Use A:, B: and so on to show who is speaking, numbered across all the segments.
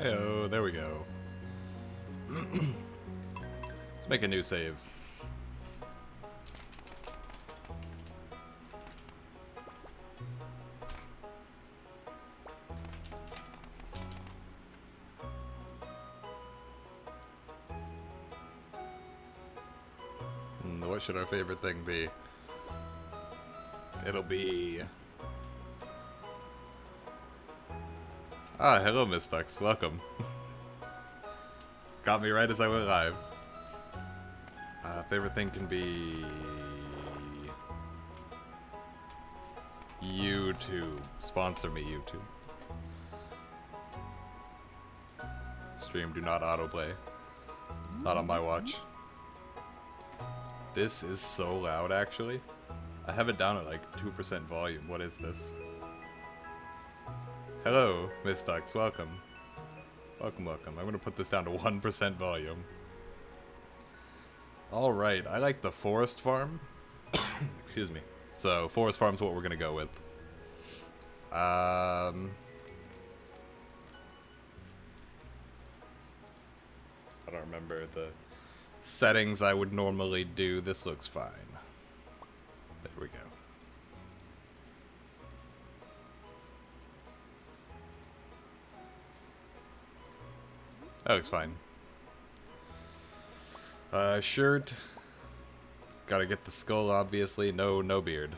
A: Heyo, there we go. Let's make a new save. What should our favorite thing be? It'll be... Ah, hello, Miss Ducks. Welcome. Got me right as I went live. Favorite thing can be... YouTube. Sponsor me, YouTube. Stream do not autoplay. Not on my watch. This is so loud, actually. I have it down at like 2% volume. What is this? Hello, Miss Ducks. Welcome. Welcome, welcome. I'm going to put this down to 1% volume. Alright, I like the forest farm. Excuse me. So, forest farm's what we're going to go with. I don't remember the settings I would normally do. This looks fine. There we go. That looks fine. Shirt. Gotta get the skull, obviously. No beard.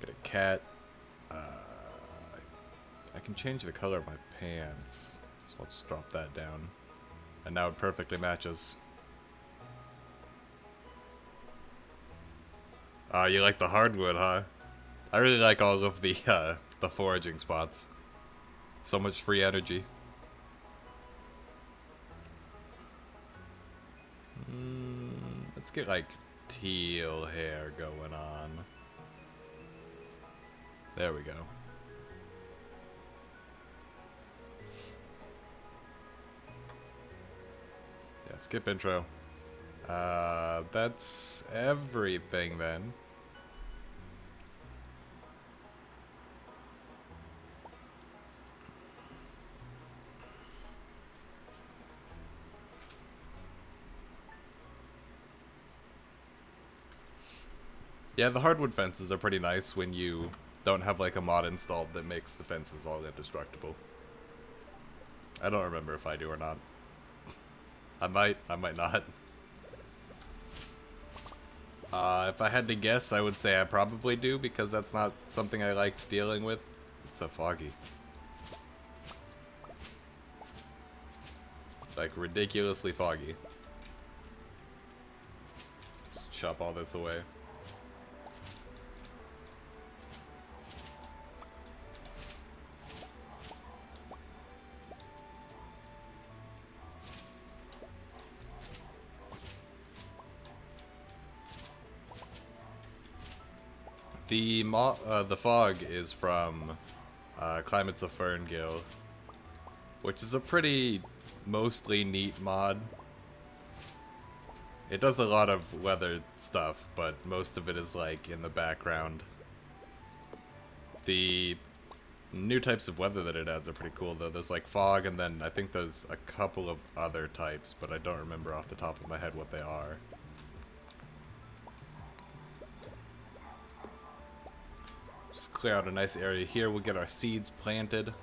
A: Get a cat. I can change the color of my pants. So I'll just drop that down. And now it perfectly matches. You like the hardwood, huh? I really like all of the foraging spots. So much free energy. Let's get like teal hair going on. There we go. Yeah, skip intro. That's everything then. Yeah, the hardwood fences are pretty nice when you don't have like a mod installed that makes the fences all indestructible. I don't remember if I do or not. I might not. If I had to guess, I would say I probably do, because that's not something I liked dealing with. It's so foggy. Like, ridiculously foggy. Just chop all this away. The fog is from Climates of Ferngil, which is a pretty mostly neat mod. It does a lot of weather stuff, but most of it is like in the background. The new types of weather that it adds are pretty cool though. There's like fog, and then I think there's a couple of other types, but I don't remember off the top of my head what they are. Just clear out a nice area here. We'll get our seeds planted.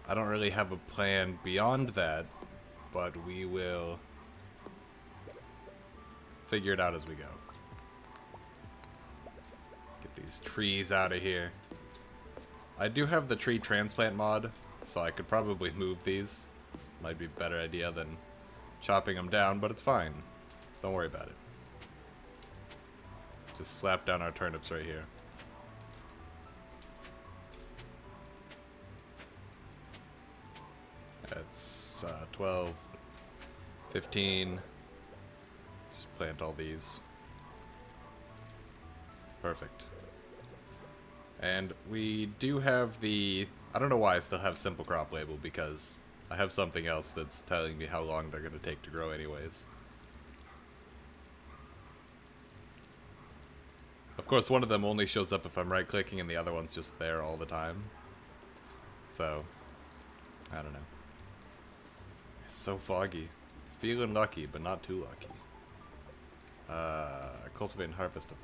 A: I don't really have a plan beyond that, but we will figure it out as we go. Get these trees out of here. I do have the tree transplant mod, so I could probably move these. Might be a better idea than chopping them down, but it's fine. Don't worry about it. Just slap down our turnips right here. That's 12, 15. Just plant all these. Perfect. And we do have the... I don't know why I still have simple crop label, because I have something else that's telling me how long they're going to take to grow anyways. Of course, one of them only shows up if I'm right-clicking, and the other one's just there all the time. So, I don't know. It's so foggy. Feeling lucky, but not too lucky. Cultivate and harvest a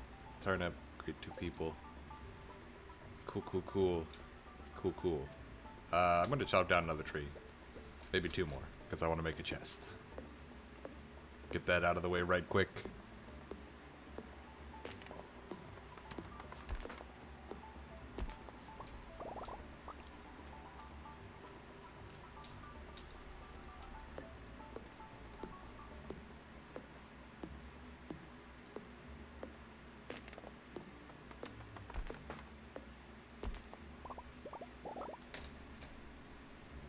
A: turnip. Greet 2 people. Cool, cool, cool. Cool, cool. I'm going to chop down another tree. Maybe 2 more, because I want to make a chest. Get that out of the way right quick.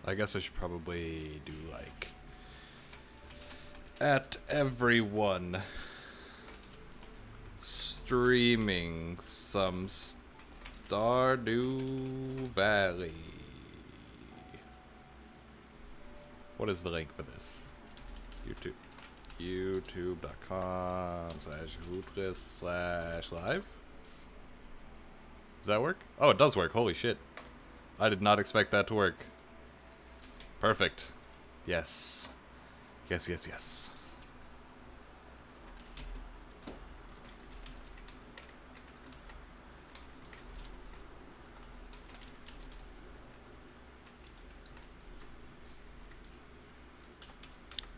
A: I guess I should probably do like at everyone streaming some Stardew Valley. What is the link for this? YouTube. YouTube.com/Hootris/live. Does that work? Oh, it does work. Holy shit. I did not expect that to work. Perfect. Yes. Yes, yes, yes.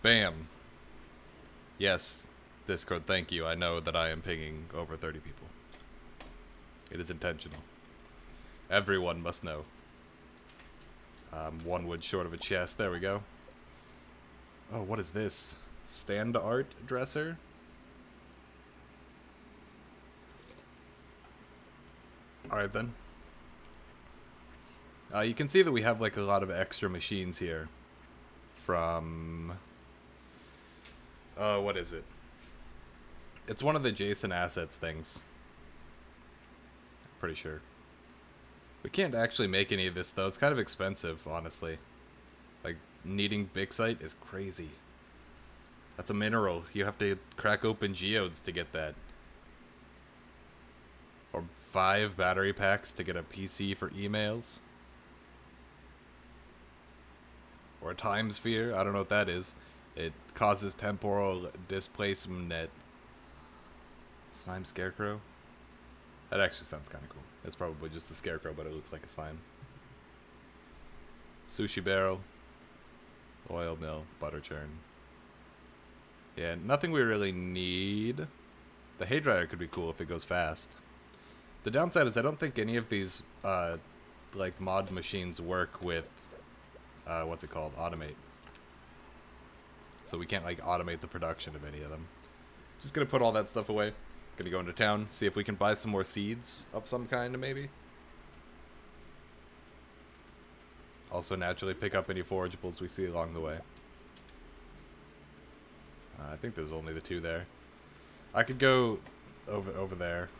A: Bam. Yes. Discord, thank you. I know that I am pinging over 30 people. It is intentional. Everyone must know. 1 wood short of a chest. There we go. Oh, what is this? Stand art dresser? Alright then. You can see that we have like a lot of extra machines here. From... what is it? It's one of the Jason Assets things. I'm pretty sure. We can't actually make any of this, though. It's kind of expensive, honestly. Like, needing Bixite is crazy. That's a mineral. You have to crack open geodes to get that. Or 5 battery packs to get a PC for emails. Or a time sphere. I don't know what that is. It causes temporal displacement. Slime scarecrow? That actually sounds kind of cool. It's probably just a scarecrow, but it looks like a slime. Sushi barrel. Oil mill. Butter churn. Yeah, nothing we really need. The hay dryer could be cool if it goes fast. The downside is I don't think any of these, like, mod machines work with, what's it called? Automate. So we can't, like, automate the production of any of them. Just gonna put all that stuff away. Gonna go into town, see if we can buy some more seeds of some kind, maybe. Also, naturally pick up any forageables we see along the way. I think there's only the 2 there. I could go over there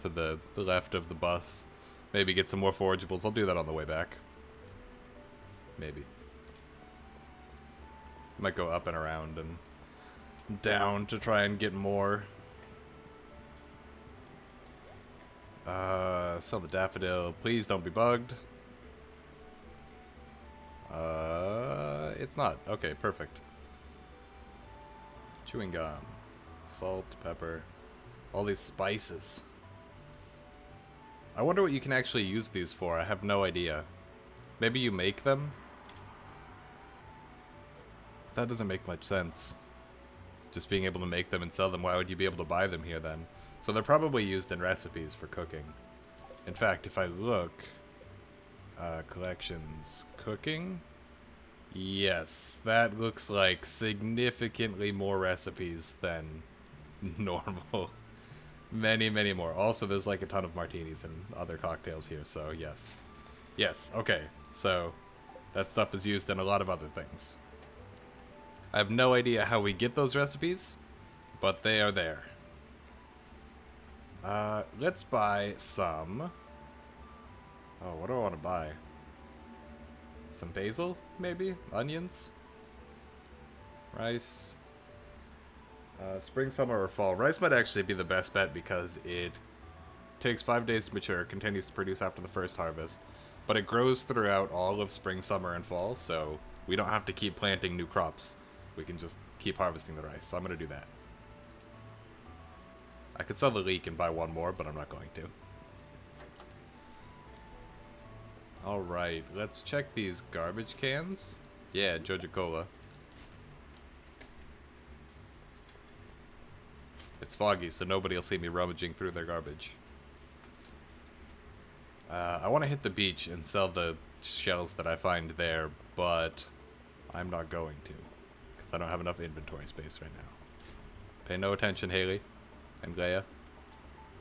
A: to the left of the bus. Maybe get some more forageables. I'll do that on the way back. Maybe. Might go up and around and down to try and get more. Sell the daffodil. Please don't be bugged. It's not. Okay, perfect. Chewing gum. Salt, pepper. All these spices. I wonder what you can actually use these for. I have no idea. Maybe you make them? That doesn't make much sense. Just being able to make them and sell them. Why would you be able to buy them here then? So they're probably used in recipes for cooking. In fact, if I look... collections... Cooking? Yes. That looks like significantly more recipes than normal. Many, many more. Also, there's like a ton of martinis and other cocktails here, so yes. Yes, okay. So, that stuff is used in a lot of other things. I have no idea how we get those recipes, but they are there. Let's buy some... Oh, what do I want to buy? Some basil, maybe? Onions? Rice? Spring, summer, or fall. Rice might actually be the best bet because it takes 5 days to mature, continues to produce after the first harvest, but it grows throughout all of spring, summer, and fall, so we don't have to keep planting new crops. We can just keep harvesting the rice, so I'm going to do that. I could sell the leek and buy one more, but I'm not going to. Alright, let's check these garbage cans. Yeah, Joja-Cola. It's foggy, so nobody will see me rummaging through their garbage. I want to hit the beach and sell the shells that I find there, but I'm not going to, because I don't have enough inventory space right now. Pay no attention, Haley and Leia.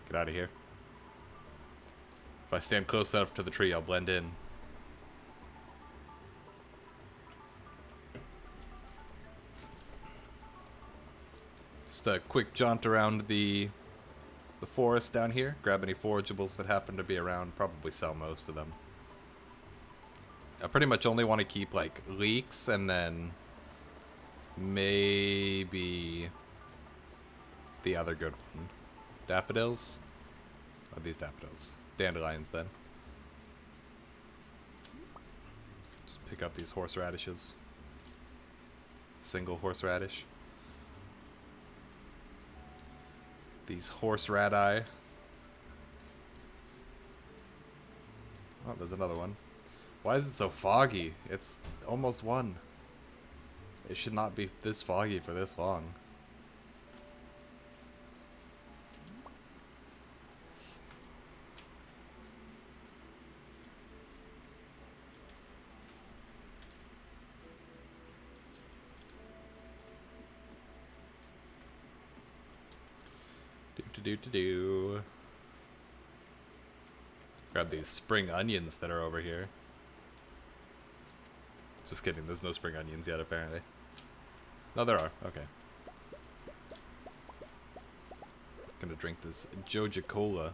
A: Get out of here. If I stand close enough to the tree, I'll blend in. Just a quick jaunt around the forest down here. Grab any forageables that happen to be around. Probably sell most of them. I pretty much only want to keep like leeks and then maybe the other good one. Daffodils? Oh, these daffodils. Dandelions then. Just pick up these horseradishes. Single horseradish. These horseradi. Oh, there's another one. Why is it so foggy? It's almost 1. It should not be this foggy for this long. Do. Grab these spring onions that are over here. Just kidding, there's no spring onions yet, apparently. No, there are. Okay. Gonna drink this Joja-Cola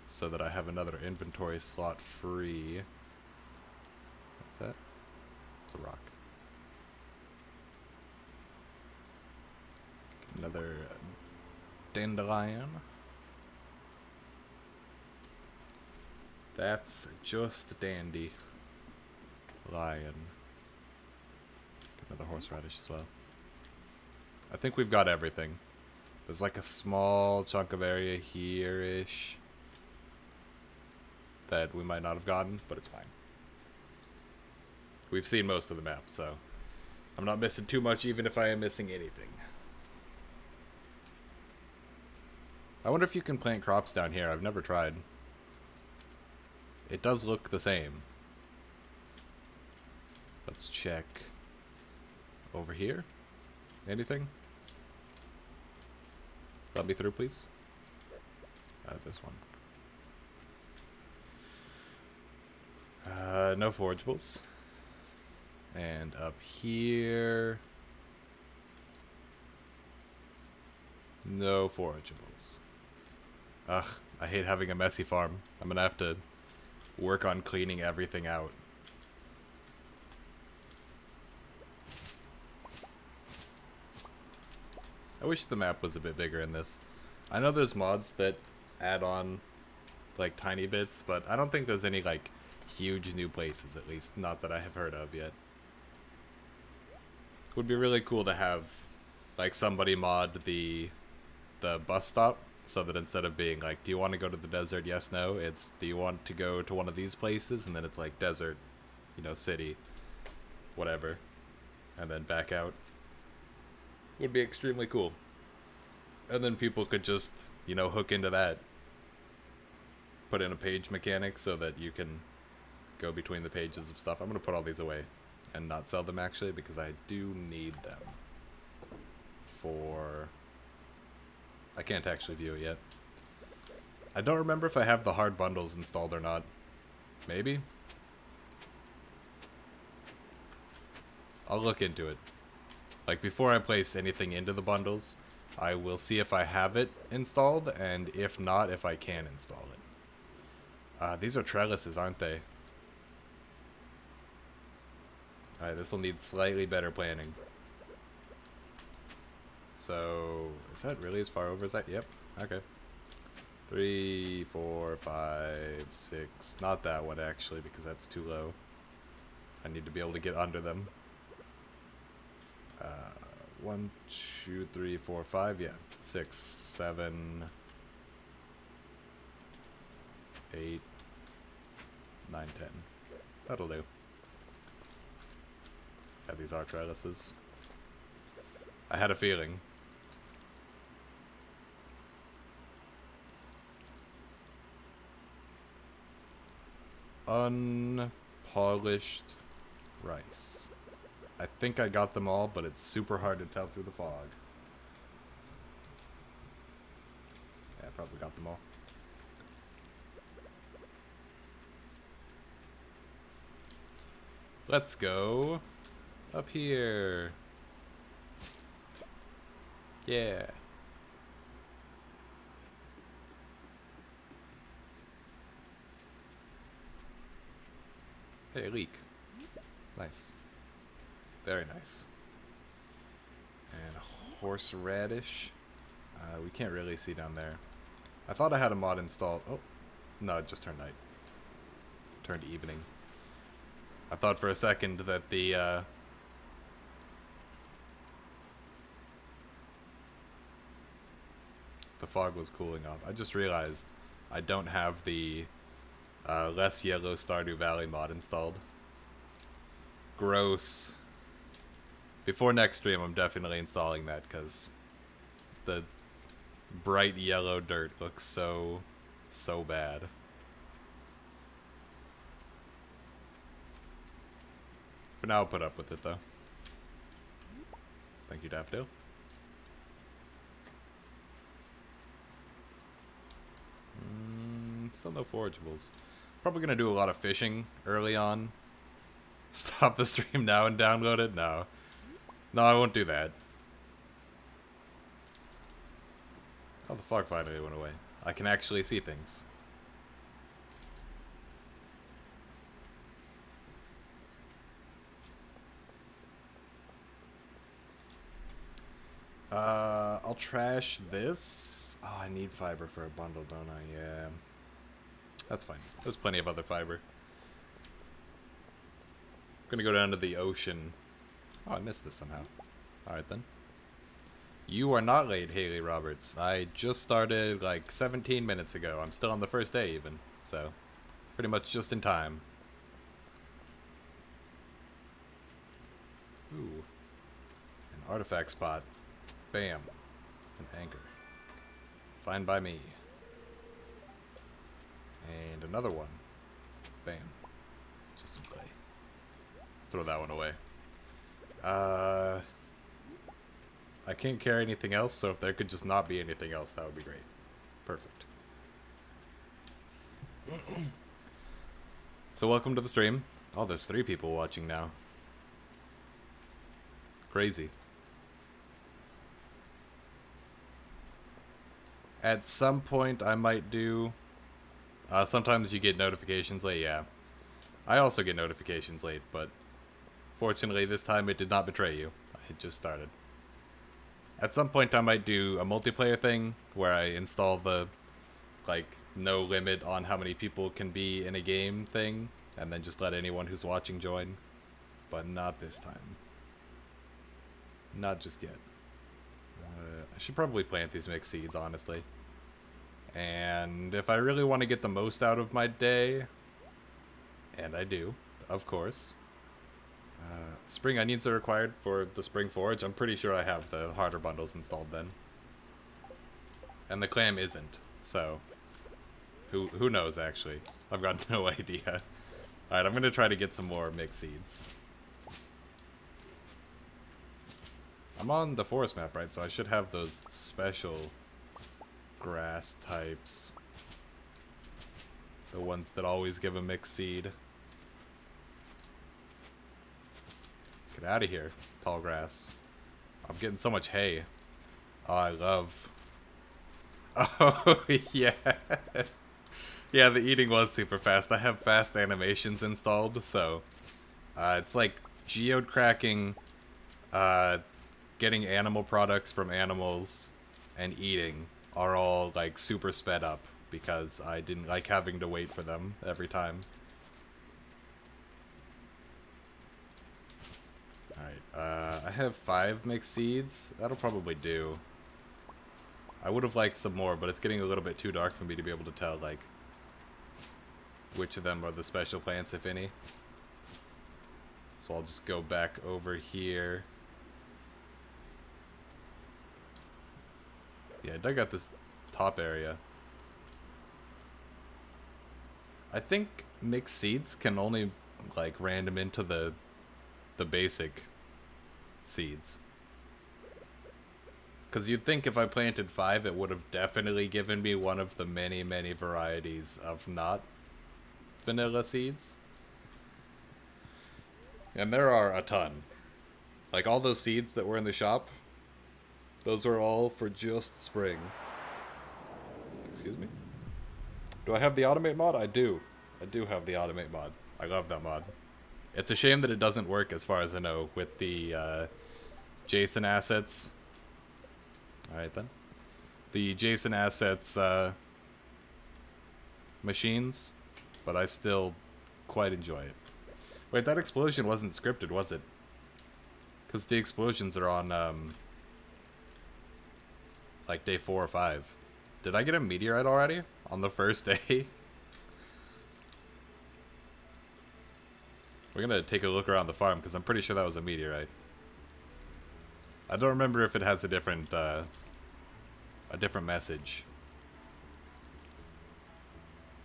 A: so that I have another inventory slot free. What's that? It's a rock. Another dandelion. That's just dandy. Lion. Another horseradish as well. I think we've got everything. There's like a small chunk of area here-ish that we might not have gotten, but it's fine. We've seen most of the map, so I'm not missing too much, even if I am missing anything. I wonder if you can plant crops down here. I've never tried. It does look the same. Let's check over here. Anything? Let me through, please. This one. No forageables. And up here... no forageables. Ugh, I hate having a messy farm. I'm gonna have to work on cleaning everything out. I wish the map was a bit bigger in this. I know there's mods that add on like tiny bits, but I don't think there's any like huge new places, at least not that I have heard of yet. Would be really cool to have like somebody mod the bus stop so that instead of being like, do you want to go to the desert? Yes, no. It's, do you want to go to one of these places? And then it's like desert, you know, city, whatever, and then back out. Would be extremely cool. And then people could just, you know, hook into that. Put in a page mechanic so that you can go between the pages of stuff. I'm going to put all these away and not sell them actually because I do need them for... I can't actually view it yet. I don't remember if I have the hard bundles installed or not. Maybe? I'll look into it. Like, before I place anything into the bundles, I will see if I have it installed, and if not, if I can install it. These are trellises, aren't they? Alright, this will need slightly better planning. So, is that really as far over as that? Yep. Okay. 3, 4, 5, 6. Not that one, actually, because that's too low. I need to be able to get under them. 1, 2, 3, 4, 5. Yeah. 6, 7, 8, 9, 10. That'll do. Yeah, these are trellises. I had a feeling. Unpolished rice. I think I got them all, but it's super hard to tell through the fog. Yeah, I probably got them all. Let's go up here. Yeah. Hey, leek. Nice. Very nice. And horseradish. We can't really see down there. I thought I had a mod installed. Oh, no, it just turned night. Turned evening. I thought for a second that the fog was cooling off. I just realized I don't have the less yellow Stardew Valley mod installed. Gross. Before next stream, I'm definitely installing that because the bright yellow dirt looks so bad. For now, I'll put up with it though. Thank you, Daffodil. Still no forageables. Probably gonna do a lot of fishing early on. Stop the stream now and download it? No. No, I won't do that. Oh, the fog finally went away. I can actually see things. I'll trash this. Oh, I need fiber for a bundle, don't I? Yeah. That's fine. There's plenty of other fiber. I'm gonna go down to the ocean. Oh, I missed this somehow. Alright then. You are not late, Haley Roberts. I just started like 17 minutes ago. I'm still on the first day even. So, pretty much just in time. Ooh. An artifact spot. Bam. It's an anchor. Fine by me. And another one. Bam. Just some clay. Throw that one away. I can't carry anything else, so if there could just not be anything else, that would be great. Perfect. So welcome to the stream. Oh, there's 3 people watching now. Crazy. At some point, I might do... sometimes you get notifications late, yeah. I also get notifications late, but... fortunately, this time it did not betray you. It just started. At some point, I might do a multiplayer thing, where I install the, like, no limit on how many people can be in a game thing, and then just let anyone who's watching join. But not this time. Not just yet. I should probably plant these mixed seeds, honestly. And if I really want to get the most out of my day, and I do, of course, spring onions are required for the spring forage. I'm pretty sure I have the harder bundles installed then. And the clam isn't, so who knows, actually. I've got no idea. Alright, I'm going to try to get some more mixed seeds. I'm on the forest map, right? So I should have those special grass types. The ones that always give a mixed seed. Get out of here, tall grass. I'm getting so much hay. Oh, I love... Oh, yeah. Yeah, the eating was super fast. I have fast animations installed, so... it's like geode cracking, getting animal products from animals, and eating are all, like, super sped up. because I didn't like having to wait for them every time. Alright, I have 5 mixed seeds. That'll probably do. I would have liked some more, but it's getting a little bit too dark for me to be able to tell, like, which of them are the special plants, if any. So I'll just go back over here. Yeah, I dug out this top area. I think mixed seeds can only, like, random into the basic seeds. Because you'd think if I planted 5, it would have definitely given me one of the many, many varieties of not vanilla seeds. And there are a ton. Like, all those seeds that were in the shop, those are all for just spring. Excuse me? Do I have the automate mod? I do. I do have the automate mod. I love that mod. It's a shame that it doesn't work, as far as I know, with the JSON assets. Alright then. The JSON assets machines, but I still quite enjoy it. Wait, that explosion wasn't scripted, was it? Because the explosions are on, like, day 4 or 5. Did I get a meteorite already? On the first day? We're gonna take a look around the farm, because I'm pretty sure that was a meteorite. I don't remember if it has a different message.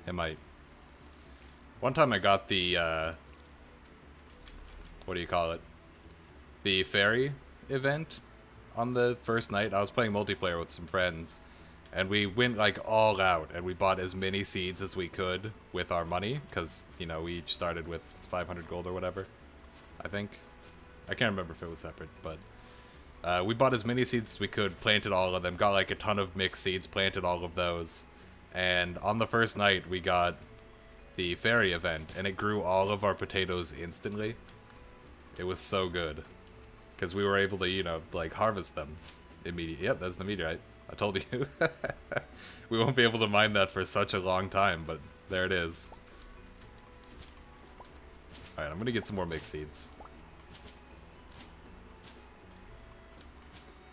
A: It might. One time I got the, what do you call it? The fairy event on the first night. I was playing multiplayer with some friends, and we went, like, all out, and we bought as many seeds as we could with our money, because, you know, we each started with 500 gold or whatever, I think. I can't remember if it was separate, but we bought as many seeds as we could, planted all of them, got, like, a ton of mixed seeds, planted all of those, and on the first night we got the fairy event, and it grew all of our potatoes instantly. It was so good, because we were able to, you know, like, harvest them immediately. Yep, that's the meteorite. I told you. We won't be able to mine that for such a long time, but there it is. Alright, I'm gonna get some more mixed seeds.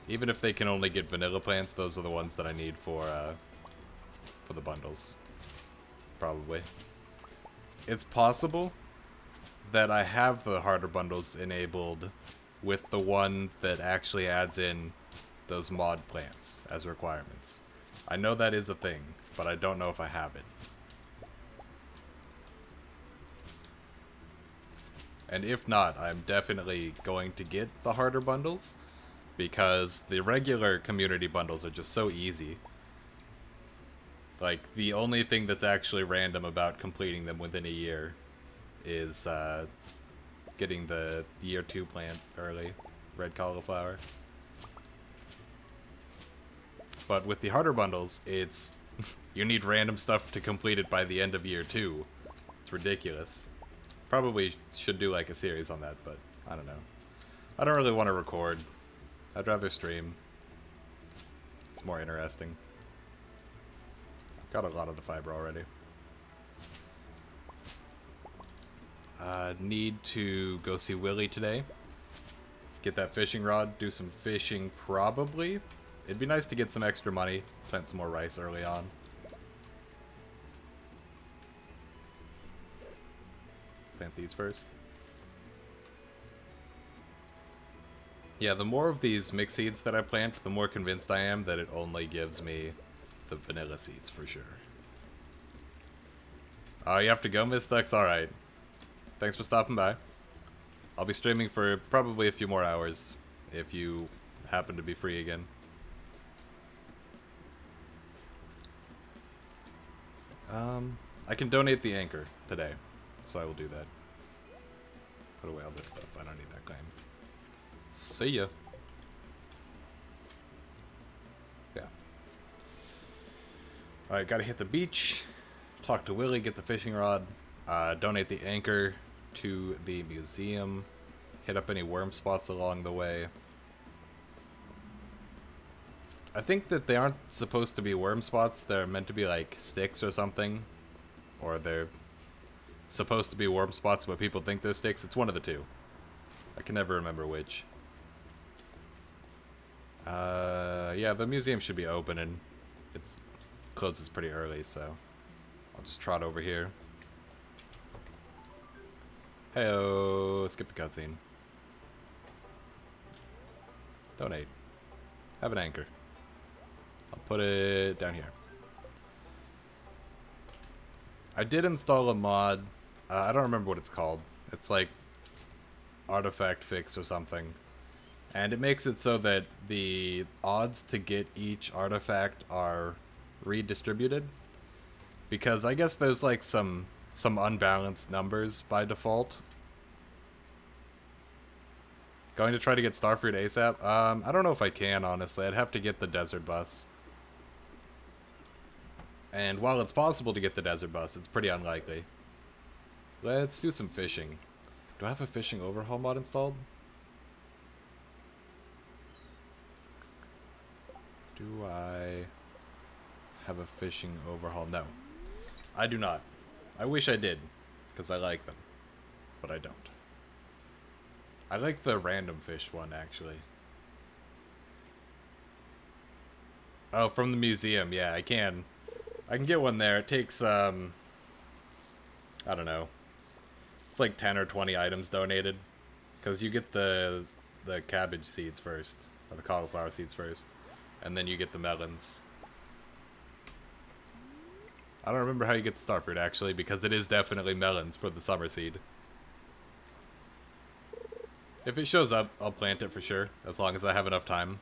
A: Even if they can only get vanilla plants, those are the ones that I need for the bundles. Probably. It's possible that I have the harder bundles enabled with the one that actually adds in those mod plants as requirements. I know that is a thing, but I don't know if I have it. And if not, I'm definitely going to get the harder bundles, because the regular community bundles are just so easy. Like, the only thing that's actually random about completing them within a year is getting the year 2 plant early, red cauliflower. But with the harder bundles, it's you need random stuff to complete it by the end of year 2. It's ridiculous. Probably should do, like, a series on that, but I don't know. I don't really want to record. I'd rather stream. It's more interesting. I've got a lot of the fiber already. Need to go see Willie today. Get that fishing rod, do some fishing probably. It'd be nice to get some extra money, plant some more rice early on. Plant these first. Yeah, the more of these mixed seeds that I plant, the more convinced I am that it only gives me the vanilla seeds for sure. Oh, you have to go, Miss Stux? Alright. Thanks for stopping by. I'll be streaming for probably a few more hours if you happen to be free again. I can donate the anchor today, so I will do that. Put away all this stuff. I don't need that claim. See ya. Yeah. Alright, gotta hit the beach, talk to Willie, get the fishing rod, donate the anchor to the museum, hit up any worm spots along the way. I think that they aren't supposed to be worm spots. They're meant to be like sticks or something. Or they're supposed to be worm spots, but people think they're sticks. It's one of the two. I can never remember which. Yeah, the museum should be open and it's closes pretty early, so I'll just trot over here. Heyo, skip the cutscene. Donate. Have an anchor. I'll put it down here. I did install a mod. I don't remember what it's called. It's like Artifact Fix or something. And it makes it so that the odds to get each artifact are redistributed. Because I guess there's like some unbalanced numbers by default. Going to try to get Starfruit ASAP? I don't know if I can, honestly. I'd have to get the desert bus. And while it's possible to get the desert bus, it's pretty unlikely. Let's do some fishing. Do I have a fishing overhaul mod installed? Do I have a fishing overhaul? No. I do not. I wish I did, because I like them. But I don't. I like the random fish one, actually. Oh, from the museum. Yeah, I can get one there. It takes, I don't know. It's like 10 or 20 items donated. Because you get the cabbage seeds first. Or the cauliflower seeds first. And then you get the melons. I don't remember how you get the starfruit, actually, because it is definitely melons for the summer seed. If it shows up, I'll plant it for sure, as long as I have enough time.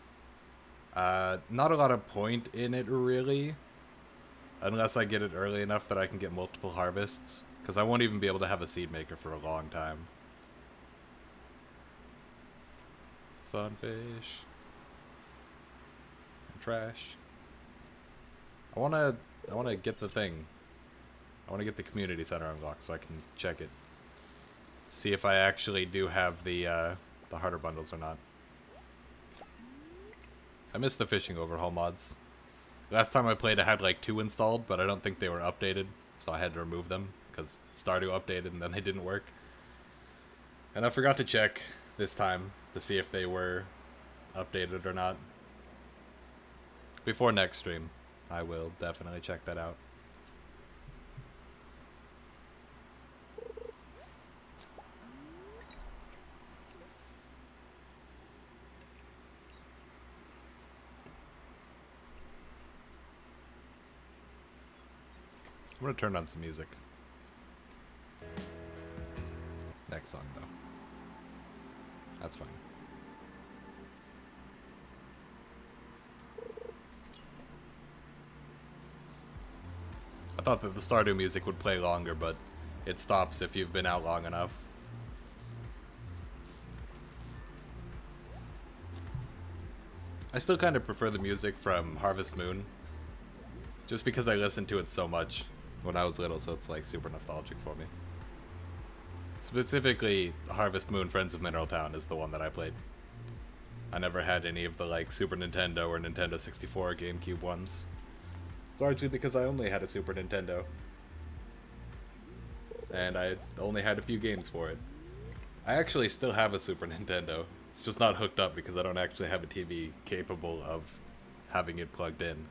A: Not a lot of point in it, really. Unless I get it early enough that I can get multiple harvests. Because I won't even be able to have a seed maker for a long time. Sunfish. Trash. I wanna get the thing. I wanna get the community center unlocked so I can check it. See if I actually do have the harder bundles or not. I missed the fishing overhaul mods. Last time I played I had like 2 installed, but I don't think they were updated, so I had to remove them because Stardew updated and then they didn't work. And I forgot to check this time to see if they were updated or not. Before next stream, I will definitely check that out. I'm gonna turn on some music. Next song, though. That's fine. I thought that the Stardew music would play longer, but it stops if you've been out long enough. I still kind of prefer the music from Harvest Moon, just because I listened to it so much when I was little, so it's like super nostalgic for me. Specifically, Harvest Moon Friends of Mineral Town is the one that I played. I never had any of the like Super Nintendo or Nintendo 64 or GameCube ones. Largely because I only had a Super Nintendo. And I only had a few games for it. I actually still have a Super Nintendo. It's just not hooked up because I don't actually have a TV capable of having it plugged in.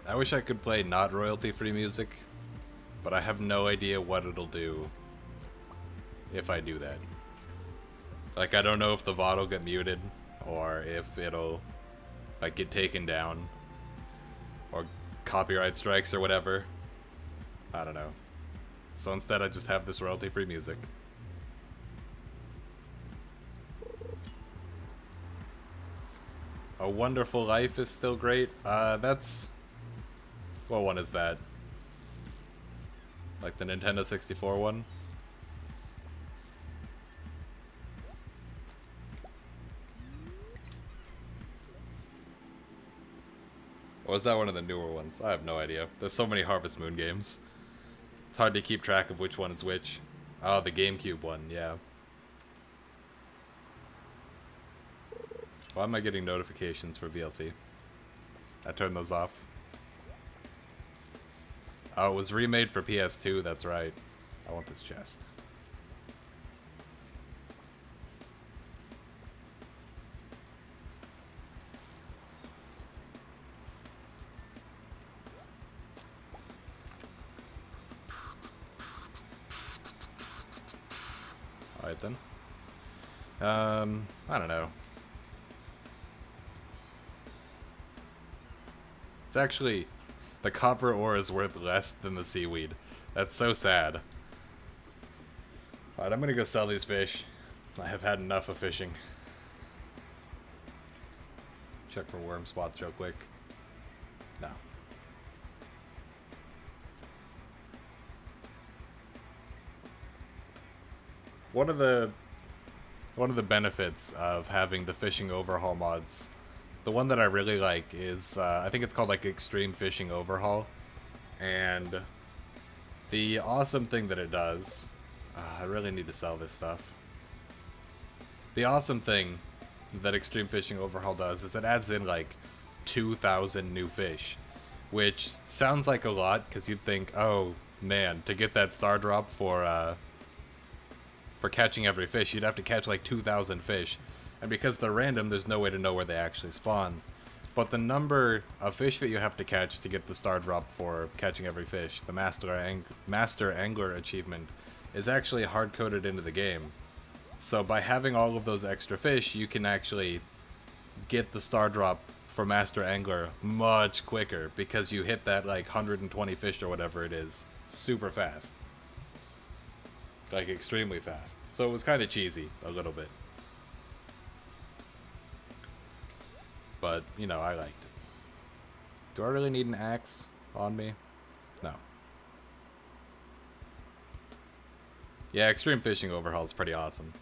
A: I wish I could play not royalty-free music, but I have no idea what it'll do if I do that. Like, I don't know if the VOD will get muted, or if it'll, like, get taken down, or copyright strikes or whatever. I don't know. So instead I just have this royalty-free music. A Wonderful Life is still great. That's... What one is that? Like the Nintendo 64 one? Or is that one of the newer ones? I have no idea. There's so many Harvest Moon games. It's hard to keep track of which one is which. Oh, the GameCube one, yeah. Why am I getting notifications for VLC? I turned those off. Oh, it was remade for PS2, that's right. I want this chest. Alright then. I don't know. It's actually, the copper ore is worth less than the seaweed. That's so sad. Alright, I'm gonna go sell these fish. I have had enough of fishing. Check for worm spots real quick. No. One of the benefits of having the fishing overhaul mods, the one that I really like is, I think it's called like Extreme Fishing Overhaul, and the awesome thing that it does, I really need to sell this stuff. The awesome thing that Extreme Fishing Overhaul does is it adds in like 2,000 new fish, which sounds like a lot because you'd think, oh man, to get that star drop for catching every fish, you'd have to catch like 2,000 fish. And because they're random, there's no way to know where they actually spawn. But the number of fish that you have to catch to get the star drop for catching every fish, the Master Angler achievement, is actually hard-coded into the game. So by having all of those extra fish, you can actually get the star drop for Master Angler much quicker because you hit that like 120 fish or whatever it is super fast. Like, extremely fast. So it was kind of cheesy, a little bit. But, you know, I liked it. Do I really need an axe on me? No. Yeah, Extreme Fishing Overhaul is pretty awesome.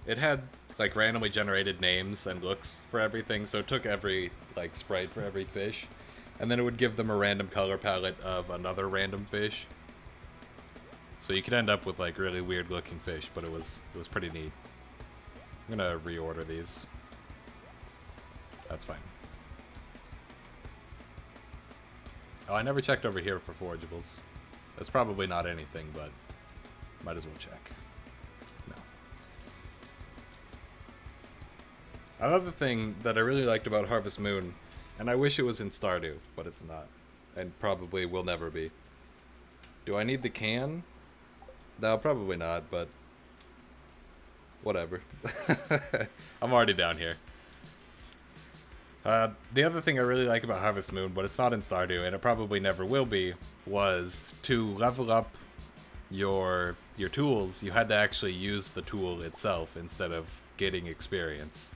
A: It had, like, randomly generated names and looks for everything, so it took every, like, sprite for every fish, and then it would give them a random color palette of another random fish. So you could end up with like really weird looking fish, but it was pretty neat. I'm gonna reorder these. That's fine. Oh, I never checked over here for forageables. That's probably not anything, but might as well check. No. Another thing that I really liked about Harvest Moon, and I wish it was in Stardew, but it's not, and probably will never be. Do I need the can? No, probably not, but whatever. I'm already down here. The other thing I really like about Harvest Moon, but it's not in Stardew, and it probably never will be, was to level up your tools, you had to actually use the tool itself instead of getting experience.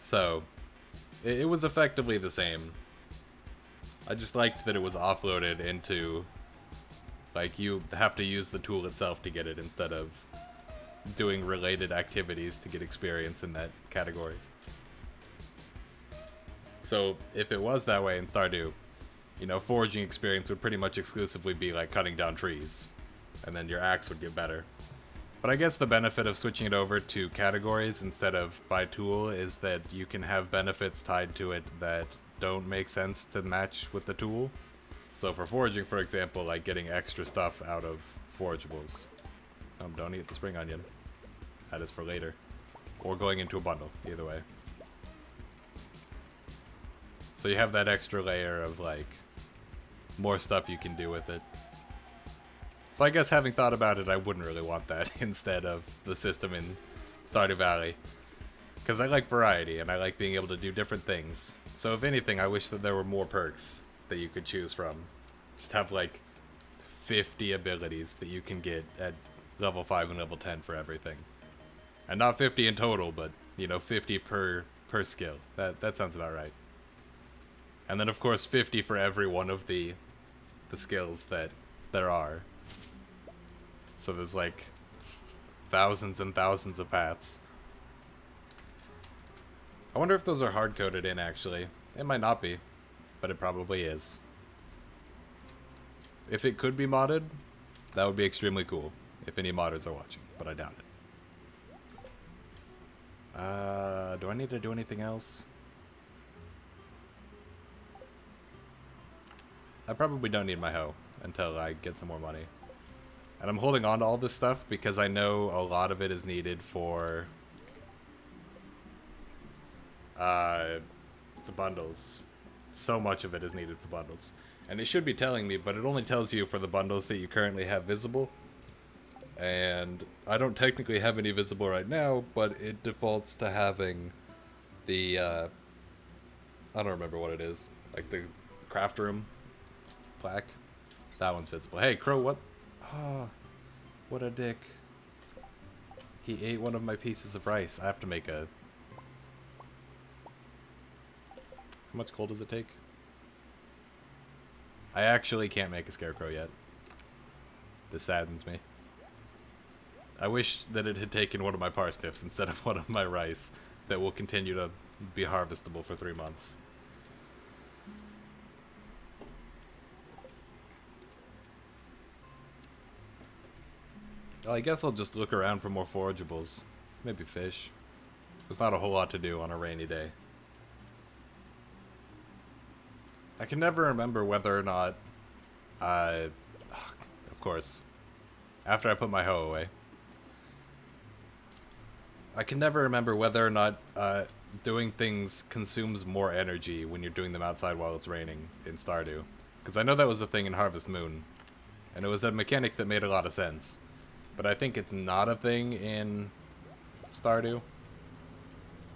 A: So, it was effectively the same. I just liked that it was offloaded into... like, you have to use the tool itself to get it instead of doing related activities to get experience in that category. So, if it was that way in Stardew, you know, foraging experience would pretty much exclusively be like cutting down trees. And then your axe would get better. But I guess the benefit of switching it over to categories instead of by tool is that you can have benefits tied to it that don't make sense to match with the tool. So for foraging, for example, like getting extra stuff out of forageables. Don't eat the spring onion. That is for later. Or going into a bundle, either way. So you have that extra layer of, like, more stuff you can do with it. So I guess having thought about it, I wouldn't really want that instead of the system in Stardew Valley. Because I like variety, and I like being able to do different things. So if anything, I wish that there were more perks that you could choose from. Just have like 50 abilities that you can get at level 5 and level 10 for everything. And not 50 in total, but, you know, 50 per skill. That sounds about right. And then of course 50 for every one of the skills that there are. So there's like thousands and thousands of paths. I wonder if those are hard-coded in, actually. It might not be, but it probably is. If it could be modded, that would be extremely cool, if any modders are watching, but I doubt it. Do I need to do anything else? I probably don't need my hoe until I get some more money. And I'm holding on to all this stuff because I know a lot of it is needed for the bundles. So much of it is needed for bundles. And it should be telling me, but it only tells you for the bundles that you currently have visible. And I don't technically have any visible right now, but it defaults to having the, I don't remember what it is. Like the craft room plaque. That one's visible. Hey, Crow, what? Oh, what a dick. He ate one of my pieces of rice. I have to make a... How much coal does it take? I actually can't make a scarecrow yet. This saddens me. I wish that it had taken one of my parsnips instead of one of my rice that will continue to be harvestable for 3 months. Well, I guess I'll just look around for more forageables. Maybe fish. There's not a whole lot to do on a rainy day. I can never remember whether or not of course, after I put my hoe away, I can never remember whether or not doing things consumes more energy when you're doing them outside while it's raining in Stardew. Because I know that was a thing in Harvest Moon, and it was a mechanic that made a lot of sense. But I think it's not a thing in Stardew.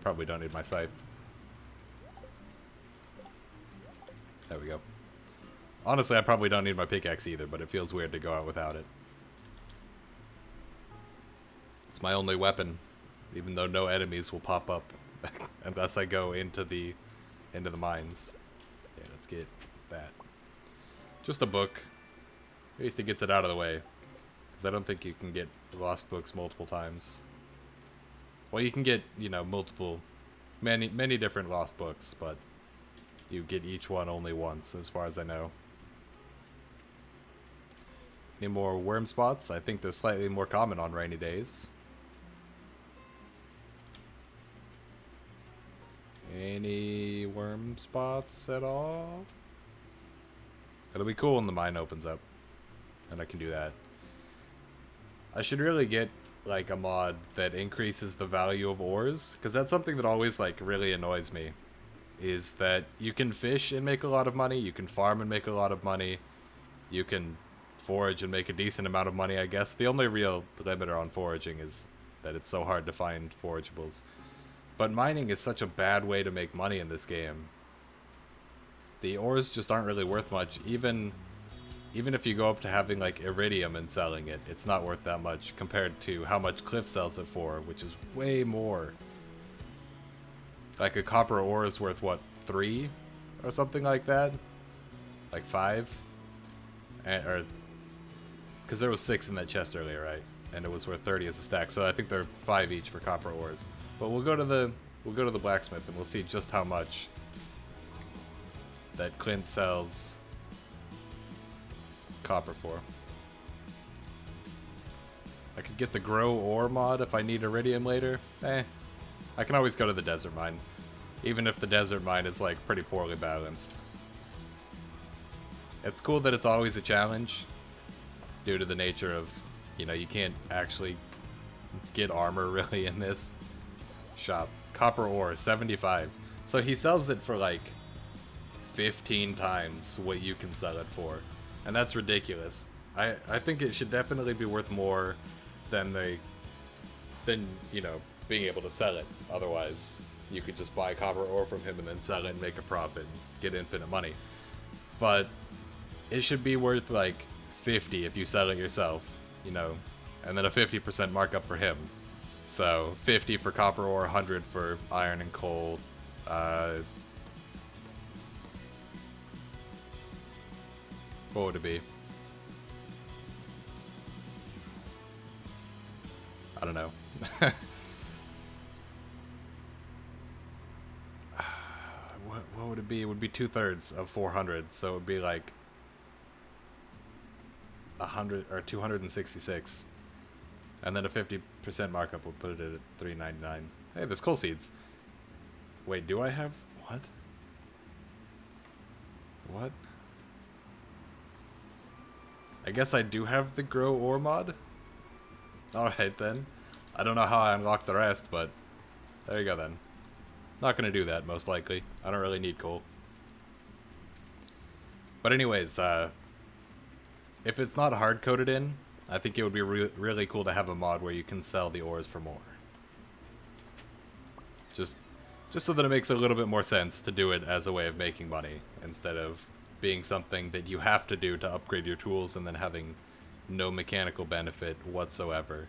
A: Probably don't need my scythe. There we go. Honestly, I probably don't need my pickaxe either, but it feels weird to go out without it. It's my only weapon, even though no enemies will pop up unless I go into the mines. Yeah, let's get that. Just a book. At least it gets it out of the way, because I don't think you can get lost books multiple times. Well, you can get, you know, many different lost books, but you get each one only once, as far as I know. Any more worm spots? I think they're slightly more common on rainy days. Any worm spots at all? It'll be cool when the mine opens up, and I can do that. I should really get like a mod that increases the value of ores, because that's something that always like really annoys me. Is that you can fish and make a lot of money, you can farm and make a lot of money, you can forage and make a decent amount of money, I guess. The only real limiter on foraging is that it's so hard to find forageables. But mining is such a bad way to make money in this game. The ores just aren't really worth much. Even if you go up to having like iridium and selling it, it's not worth that much compared to how much Cliff sells it for, which is way more. Like a copper ore is worth, what, 3? Or something like that? Like 5? Because there was 6 in that chest earlier, right? And it was worth 30 as a stack, so I think they're 5 each for copper ores. But we'll go to the blacksmith and we'll see just how much that Clint sells copper for. I could get the grow ore mod if I need iridium later. I can always go to the desert mine, even if the desert mine is like pretty poorly balanced. It's cool that it's always a challenge due to the nature of, you know, you can't actually get armor really in this shop. Copper ore, 75. So he sells it for like 15 times what you can sell it for. And that's ridiculous. I think it should definitely be worth more than you know, being able to sell it. Otherwise, you could just buy copper ore from him and then sell it and make a profit and get infinite money. But it should be worth like 50 if you sell it yourself, you know, and then a 50% markup for him. So 50 for copper ore, 100 for iron and coal. What would it be? I don't know. What would it be? It would be 2/3 of 400, so it would be like 100 or 266, and then a 50% markup would put it at 399. Hey, there's coal seeds. Wait, do I have... What? What? I guess I do have the grow ore mod? Alright then. I don't know how I unlocked the rest, but... There you go then. Not gonna do that, most likely. I don't really need coal. But anyways, if it's not hard-coded in, I think it would be really cool to have a mod where you can sell the ores for more. Just so that it makes a little bit more sense to do it as a way of making money, instead of being something that you have to do to upgrade your tools and then having no mechanical benefit whatsoever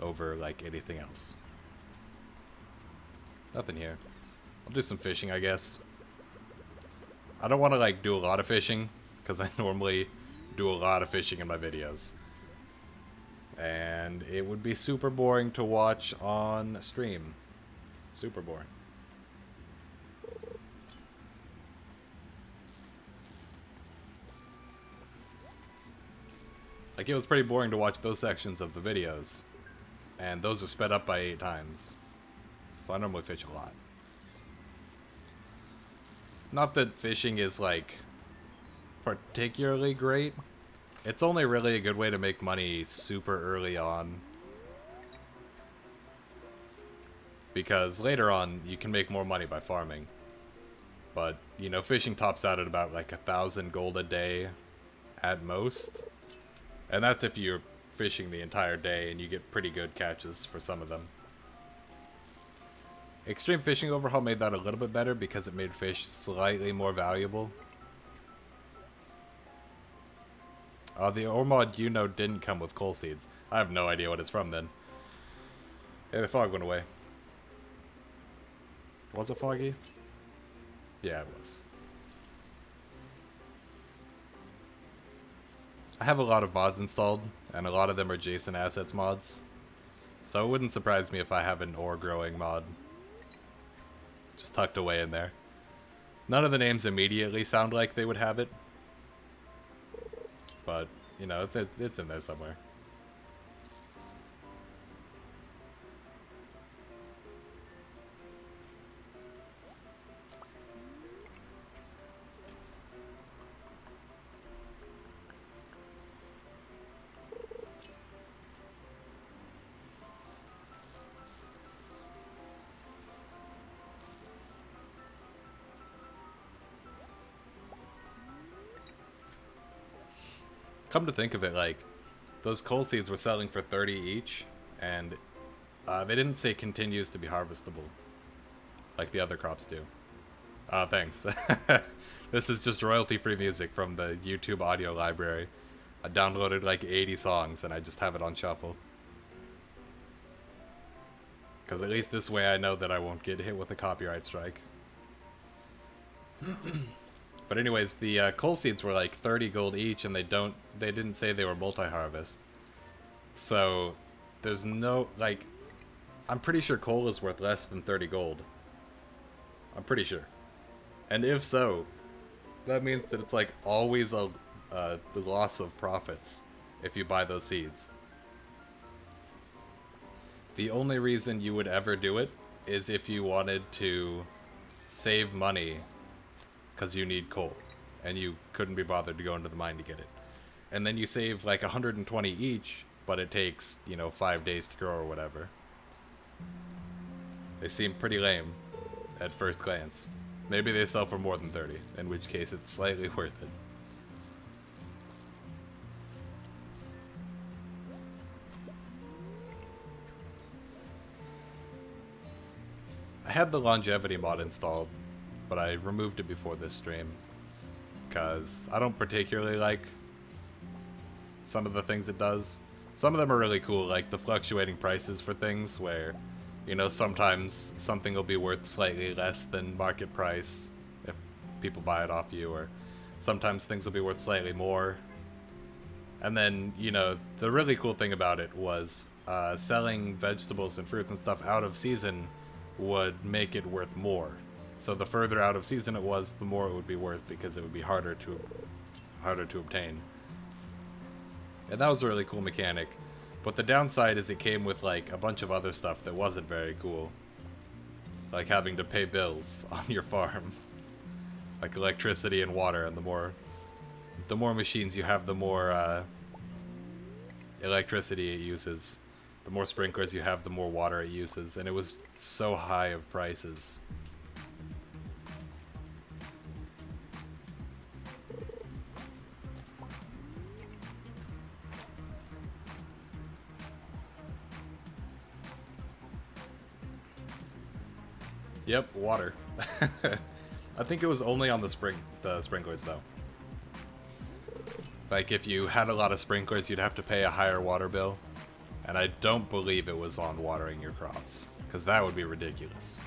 A: over, like, anything else. Nothing here. I'll do some fishing, I guess. I don't want to, like, do a lot of fishing, because I normally do a lot of fishing in my videos. And it would be super boring to watch on stream. Super boring. Like, it was pretty boring to watch those sections of the videos. And those are sped up by 8 times. So I normally fish a lot. Not that fishing is, like, particularly great. It's only really a good way to make money super early on. Because later on, you can make more money by farming. But, you know, fishing tops out at about, like, 1,000 gold a day at most. And that's if you're fishing the entire day and you get pretty good catches for some of them. Extreme Fishing Overhaul made that a little bit better because it made fish slightly more valuable. The ore mod you know didn't come with coal seeds. I have no idea what it's from then. Hey, the fog went away. Was it foggy? Yeah, it was. I have a lot of mods installed, and a lot of them are Jason Assets mods. So it wouldn't surprise me if I have an ore growing mod. Just tucked away in there. None of the names immediately sound like they would have it. But, you know, it's in there somewhere. Come to think of it, like, those coal seeds were selling for 30 each, and they didn't say continues to be harvestable, like the other crops do. Thanks. This is just royalty-free music from the YouTube audio library. I downloaded like 80 songs, and I just have it on shuffle. Because at least this way I know that I won't get hit with a copyright strike. But anyways, the coal seeds were like 30 gold each, and they didn't say they were multi-harvest. So, there's no, like, I'm pretty sure coal is worth less than 30 gold. I'm pretty sure. And if so, that means that it's like always the loss of profits if you buy those seeds. The only reason you would ever do it is if you wanted to save money because you need coal, and you couldn't be bothered to go into the mine to get it. And then you save like 120 each, but it takes, you know, 5 days to grow or whatever. They seem pretty lame at first glance. Maybe they sell for more than 30, in which case it's slightly worth it. I had the longevity mod installed, but I removed it before this stream, because I don't particularly like some of the things it does. Some of them are really cool, like the fluctuating prices for things where, you know, sometimes something will be worth slightly less than market price if people buy it off you, or sometimes things will be worth slightly more. And then, you know, the really cool thing about it was selling vegetables and fruits and stuff out of season would make it worth more. So the further out of season it was, the more it would be worth, because it would be harder to obtain. And that was a really cool mechanic. But the downside is it came with like a bunch of other stuff that wasn't very cool. Like having to pay bills on your farm. Like electricity and water, and the more machines you have, the more electricity it uses. The more sprinklers you have, the more water it uses. And it was so high of prices. Yep, water. I think it was only on the sprinklers though. Like if you had a lot of sprinklers, you'd have to pay a higher water bill. And I don't believe it was on watering your crops, because that would be ridiculous.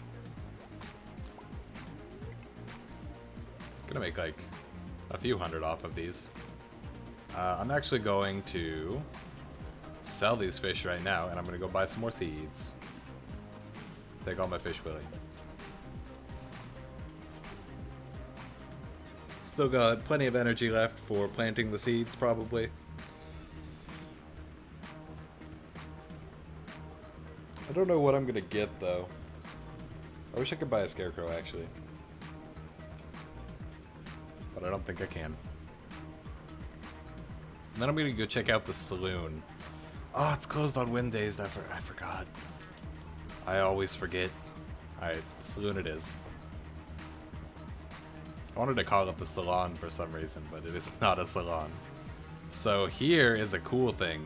A: Gonna make like a few hundred off of these. I'm actually going to sell these fish right now, and I'm gonna go buy some more seeds. Take all my fish, Willie. Still got plenty of energy left for planting the seeds, probably. I don't know what I'm gonna get, though. I wish I could buy a scarecrow, actually. But I don't think I can. And then I'm gonna go check out the saloon. Oh, it's closed on Wednesdays. I forgot. I always forget. Alright, the saloon it is. I wanted to call it the salon for some reason, but it is not a salon. So here is a cool thing.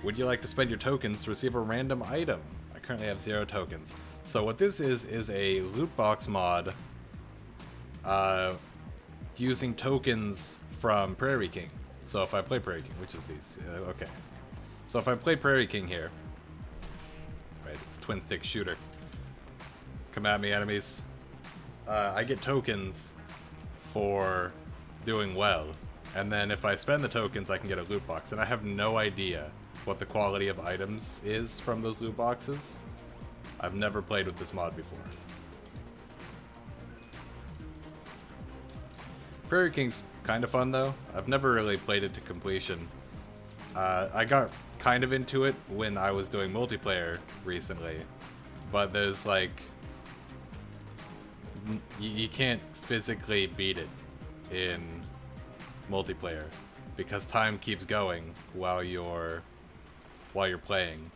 A: Would you like to spend your tokens to receive a random item? I currently have 0 tokens. So what this is a loot box mod using tokens from Prairie King. So if I play Prairie King, which is these, okay. So if I play Prairie King here, right, it's twin stick shooter. Come at me, enemies. I get tokens for doing well. And then if I spend the tokens, I can get a loot box. And I have no idea what the quality of items is from those loot boxes. I've never played with this mod before. Prairie King's kind of fun though. I've never really played it to completion. I got kind of into it when I was doing multiplayer recently. But there's like... You can't physically beat it in multiplayer because time keeps going while you're playing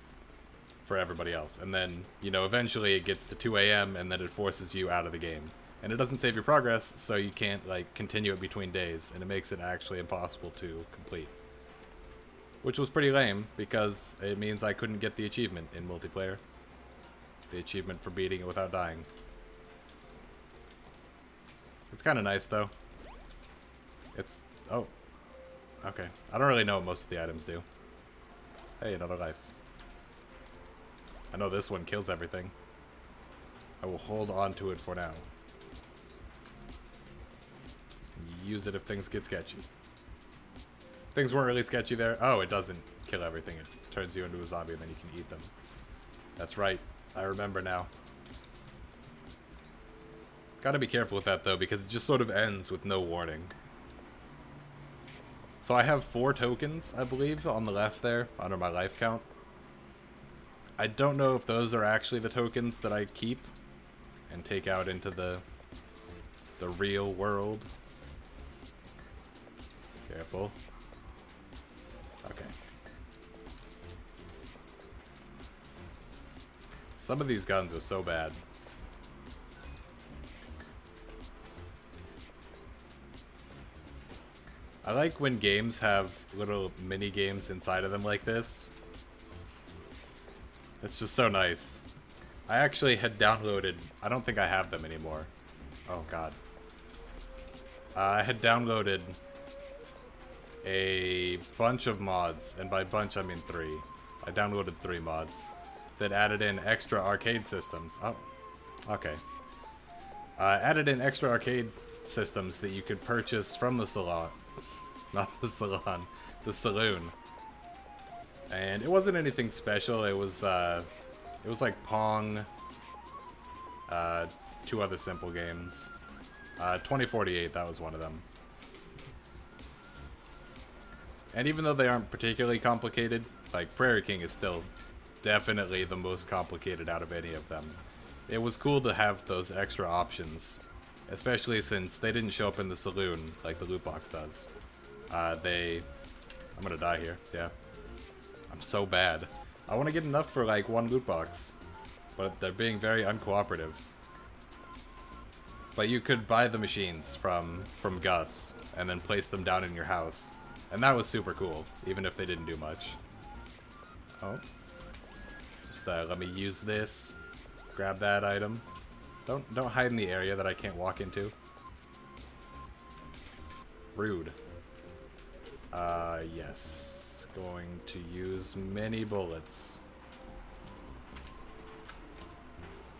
A: for everybody else, and then eventually it gets to 2 a.m. and then it forces you out of the game, and it doesn't save your progress, so you can't like continue it between days, and it makes it actually impossible to complete, which was pretty lame because it means I couldn't get the achievement in multiplayer, the achievement for beating it without dying. It's kind of nice, though. It's... Oh. Okay. I don't really know what most of the items do. Hey, another life. I know this one kills everything. I will hold on to it for now. Use it if things get sketchy. Things weren't really sketchy there. Oh, it doesn't kill everything. It turns you into a zombie and then you can eat them. That's right. I remember now. Gotta be careful with that though, because it just sort of ends with no warning. So I have 4 tokens, I believe, on the left there, under my life count. I don't know if those are actually the tokens that I keep and take out into the real world. Careful. Okay. Some of these guns are so bad. I like when games have little mini games inside of them like this. It's just so nice. I actually had downloaded... I don't think I have them anymore. Oh god. I had downloaded a bunch of mods, and by bunch I mean 3. I downloaded 3 mods that added in extra arcade systems. Oh, okay. Added in extra arcade systems that you could purchase from the salon. Not the salon, the saloon. And it wasn't anything special. It was like Pong, 2 other simple games. 2048, that was one of them. And even though they aren't particularly complicated, Like, Prairie King is still definitely the most complicated out of any of them. It was cool to have those extra options, especially since they didn't show up in the saloon like the loot box does. I'm gonna die here, yeah. I'm so bad. I want to get enough for like one loot box, but they're being very uncooperative. But you could buy the machines from Gus and then place them down in your house. And that was super cool, even if they didn't do much. Oh. Just let me use this. Grab that item. Don't hide in the area that I can't walk into. Rude. Yes. Going to use many bullets.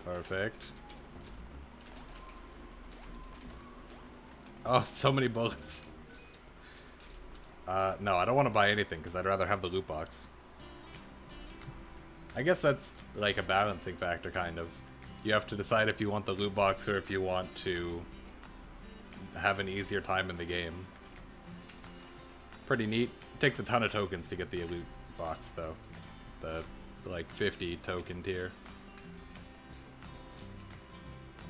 A: Perfect. Oh, so many bullets. No, I don't want to buy anything because I'd rather have the loot box. I guess that's like a balancing factor, kind of. You have to decide if you want the loot box or if you want to have an easier time in the game. Pretty neat. It takes a ton of tokens to get the loot box, though. The like 50 token tier.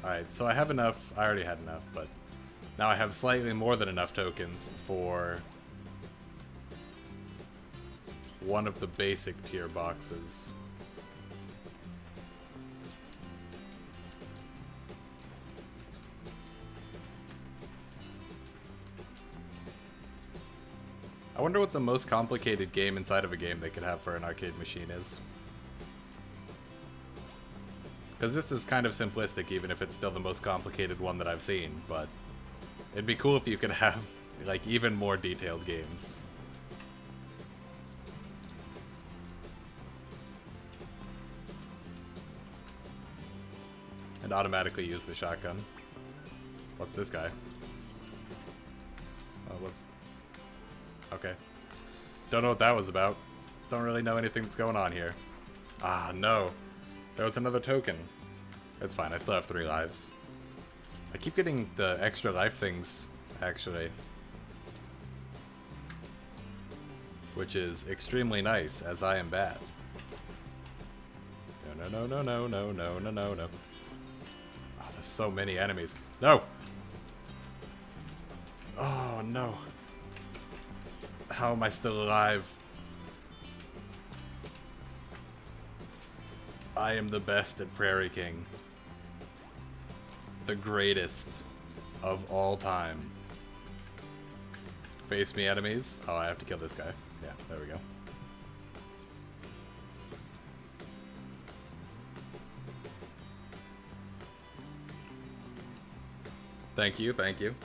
A: Alright, so I have enough. I already had enough, but now I have slightly more than enough tokens for one of the basic tier boxes. I wonder what the most complicated game inside of a game they could have for an arcade machine is. Because this is kind of simplistic, even if it's still the most complicated one that I've seen, but it'd be cool if you could have, like, even more detailed games. And automatically use the shotgun. What's this guy? Oh, what's... Okay. Don't know what that was about. Don't really know anything that's going on here. Ah, no. There was another token. It's fine, I still have 3 lives. I keep getting the extra life things, actually. Which is extremely nice, as I am bad. No, no, no, no, no, no, no, no, no. Oh, there's so many enemies. No! Oh, no. How am I still alive? I am the best at Prairie King. The greatest of all time. Face me, enemies. Oh, I have to kill this guy. Yeah, there we go. Thank you, thank you.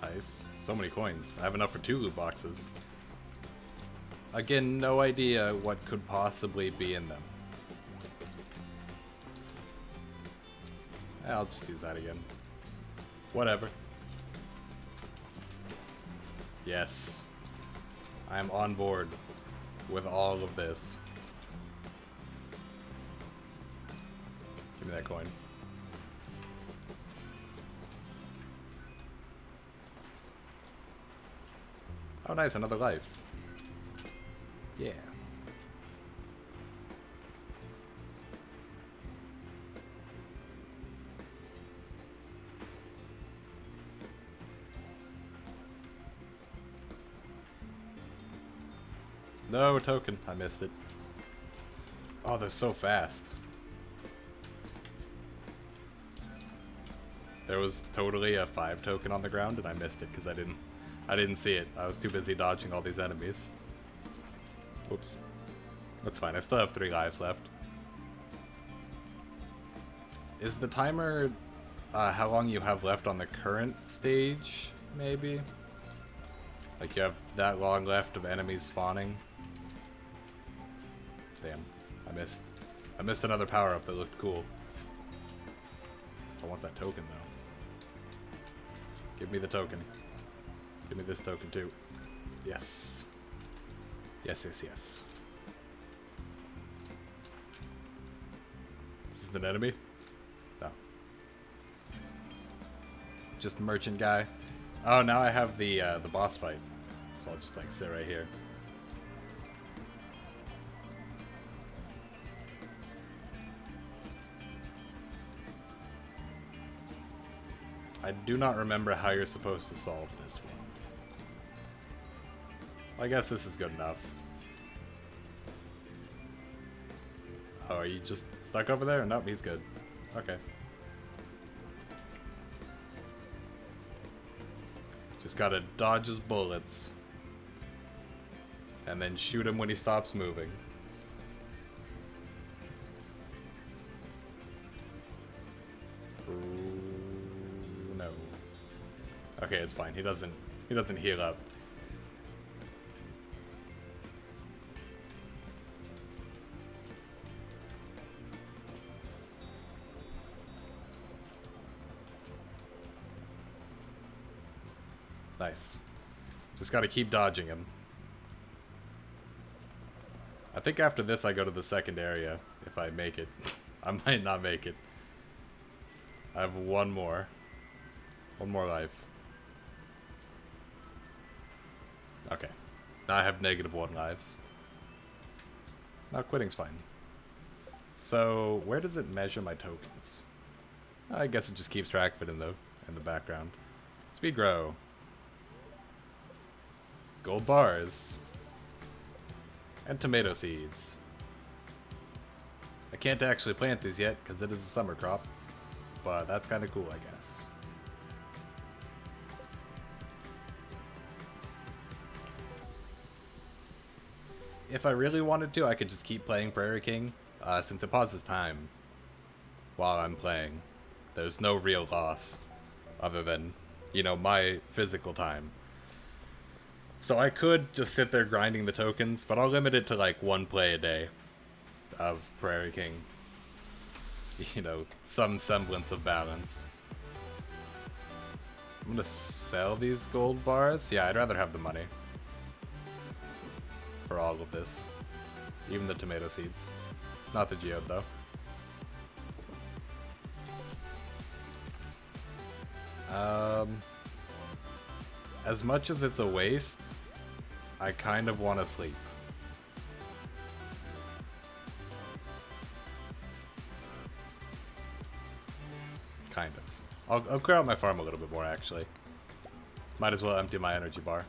A: Nice. So many coins. I have enough for 2 loot boxes. Again, no idea what could possibly be in them. I'll just use that again. Whatever. Yes. I am on board with all of this. Give me that coin. Oh, nice, another life. Yeah. No token. I missed it. Oh, they're so fast. There was totally a 5 token on the ground, and I missed it because I didn't see it. I was too busy dodging all these enemies. Whoops. That's fine. I still have 3 lives left. Is the timer how long you have left on the current stage, maybe? Like you have that long left of enemies spawning? Damn. I missed another power-up that looked cool. I want that token, though. Give me the token. Give me this token, too. Yes. Yes, yes, yes. is an enemy? No. Just merchant guy. Oh, now I have the boss fight. So I'll just like sit right here. I do not remember how you're supposed to solve this one. I guess this is good enough. Oh, are you just stuck over there? Nope, he's good. Okay. Just gotta dodge his bullets. And then shoot him when he stops moving. Ooh, no. Okay, it's fine. He doesn't heal up. Nice. Just gotta keep dodging him. I think after this I go to the second area, if I make it. I might not make it. I have one more. One more life. Okay. Now I have -1 lives. Now quitting's fine. So, where does it measure my tokens? I guess it just keeps track of it in the background. Speed grow. Gold bars. And tomato seeds. I can't actually plant these yet because it is a summer crop. But that's kind of cool, I guess. If I really wanted to, I could just keep playing Prairie King. Since it pauses time while I'm playing. There's no real loss. Other than, you know, my physical time. So I could just sit there grinding the tokens, but I'll limit it to like 1 play a day of Prairie King. You know, some semblance of balance. I'm gonna sell these gold bars. Yeah, I'd rather have the money for all of this. Even the tomato seeds. Not the geode though. As much as it's a waste, I kind of want to sleep. Kind of. I'll clear out my farm a little bit more, actually. Might as well empty my energy bar.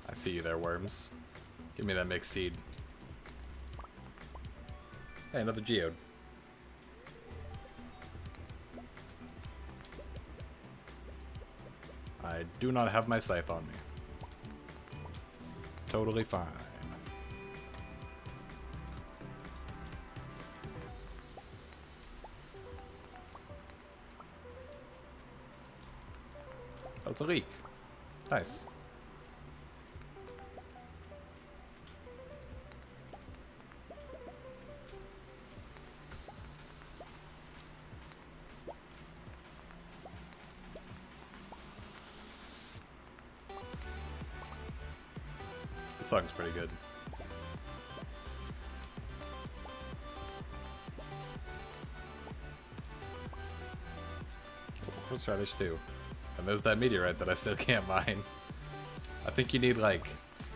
A: I see you there, worms. Give me that mixed seed. Hey, another geode. I do not have my scythe on me. Totally fine. Oh, it's a leak. Nice. This song's pretty good. Horseradish too. And there's that meteorite that I still can't mine. I think you need like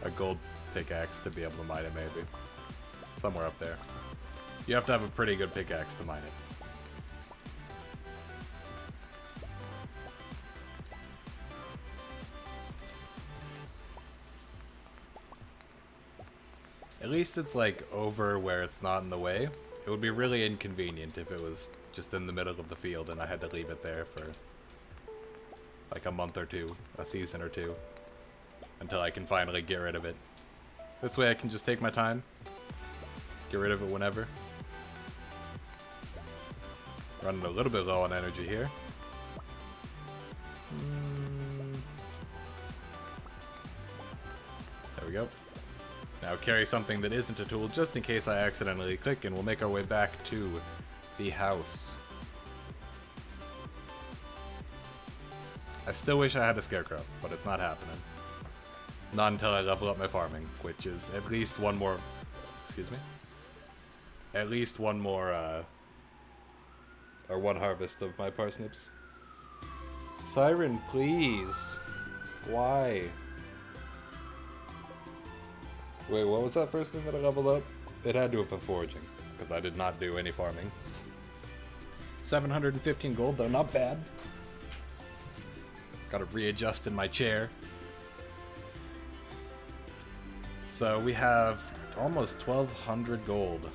A: a gold pickaxe to be able to mine it, maybe. Somewhere up there. You have to have a pretty good pickaxe to mine it. At least it's like over where it's not in the way. It would be really inconvenient if it was just in the middle of the field and I had to leave it there for like a month or two, a season or two, until I can finally get rid of it. This way I can just take my time, get rid of it whenever. Running a little bit low on energy here. There we go. Now carry something that isn't a tool just in case I accidentally click, and we'll make our way back to the house. I still wish I had a scarecrow, but it's not happening. Not until I level up my farming, which is at least one more excuse me. At least one more, or one harvest of my parsnips. Siren, please. Why? Wait, what was that first thing that I leveled up? It had to have been foraging, because I did not do any farming. 715 gold, though, not bad. Gotta readjust in my chair. So we have almost 1,200 gold.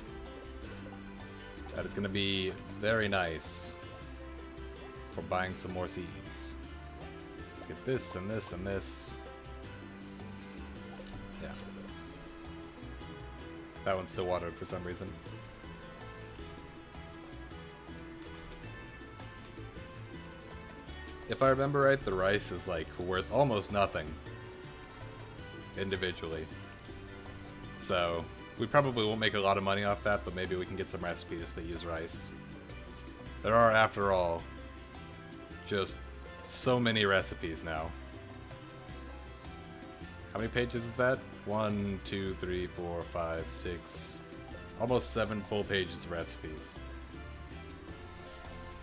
A: That is gonna be very nice for buying some more seeds. Let's get this and this and this. Yeah. That one's still watered for some reason. If I remember right, the rice is like worth almost nothing individually. So we probably won't make a lot of money off that, but maybe we can get some recipes that use rice. There are, after all, just so many recipes now. How many pages is that? 1, 2, 3, 4, 5, 6, almost 7 full pages of recipes.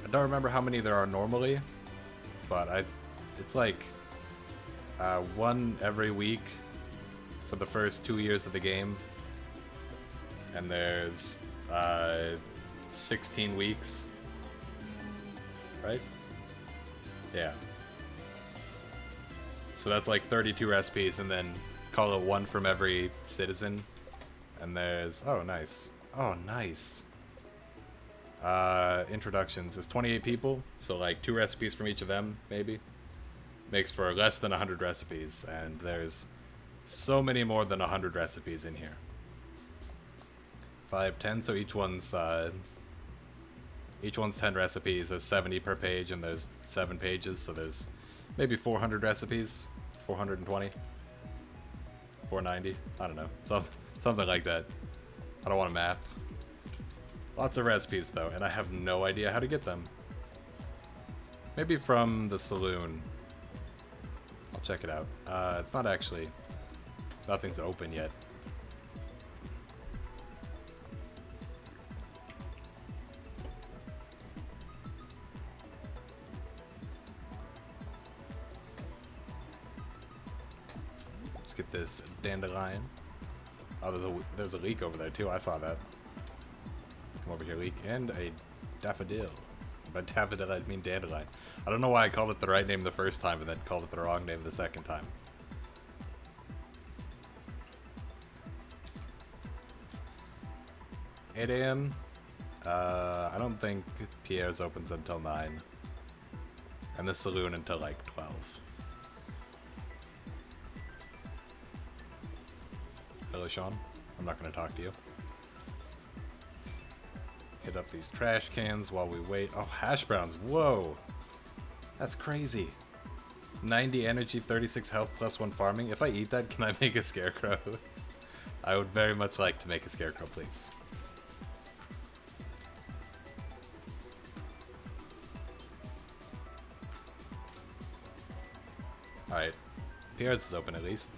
A: I don't remember how many there are normally, but it's like one every week for the first 2 years of the game. And there's 16 weeks, right? Yeah. So that's like 32 recipes, and then call it one from every citizen. And there's, oh nice, oh nice. Introductions, there's 28 people, so like 2 recipes from each of them, maybe. Makes for less than 100 recipes, and there's so many more than 100 recipes in here. 5, 10, so each one's 10 recipes. There's 70 per page, and there's 7 pages, so there's maybe 400 recipes, 420, 490, I don't know, something like that. I don't want to math. Lots of recipes though, and I have no idea how to get them. Maybe from the saloon. I'll check it out. It's not actually, nothing's open yet. Let's get this dandelion. Oh, there's a leek over there too. I saw that. Come over here, leek, and a daffodil. By daffodil, I mean dandelion. I don't know why I called it the right name the first time and then called it the wrong name the second time. $8 a.m. I don't think Pierre's opens until 9. And the saloon until like 12. Hello, Sean. I'm not going to talk to you. Hit up these trash cans while we wait. Oh, hash browns. Whoa. That's crazy. 90 energy, 36 health, plus 1 farming. If I eat that, can I make a scarecrow? I would very much like to make a scarecrow, please. Alright. Pierre's is open at least.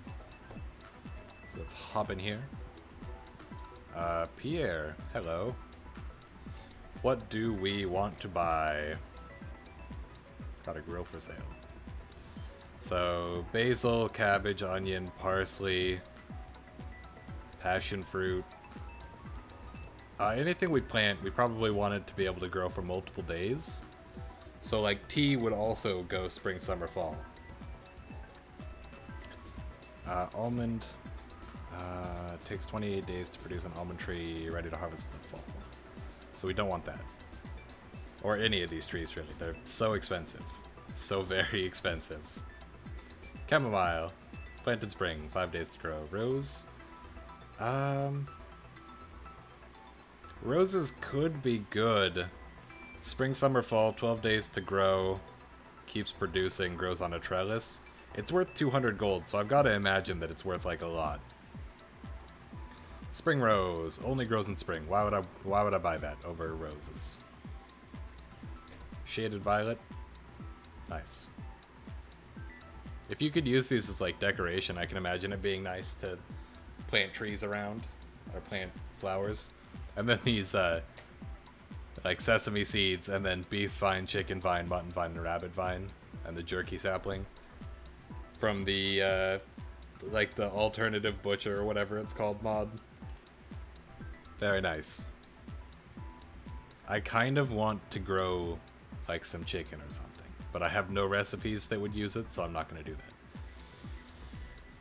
A: So let's hop in here. Pierre, hello. What do we want to buy? It's got a grill for sale. So, basil, cabbage, onion, parsley, passion fruit. Anything we plant, we probably want it to be able to grow for multiple days. So, like, tea would also go spring, summer, fall. Almond. It takes 28 days to produce an almond tree ready to harvest in the fall. So we don't want that. Or any of these trees, really. They're so expensive. So very expensive. Chamomile. Planted spring. 5 days to grow. Rose. Roses could be good. Spring, summer, fall. 12 days to grow. Keeps producing. Grows on a trellis. It's worth 200 gold, so I've got to imagine that it's worth like a lot. Spring rose only grows in spring. Why would I buy that over roses? Shaded violet, nice. If you could use these as like decoration, I can imagine it being nice to plant trees around. or plant flowers. And then these, like sesame seeds, and then beef vine, chicken vine, mutton vine, and rabbit vine, and the jerky sapling. From the, like the alternative butcher or whatever it's called mod. Very nice. I kind of want to grow like some chicken or something, but I have no recipes that would use it, so I'm not going to do that.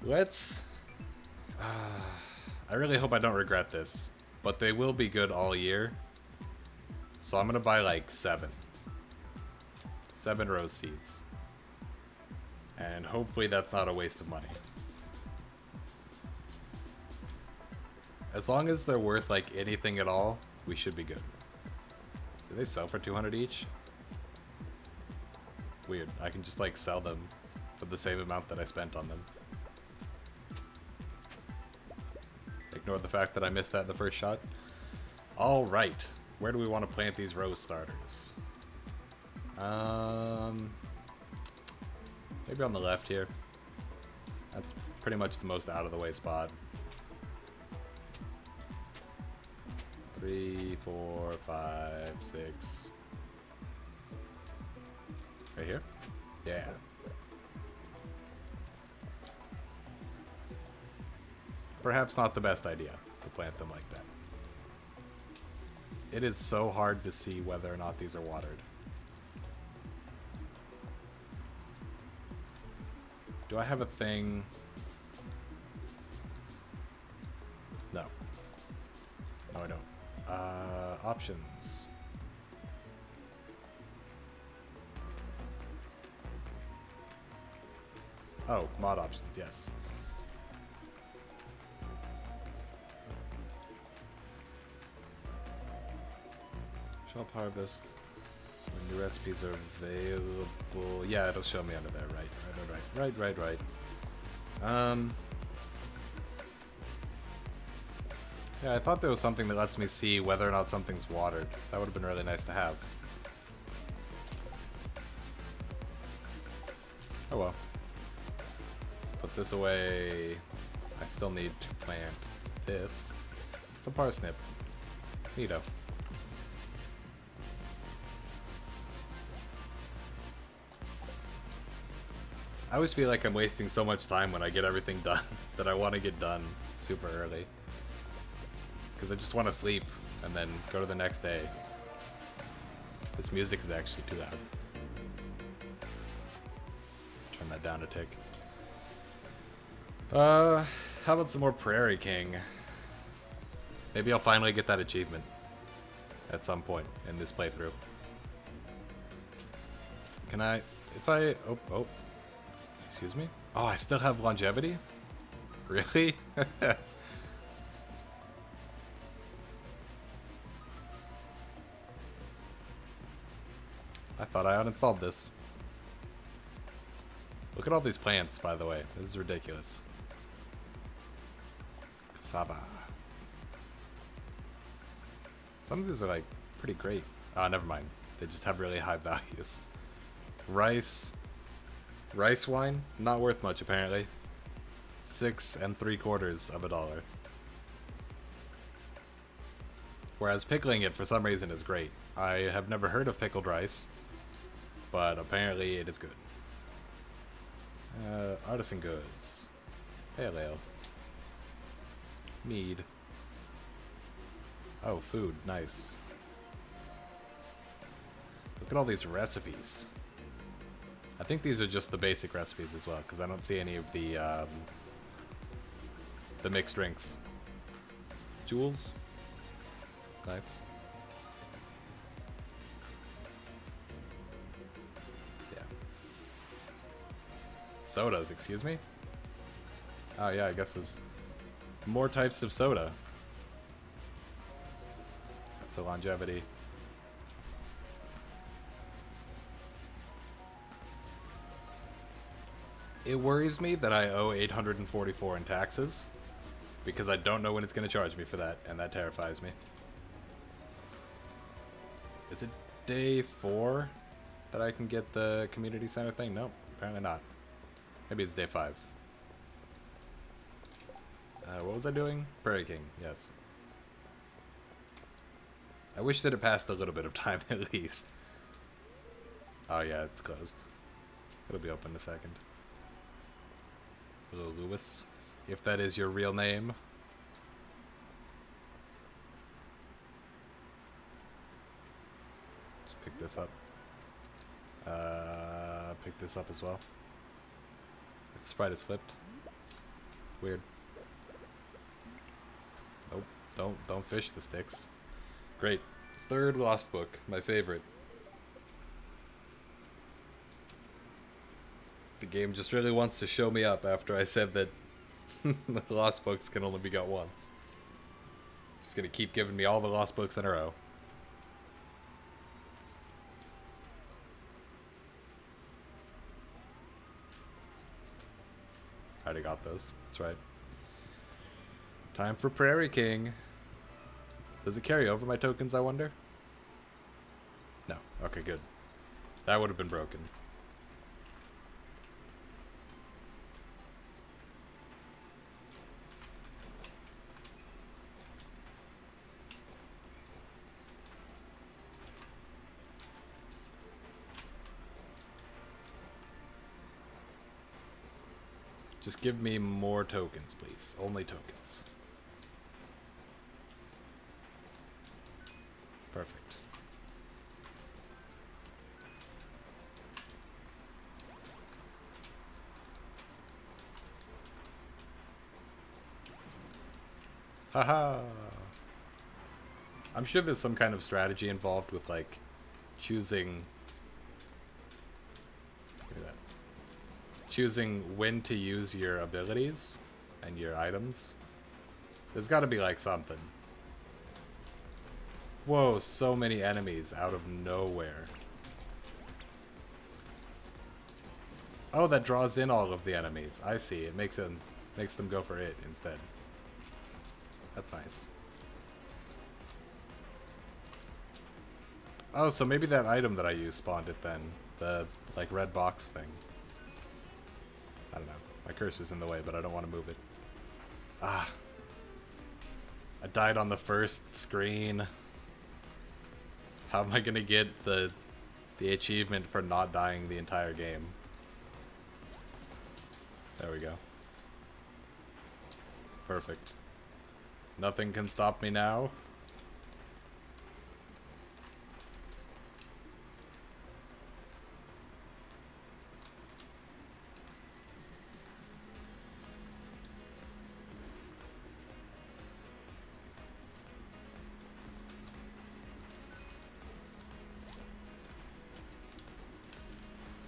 A: Let's... I really hope I don't regret this, but they will be good all year. So I'm going to buy like 7 rose seeds. And hopefully that's not a waste of money. As long as they're worth like anything at all, we should be good. Do they sell for 200 each? Weird. I can just like sell them for the same amount that I spent on them. Ignore the fact that I missed that in the first shot. Alright. Where do we want to plant these rose starters? Maybe on the left here. That's pretty much the most out of the way spot. 3, 4, 5, 6. Right here? Yeah. Perhaps not the best idea to plant them like that. It is so hard to see whether or not these are watered. Do I have a thing? No. No, I don't. Options. Oh, mod options, yes. Shop harvest. When new recipes are available. Yeah, it'll show me under there. Right. Yeah, I thought there was something that lets me see whether or not something's watered. That would have been really nice to have. Oh well. Put this away. I still need to plant this. It's a parsnip. Neato. I always feel like I'm wasting so much time when I get everything done that I want to get done super early. Because I just want to sleep and then go to the next day. This music is actually too loud. Turn that down a tick. How about some more Prairie King? Maybe I'll finally get that achievement at some point in this playthrough. Can I, if I, oh, excuse me? Oh, I still have longevity? Really? I thought I uninstalled this. Look at all these plants, by the way. This is ridiculous. Cassava. Some of these are, like, pretty great. Oh, never mind. They just have really high values. Rice. Rice wine? Not worth much, apparently. 6 3/4 Whereas pickling it, for some reason, is great. I have never heard of pickled rice, but apparently it is good. Artisan goods. Pale ale. Mead. Oh, food. Nice. Look at all these recipes. I think these are just the basic recipes as well, because I don't see any of the mixed drinks. Jewels. Nice. Yeah. Sodas, excuse me? Oh yeah, I guess there's more types of soda. That's the longevity. It worries me that I owe $844 in taxes, because I don't know when it's going to charge me for that, and that terrifies me. Is it day 4 that I can get the community center thing? Nope, apparently not. Maybe it's day 5. What was I doing? Prairie King, yes. I wish that it passed a little bit of time at least. Oh yeah, it's closed. It'll be open in a second. Hello, Lewis. If that is your real name. Just pick this up. Pick this up as well. Its sprite is flipped. Weird. Nope, don't fish the sticks. Great. Third Lost Book, my favorite. The game just really wants to show me up after I said that the Lost Books can only be got once. Just gonna keep giving me all the Lost Books in a row. I already got those. That's right. Time for Prairie King. Does it carry over my tokens, I wonder? No. Okay, good. That would have been broken. Just give me more tokens, please. Only tokens. Perfect. Haha! I'm sure there's some kind of strategy involved with, like, choosing... Look at that. Choosing when to use your abilities and your items. There's gotta be, like, something. Whoa, so many enemies out of nowhere. Oh, that draws in all of the enemies. I see. It makes them go for it instead. That's nice. Oh, so maybe that item that I used spawned it then. The, like, red box thing. I don't know. My cursor's in the way, but I don't want to move it. Ah. I died on the first screen. How am I gonna get the achievement for not dying the entire game? There we go. Perfect. Nothing can stop me now.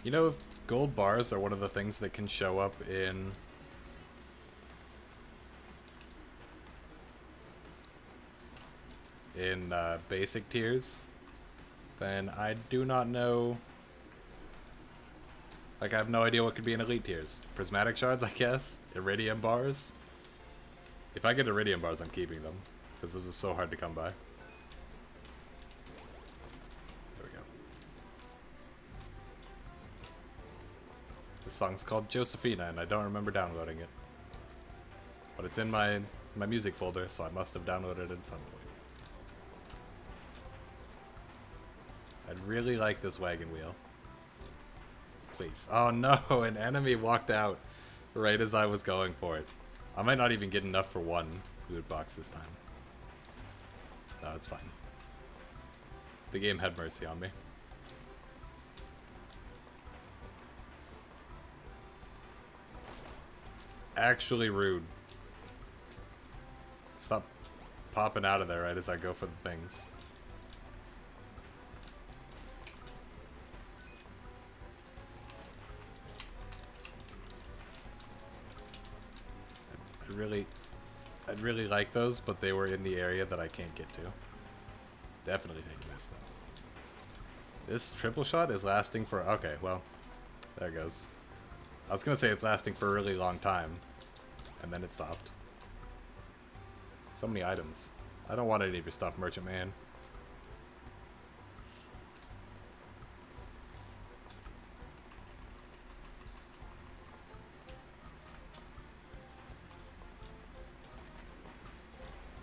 A: You know, if gold bars are one of the things that can show up in basic tiers, then I do not know. Like, I have no idea what could be in elite tiers. Prismatic shards, I guess? Iridium bars? If I get iridium bars, I'm keeping them, because this is so hard to come by. There we go. This song's called Josephina, and I don't remember downloading it. But it's in my music folder, so I must have downloaded it at some point. I'd really like this wagon wheel. Please. Oh no, an enemy walked out right as I was going for it. I might not even get enough for one loot box this time. No, it's fine. The game had mercy on me. Actually rude. Stop popping out of there right as I go for the things. I'd really like those, but they were in the area that I can't get to. Definitely taking this though. This triple shot is lasting for... Okay, well, there it goes. I was gonna say it's lasting for a really long time, and then it stopped. So many items. I don't want any of your stuff, Merchant Man.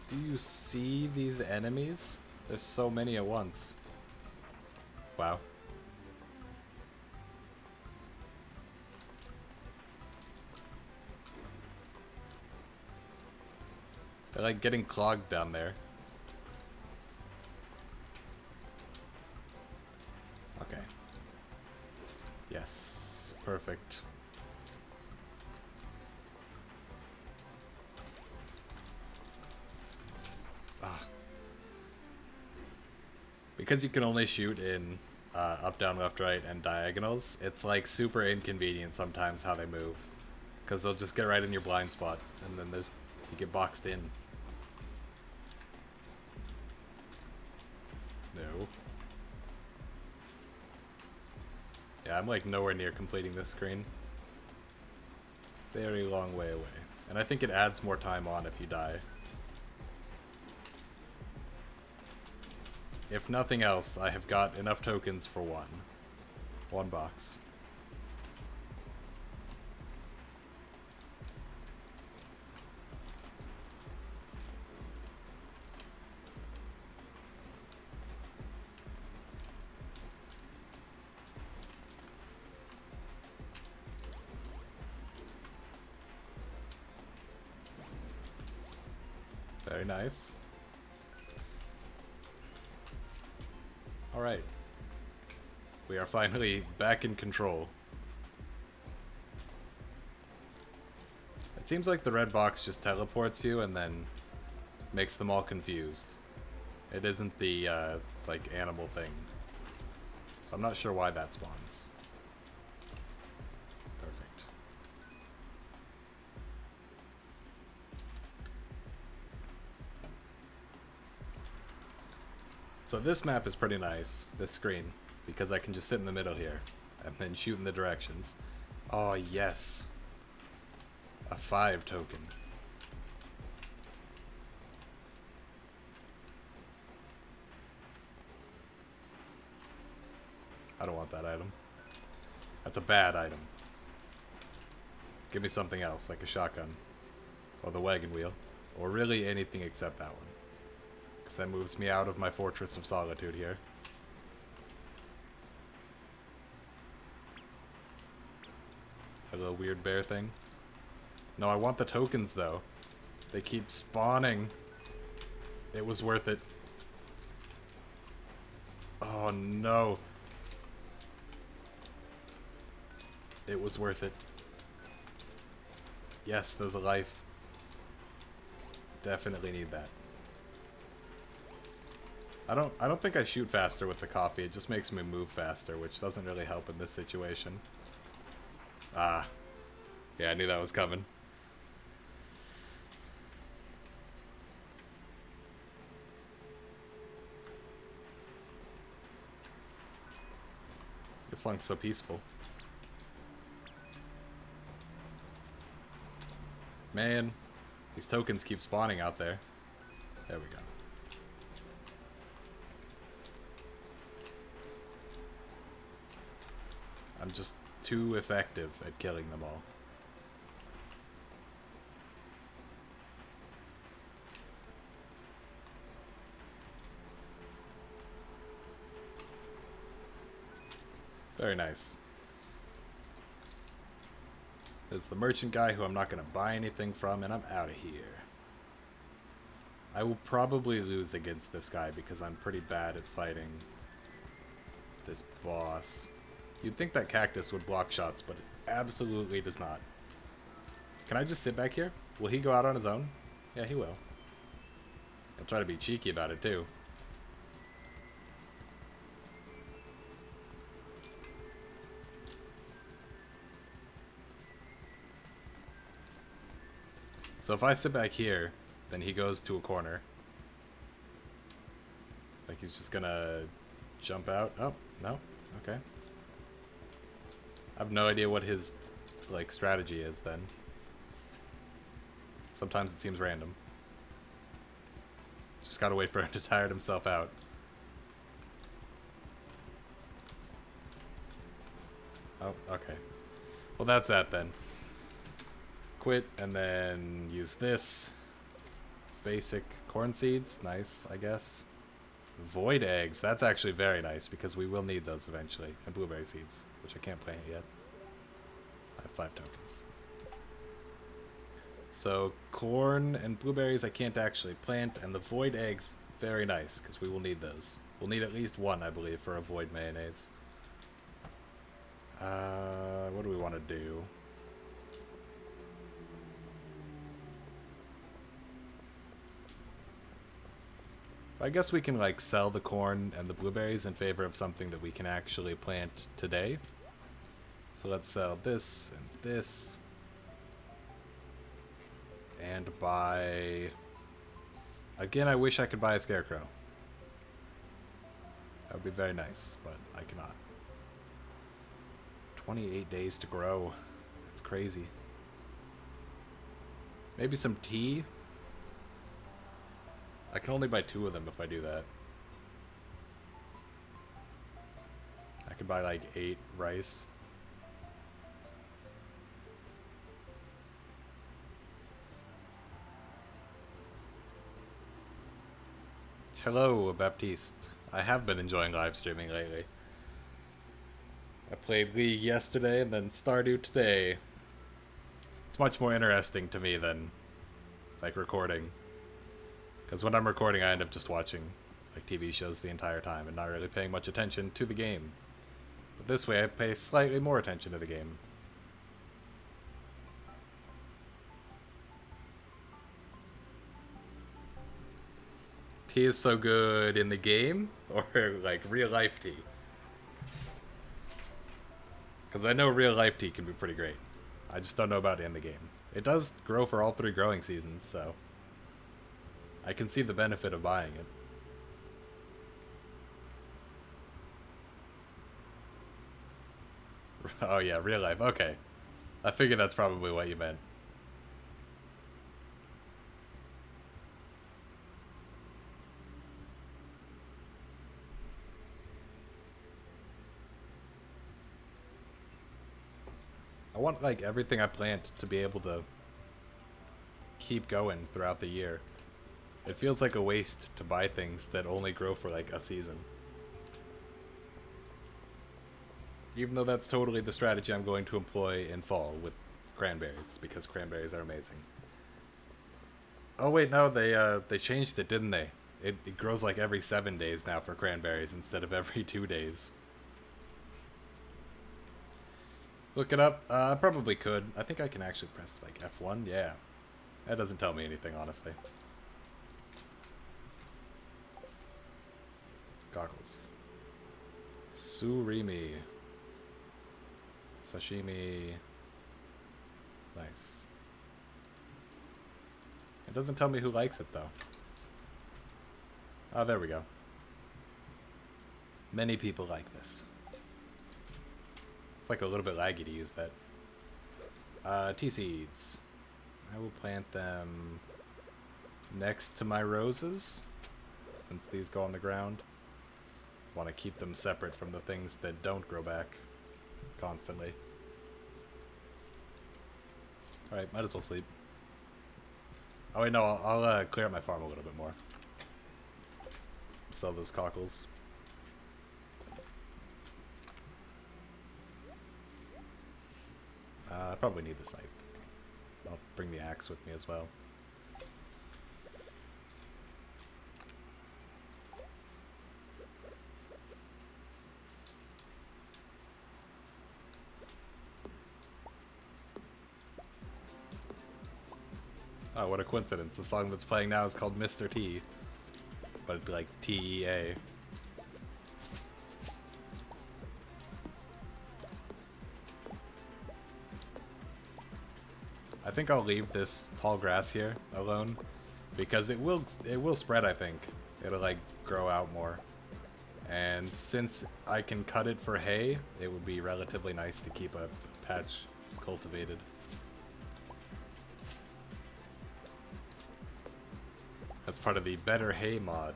A: Do you see these enemies? There's so many at once. Wow. They're like getting clogged down there. Okay. Yes. Perfect. Ah. Because you can only shoot in up, down, left, right, and diagonals, it's like super inconvenient sometimes how they move. Because they'll just get right in your blind spot, and then you get boxed in. No. Yeah, I'm like nowhere near completing this screen. Very long way away. And I think it adds more time on if you die. If nothing else, I have got enough tokens for one. One box. Very nice. Alright. We are finally back in control. It seems like the red box just teleports you and then makes them all confused. It isn't the, like, animal thing. So I'm not sure why that spawns. Perfect. So this map is pretty nice, this screen, because I can just sit in the middle here and then shoot in the directions. Oh, yes. A 5 token. I don't want that item. That's a bad item. Give me something else, like a shotgun. Or the wagon wheel. Or really anything except that one. Because that moves me out of my fortress of solitude here. A little weird bear thing. No, I want the tokens though. They keep spawning. It was worth it. Oh no. It was worth it. Yes, there's a life. Definitely need that. I don't think I shoot faster with the coffee. It just makes me move faster, which doesn't really help in this situation. Ah. Yeah, I knew that was coming. This looks so peaceful. Man, these tokens keep spawning out there. There we go. I'm just too effective at killing them all. Very nice. There's the merchant guy who I'm not going to buy anything from, and I'm out of here. I will probably lose against this guy because I'm pretty bad at fighting this boss. You'd think that cactus would block shots, but it absolutely does not. Can I just sit back here? Will he go out on his own? Yeah, he will. I'll try to be cheeky about it, too. So if I sit back here, then he goes to a corner. Like he's just gonna jump out. Oh, no. Okay. I have no idea what his, like, strategy is then. Sometimes it seems random. Just gotta wait for him to tire himself out. Oh, okay. Well, that's that then. Quit, and then use this. Basic corn seeds. Nice, I guess. Void eggs. That's actually very nice because we will need those eventually. And blueberry seeds, which I can't plant yet. I have 5 tokens. So corn and blueberries I can't actually plant, and the void eggs, very nice because we will need those. We'll need at least one, I believe, for a void mayonnaise. What do we want to do? I guess we can like sell the corn and the blueberries in favor of something that we can actually plant today. So let's sell this and this. And buy... Again, I wish I could buy a scarecrow. That would be very nice, but I cannot. 28 days to grow. That's crazy. Maybe some tea? I can only buy 2 of them if I do that. I could buy like 8 rice. Hello, Baptiste. I have been enjoying live streaming lately. I played League yesterday and then Stardew today. It's much more interesting to me than like recording. Because when I'm recording, I end up just watching like TV shows the entire time and not really paying much attention to the game. But this way, I pay slightly more attention to the game. Tea is so good in the game, or like real life tea? Because I know real life tea can be pretty great. I just don't know about it in the game. It does grow for all 3 growing seasons, so I can see the benefit of buying it. Oh yeah, real life. Okay. I figured that's probably what you meant. I want like everything I plant to be able to keep going throughout the year. It feels like a waste to buy things that only grow for like a season. Even though that's totally the strategy I'm going to employ in fall with cranberries, because cranberries are amazing. Oh wait, no, they changed it, didn't they? It grows like every 7 days now for cranberries instead of every 2 days. Look it up. I probably could. I think I can actually press like F1. Yeah. That doesn't tell me anything, honestly. Goggles. Surimi. Sashimi. Nice. It doesn't tell me who likes it, though. Oh, there we go. Many people like this. It's like a little bit laggy to use that. Tea seeds. I will plant them next to my roses, since these go on the ground. Want to keep them separate from the things that don't grow back constantly. Alright, might as well sleep. Oh wait, no, I'll clear up my farm a little bit more. Sell those cockles. I probably need the scythe. I'll bring the axe with me as well. Oh, what a coincidence. The song that's playing now is called Mr. T. But like T-E-A. I think I'll leave this tall grass here alone because it will spread, I think. It'll like grow out more. And since I can cut it for hay, it would be relatively nice to keep a patch cultivated. That's part of the better hay mod.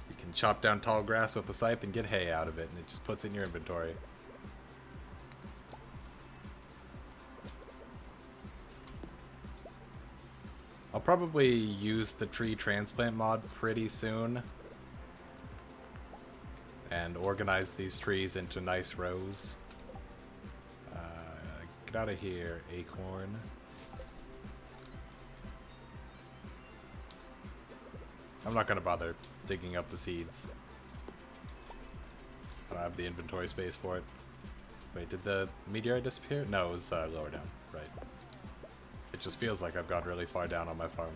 A: You can chop down tall grass with a scythe and get hay out of it, and it just puts it in your inventory. I'll probably use the tree transplant mod pretty soon, and organize these trees into nice rows. Get out of here, acorn. I'm not going to bother digging up the seeds. I don't have the inventory space for it. Wait, did the meteorite disappear? No, it was lower down. Right. It just feels like I've gone really far down on my farm.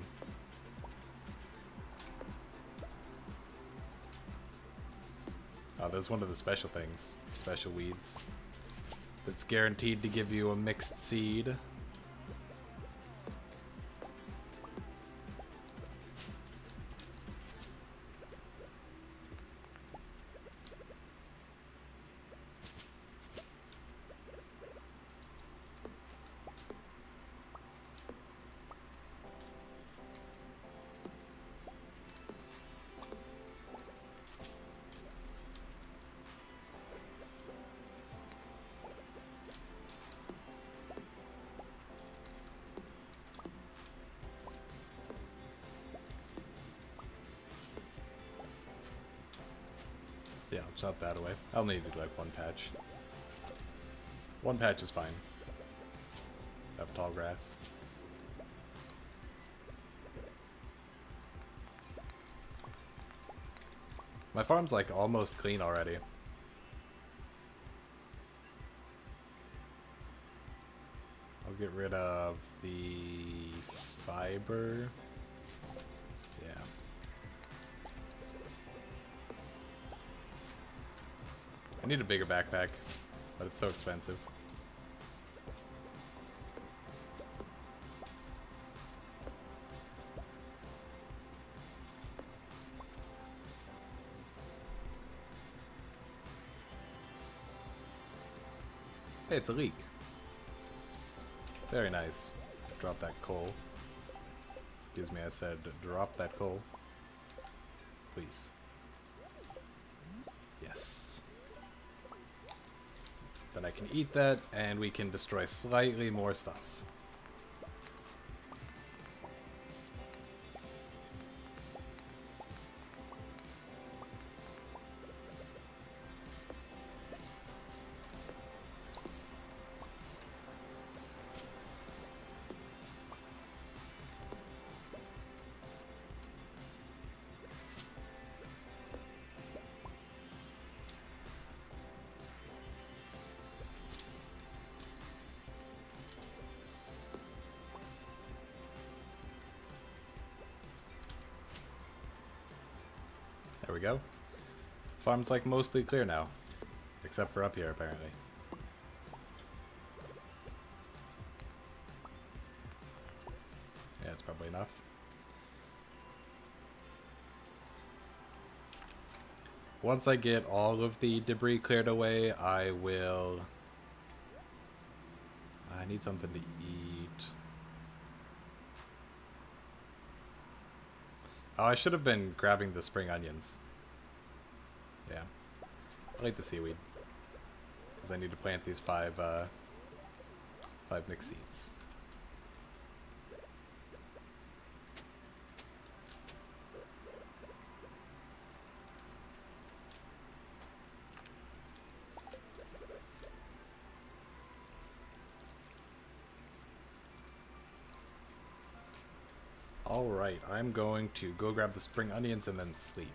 A: Oh, there's one of the special things. Special weeds. That's guaranteed to give you a mixed seed. Yeah, I'll chop that away. I'll need like one patch. One patch is fine. Have tall grass. My farm's like almost clean already. I'll get rid of the fiber. Yeah. I need a bigger backpack, but it's so expensive. Hey, it's a leak. Very nice. Drop that coal. Excuse me, I said drop that coal. Please. Yes. Then I can eat that, and we can destroy slightly more stuff. There we go. Farm's like mostly clear now. Except for up here, apparently. Yeah, it's probably enough. Once I get all of the debris cleared away, I will... I need something to eat. Oh, I should have been grabbing the spring onions. Yeah. I like the seaweed. Because I need to plant these five mixed seeds. Alright, I'm going to go grab the spring onions and then sleep.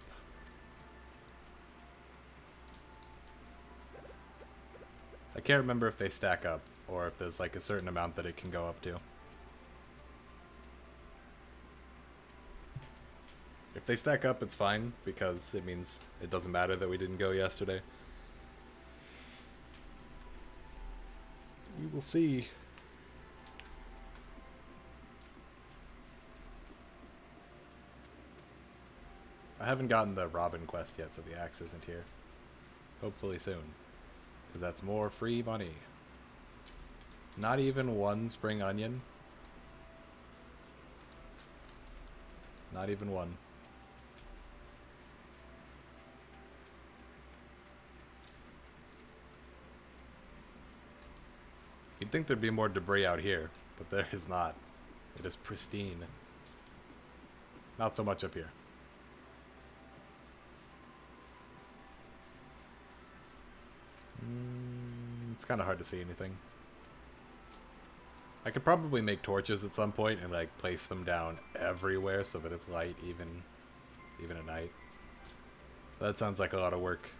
A: I can't remember if they stack up, or if there's like a certain amount that it can go up to. If they stack up, it's fine, because it means it doesn't matter that we didn't go yesterday. We will see. I haven't gotten the Robin quest yet, so the axe isn't here. Hopefully soon. Because that's more free money. Not even one spring onion. Not even one. You'd think there'd be more debris out here, but there is not. It is pristine. Not so much up here. It's kind of hard to see anything. I could probably make torches at some point and like place them down everywhere so that it's light even at night. That sounds like a lot of work.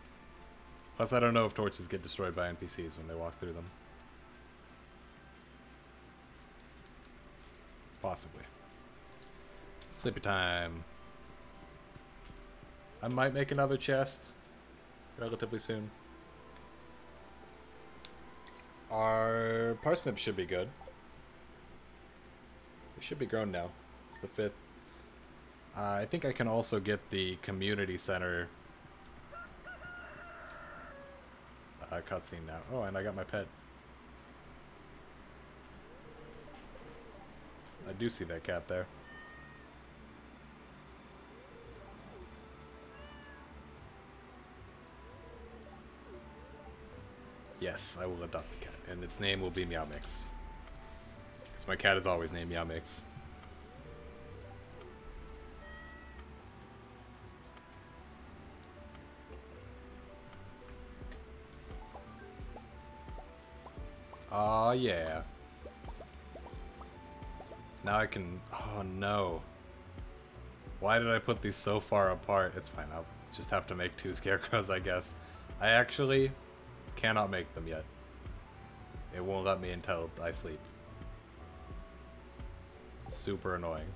A: Plus, I don't know if torches get destroyed by NPCs when they walk through them. Possibly. Sleepy time. I might make another chest relatively soon. Our parsnips should be good. They should be grown now. It's the 5th. I think I can also get the community center cutscene now. Oh, and I got my pet. I do see that cat there. Yes, I will adopt the cat, and its name will be Meow Mix. Because my cat is always named Meow Mix. Aw, yeah. Now I can... Oh, no. Why did I put these so far apart? It's fine. I'll just have to make 2 scarecrows, I guess. I actually cannot make them yet. It won't let me until I sleep. Super annoying.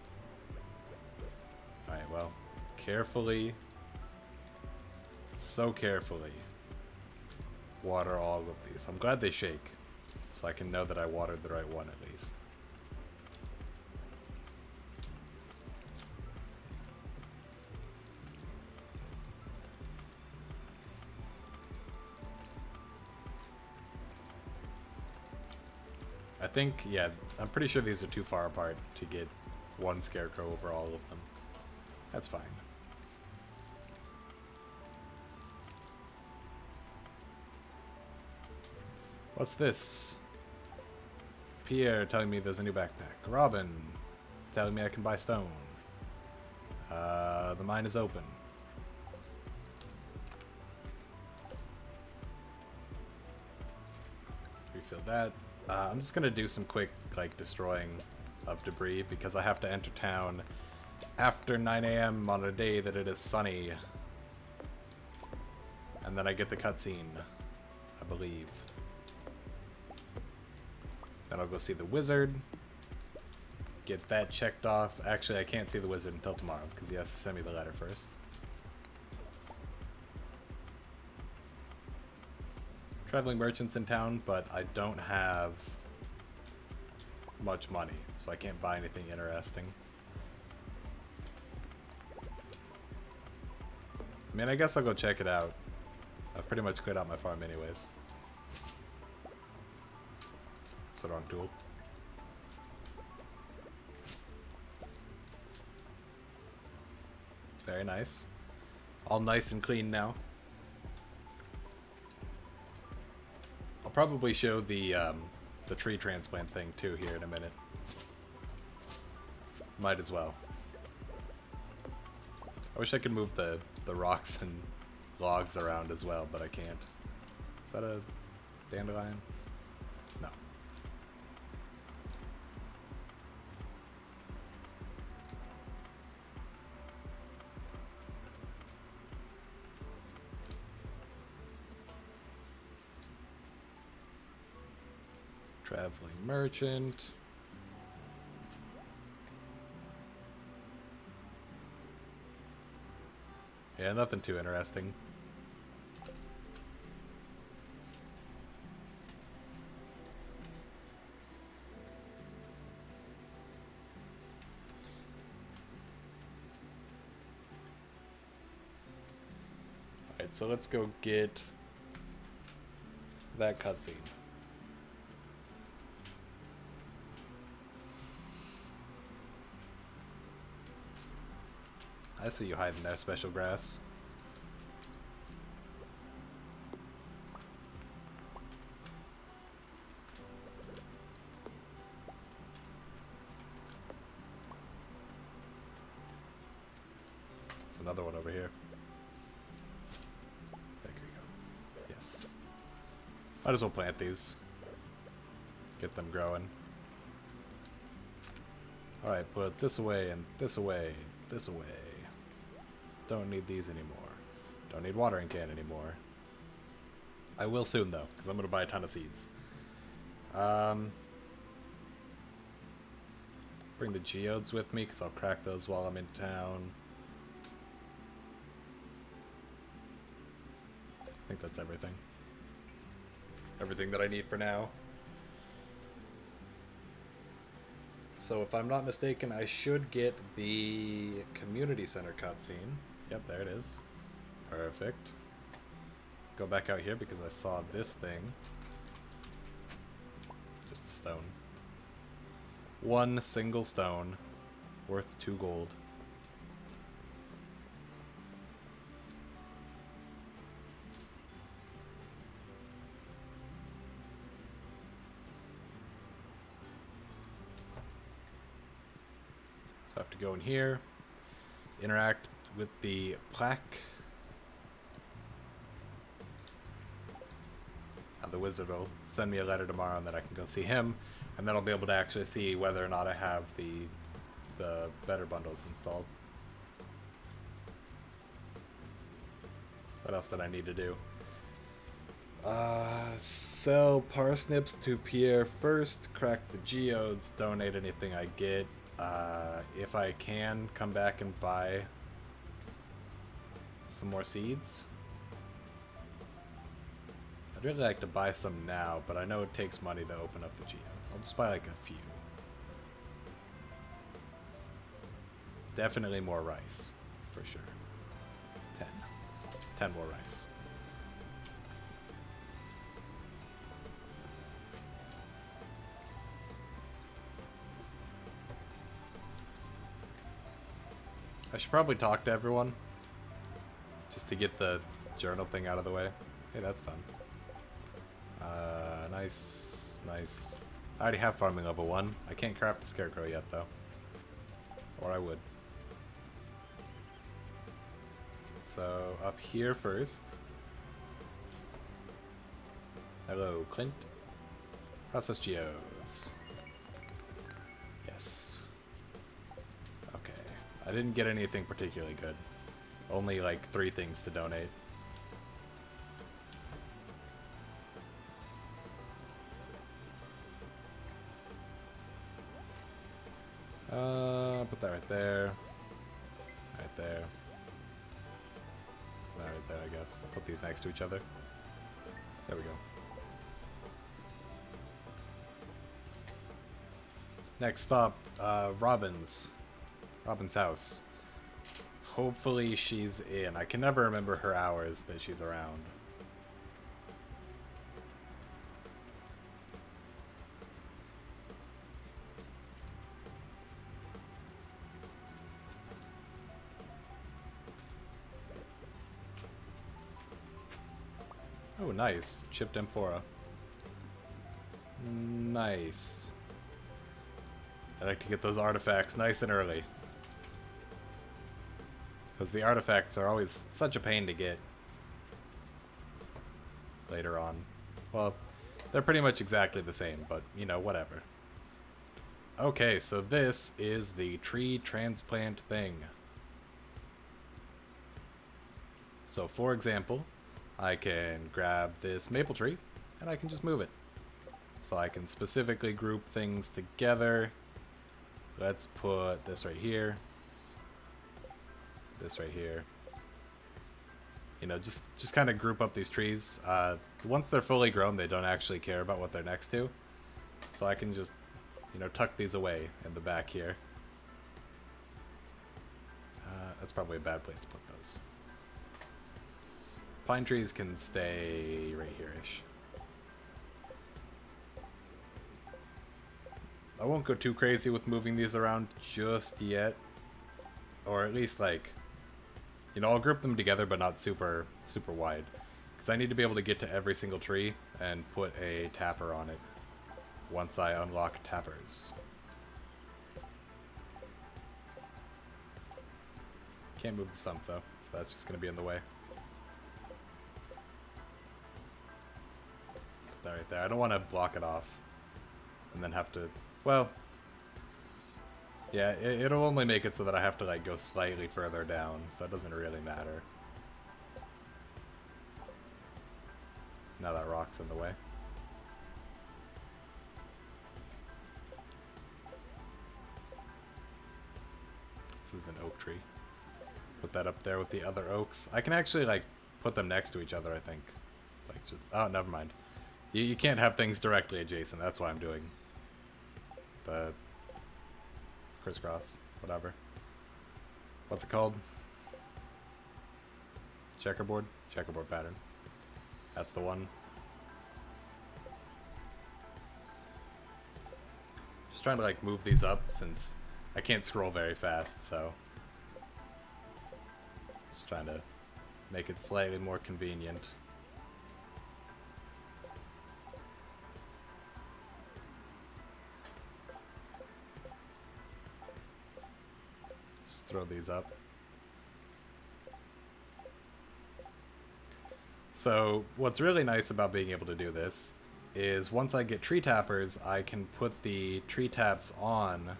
A: Alright, well. Carefully. So carefully. Water all of these. I'm glad they shake. So I can know that I watered the right one at least. I think, yeah, I'm pretty sure these are too far apart to get 1 scarecrow over all of them. That's fine. What's this? Pierre telling me there's a new backpack. Robin telling me I can buy stone. The mine is open. Refill that. I'm just gonna do some quick, like, destroying of debris because I have to enter town after 9 AM on a day that it is sunny. And then I get the cutscene, I believe. Then I'll go see the wizard. Get that checked off. Actually, I can't see the wizard until tomorrow because he has to send me the letter first. Traveling merchants in town, but I don't have much money, so I can't buy anything interesting. I mean, I guess I'll go check it out. I've pretty much cleared out my farm anyways. It's the wrong tool. Very nice. All nice and clean now. I'll probably show the tree transplant thing too here in a minute. Might as well. I wish I could move the rocks and logs around as well, but I can't. Is that a dandelion? No. Traveling merchant. Yeah, nothing too interesting. Alright, so let's go get that cutscene. I see you hiding there, special grass. There's another one over here. There we go. Yes. Might as well plant these. Get them growing. Alright, put this away and this away, this away. Don't need these anymore. Don't need watering can anymore. I will soon though, because I'm going to buy a ton of seeds. Bring the geodes with me, because I'll crack those while I'm in town. I think that's everything. Everything that I need for now. So if I'm not mistaken, I should get the community center cutscene. Yep, there it is. Perfect. Go back out here because I saw this thing. Just a stone. One single stone worth 2 gold. So I have to go in here, interact with the plaque. The wizard will send me a letter tomorrow and then I can go see him, and then I'll be able to actually see whether or not I have the better bundles installed. What else did I need to do? Sell parsnips to Pierre first, crack the geodes, donate anything I get. If I can, come back and buy some more seeds. I'd really like to buy some now, but I know it takes money to open up the geodes. I'll just buy like a few. Definitely more rice, for sure. 10. 10 more rice. I should probably talk to everyone, just to get the journal thing out of the way. Hey, that's done. Nice, nice. I already have farming level 1. I can't craft a scarecrow yet, though. Or I would. So, up here first. Hello, Clint. Process geodes. Yes. Okay. I didn't get anything particularly good. Only like 3 things to donate. Put that right there. Right there. That right there, I guess. I'll put these next to each other. There we go. Next stop, Robin's house. Hopefully she's in. I can never remember her hours that she's around. Oh, nice. Chipped amphora. Nice. I like to get those artifacts nice and early. Because the artifacts are always such a pain to get later on. Well, they're pretty much exactly the same, but, you know, whatever. Okay, so this is the tree transplant thing. So, for example, I can grab this maple tree, and I can just move it. So I can specifically group things together. Let's put this right here. This right here. You know, just kind of group up these trees. Once they're fully grown, they don't actually care about what they're next to. So I can just, you know, tuck these away in the back here. That's probably a bad place to put those. Pine trees can stay right here-ish. I won't go too crazy with moving these around just yet. Or at least, like, you know, I'll group them together, but not super wide. Because I need to be able to get to every single tree and put a tapper on it once I unlock tappers. Can't move the stump, though, so that's just going to be in the way. That right there. I don't want to block it off. And then have to... Well... Yeah, it'll only make it so that I have to, like, go slightly further down, so it doesn't really matter. Now that rock's in the way. This is an oak tree. Put that up there with the other oaks. I can actually, like, put them next to each other, I think. Like, just... Oh, never mind. You can't have things directly adjacent. That's why I'm doing the crisscross. Whatever. What's it called? Checkerboard? Checkerboard pattern. That's the one. Just trying to, like, move these up since I can't scroll very fast, so... Just trying to make it slightly more convenient. Just throw these up. So, what's really nice about being able to do this is once I get tree tappers, I can put the tree taps on.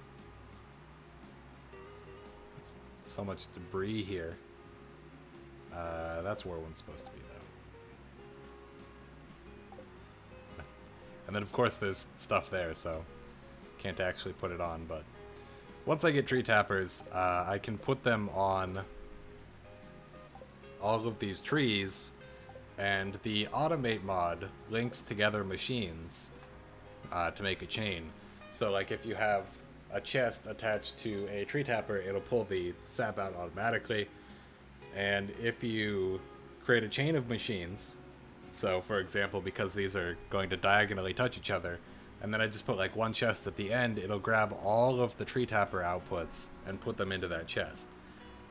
A: So much debris here. That's where one's supposed to be, though. And then, of course, there's stuff there, so can't actually put it on. But once I get tree tappers, I can put them on all of these trees, and the automate mod links together machines to make a chain. So, like, if you have a chest attached to a tree tapper, it'll pull the sap out automatically. And if you create a chain of machines, so for example, because these are going to diagonally touch each other, and then I just put like one chest at the end, it'll grab all of the tree tapper outputs and put them into that chest.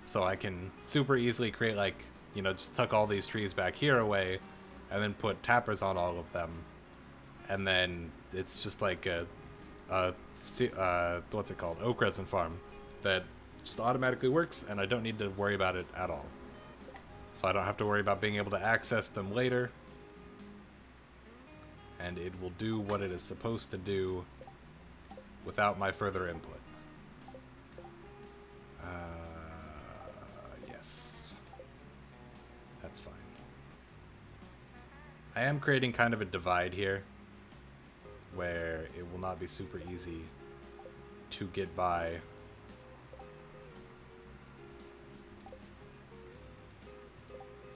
A: So I can super easily create, like, you know, just tuck all these trees back here away and then put tappers on all of them. And then it's just like what's it called? Oak resin farm that just automatically works, and I don't need to worry about it at all. So I don't have to worry about being able to access them later. And it will do what it is supposed to do without my further input. Yes. That's fine. I am creating kind of a divide here where it will not be super easy to get by.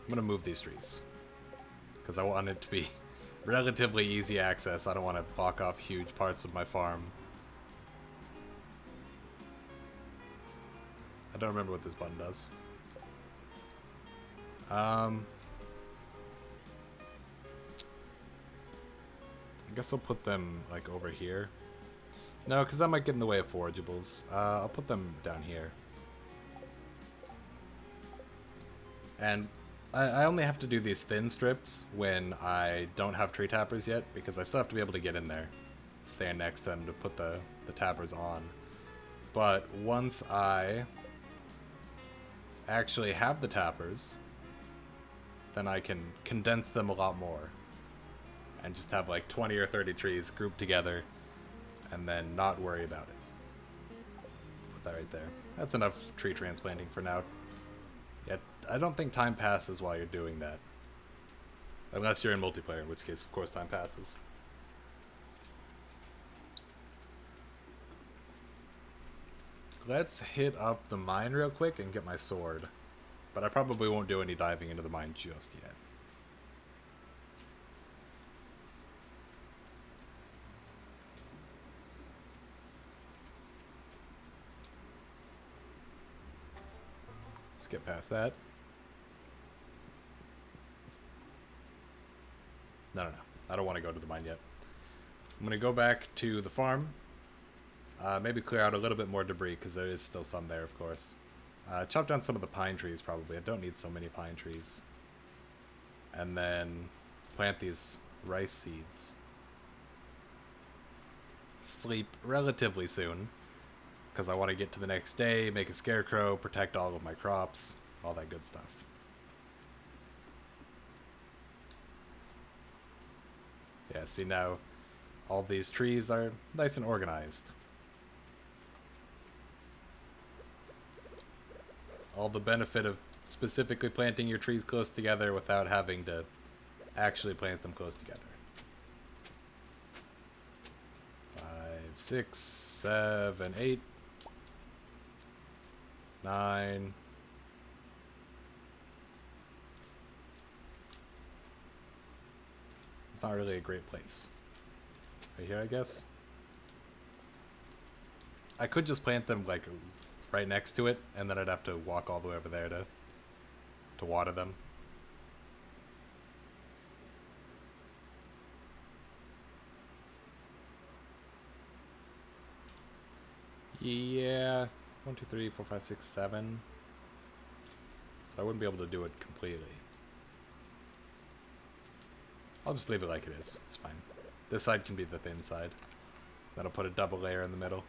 A: I'm going to move these trees because I want it to be relatively easy access. I don't want to block off huge parts of my farm. I don't remember what this button does. I guess I'll put them like over here. No, because that might get in the way of forageables. I'll put them down here. And I only have to do these thin strips when I don't have tree tappers yet, because I still have to be able to get in there, stand next to them to put the tappers on. But once I actually have the tappers, then I can condense them a lot more and just have like 20 or 30 trees grouped together and then not worry about it. Put that right there. That's enough tree transplanting for now. Yeah, I don't think time passes while you're doing that. Unless you're in multiplayer, in which case, of course, time passes. Let's hit up the mine real quick and get my sword. But I probably won't do any diving into the mine just yet. Let's get past that. No. I don't want to go to the mine yet. I'm going to go back to the farm. Maybe clear out a little bit more debris, because there is still some there, of course. Chop down some of the pine trees, probably. I don't need so many pine trees. And then plant these rice seeds. Sleep relatively soon, because I want to get to the next day, make a scarecrow, protect all of my crops, all that good stuff. Yeah, see now, all these trees are nice and organized. All the benefit of specifically planting your trees close together without having to actually plant them close together. 5, 6, 7, 8, 9. It's not really a great place. Right here, I guess. I could just plant them like right next to it, and then I'd have to walk all the way over there to water them. Yeah, 1, 2, 3, 4, 5, 6, 7. So I wouldn't be able to do it completely. I'll just leave it like it is. It's fine. This side can be the thin side. Then I'll put a double layer in the middle.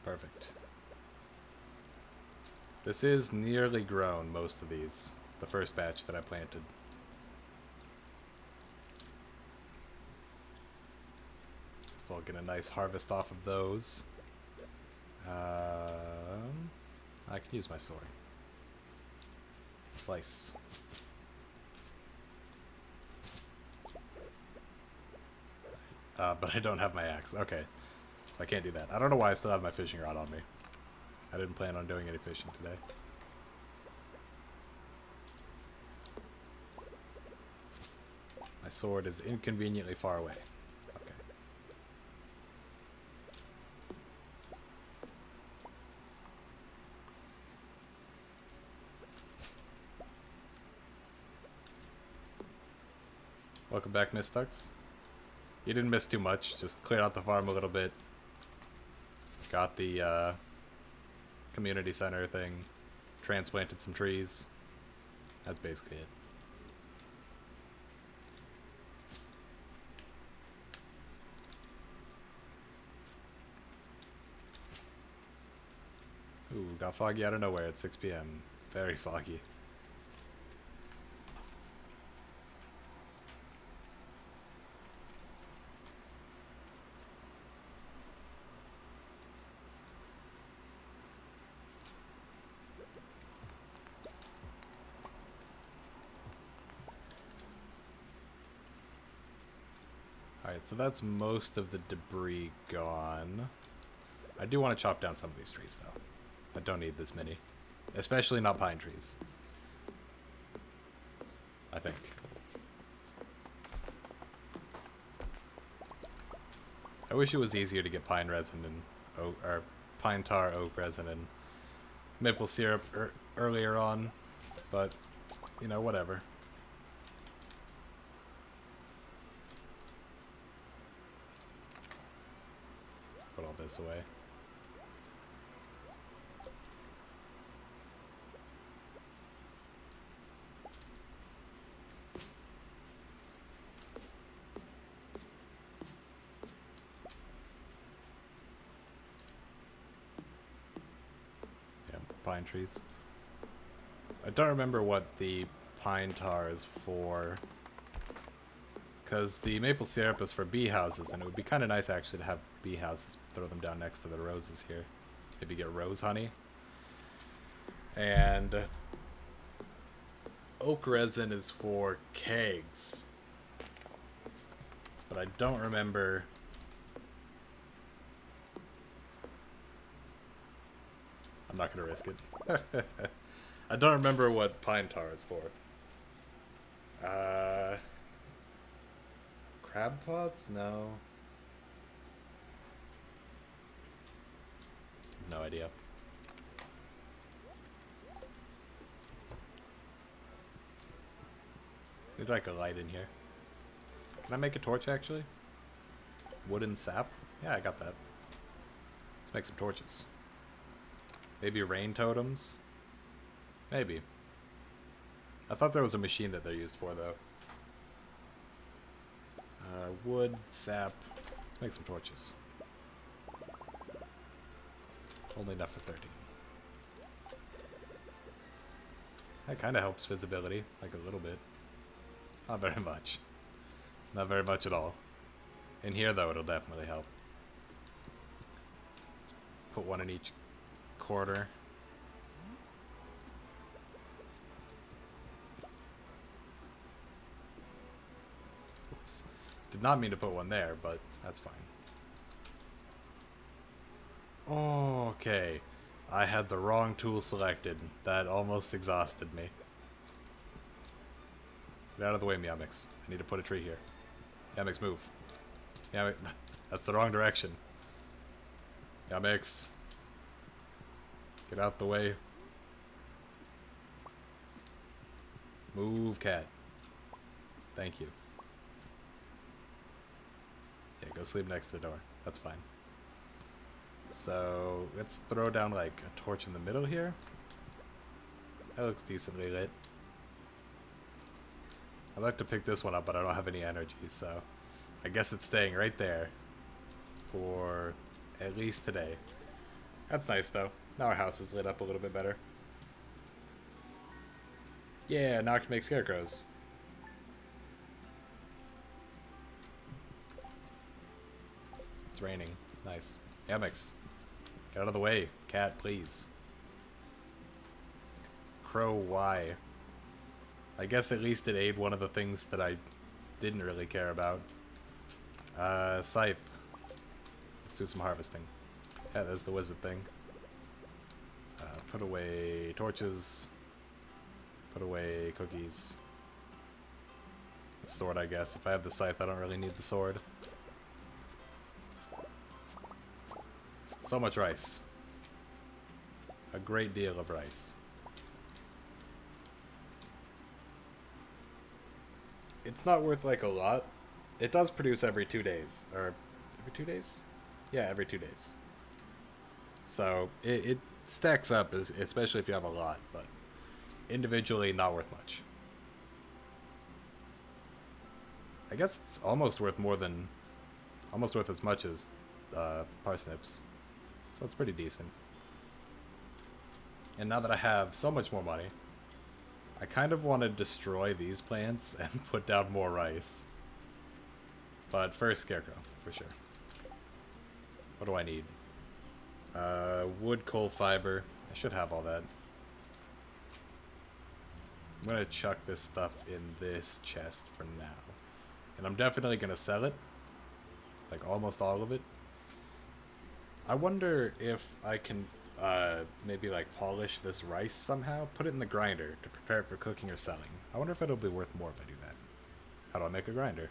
A: Perfect. This is nearly grown, most of these. The first batch that I planted. So I'll get a nice harvest off of those. I can use my sword. Slice. But I don't have my axe. Okay. So I can't do that. I don't know why I still have my fishing rod on me. I didn't plan on doing any fishing today. My sword is inconveniently far away. Okay. Welcome back, Miss Tux. You didn't miss too much. Just cleared out the farm a little bit. Got the community center thing. Transplanted some trees. That's basically it. Ooh, got foggy out of nowhere at 6 p.m. Very foggy. Alright, so that's most of the debris gone. I do want to chop down some of these trees, though. I don't need this many. Especially not pine trees. I think. I wish it was easier to get pine resin and oak, or pine tar, oak resin, and maple syrup earlier on, but you know, whatever. Put all this away. Pine trees. I don't remember what the pine tar is for, because the maple syrup is for bee houses, and it would be kind of nice actually to have bee houses. Throw them down next to the roses here. Maybe get rose honey. And oak resin is for kegs, but I don't remember. I'm not going to risk it. I don't remember what pine tar is for. Crab pots? No. No idea. Need like a light in here. Can I make a torch actually? Wooden sap? Yeah, I got that. Let's make some torches. Maybe rain totems? Maybe. I thought there was a machine that they're used for, though. Wood, sap. Let's make some torches. Only enough for 13. That kind of helps visibility, like a little bit. Not very much. Not very much at all. In here, though, it'll definitely help. Let's put one in each quarter. Oops. Did not mean to put one there, but that's fine. Okay. I had the wrong tool selected. That almost exhausted me. Get out of the way, Meowmix. I need to put a tree here. Meowmix, move. Meowmix, that's the wrong direction. Meowmix. Get out the way. Move, cat. Thank you. Yeah, go sleep next to the door. That's fine. So, let's throw down, like, a torch in the middle here. That looks decently lit. I'd like to pick this one up, but I don't have any energy, so I guess it's staying right there for at least today. That's nice, though. Now our house is lit up a little bit better. Yeah, now I can make scarecrows. It's raining. Nice. Meowmix. Get out of the way. Cat, please. Crow, why? I guess at least it ate one of the things that I didn't really care about. Scythe. Let's do some harvesting. Yeah, there's the wizard thing. Put away torches. Put away cookies. The sword, I guess. If I have the scythe, I don't really need the sword. So much rice. A great deal of rice. It's not worth like a lot. It does produce every 2 days. Or every 2 days? Yeah, every 2 days. So it stacks up, especially if you have a lot, but individually not worth much. I guess it's almost worth more than, almost worth as much as parsnips. So it's pretty decent. And now that I have so much more money, I kind of want to destroy these plants and put down more rice. But first, scarecrow, for sure. What do I need? Wood, coal, fiber. I should have all that. I'm going to chuck this stuff in this chest for now. And I'm definitely going to sell it. Like, almost all of it. I wonder if I can maybe like polish this rice somehow, put it in the grinder to prepare it for cooking or selling. I wonder if it'll be worth more if I do that. How do I make a grinder?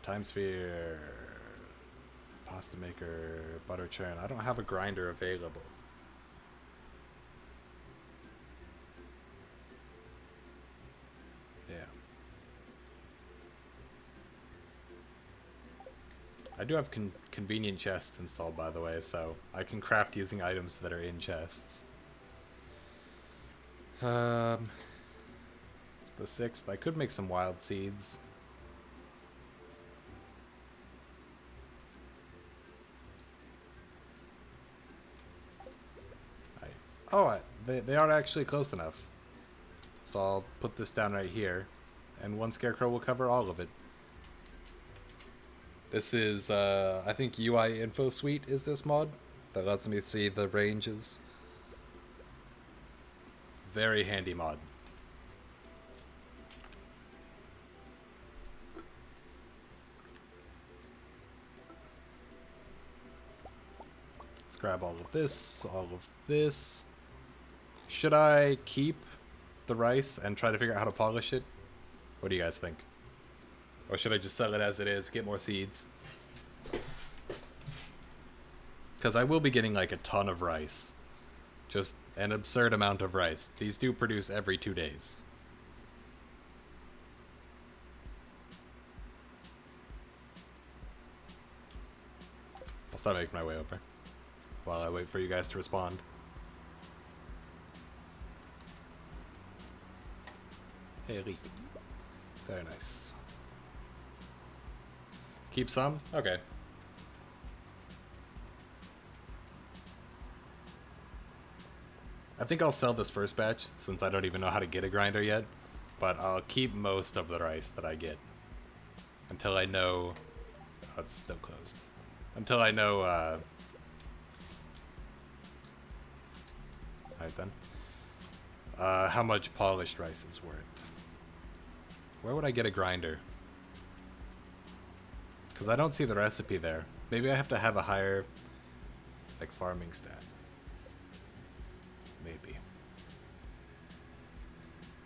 A: Time sphere, pasta maker, butter churn. I don't have a grinder available. Yeah. I do have convenient chests installed, by the way, so I can craft using items that are in chests. It's the 6th. I could make some wild seeds. They are actually close enough. So I'll put this down right here, and one scarecrow will cover all of it. This is, I think UI Info Suite is this mod that lets me see the ranges. Very handy mod. Let's grab all of this, all of this. Should I keep the rice and try to figure out how to polish it? What do you guys think? Or should I just sell it as it is, get more seeds? Because I will be getting like a ton of rice. Just an absurd amount of rice. These do produce every 2 days. I'll start making my way over while I wait for you guys to respond. Hey, Rick. Very nice. Keep some? Okay. I think I'll sell this first batch since I don't even know how to get a grinder yet. But I'll keep most of the rice that I get until I know. Oh, it's still closed. Until I know. Alright then. How much polished rice is worth. Where would I get a grinder? Because I don't see the recipe there. Maybe I have to have a higher, like, farming stat. Maybe.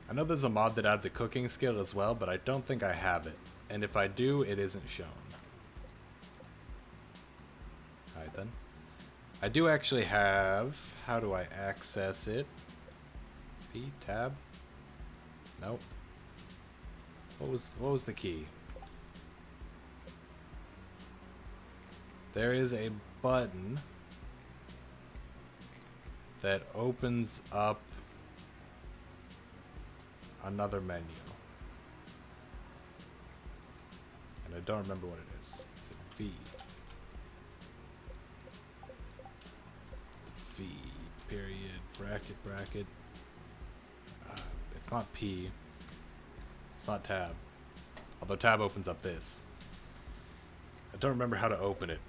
A: I know there's a mod that adds a cooking skill as well, but I don't think I have it. And if I do, it isn't shown. Alright then. I do actually have... How do I access it? P? Tab? Nope. What was the key? There is a button that opens up another menu. And I don't remember what it is. Is it V? V, period, bracket, bracket. It's not P. It's not tab. Although tab opens up this. I don't remember how to open it.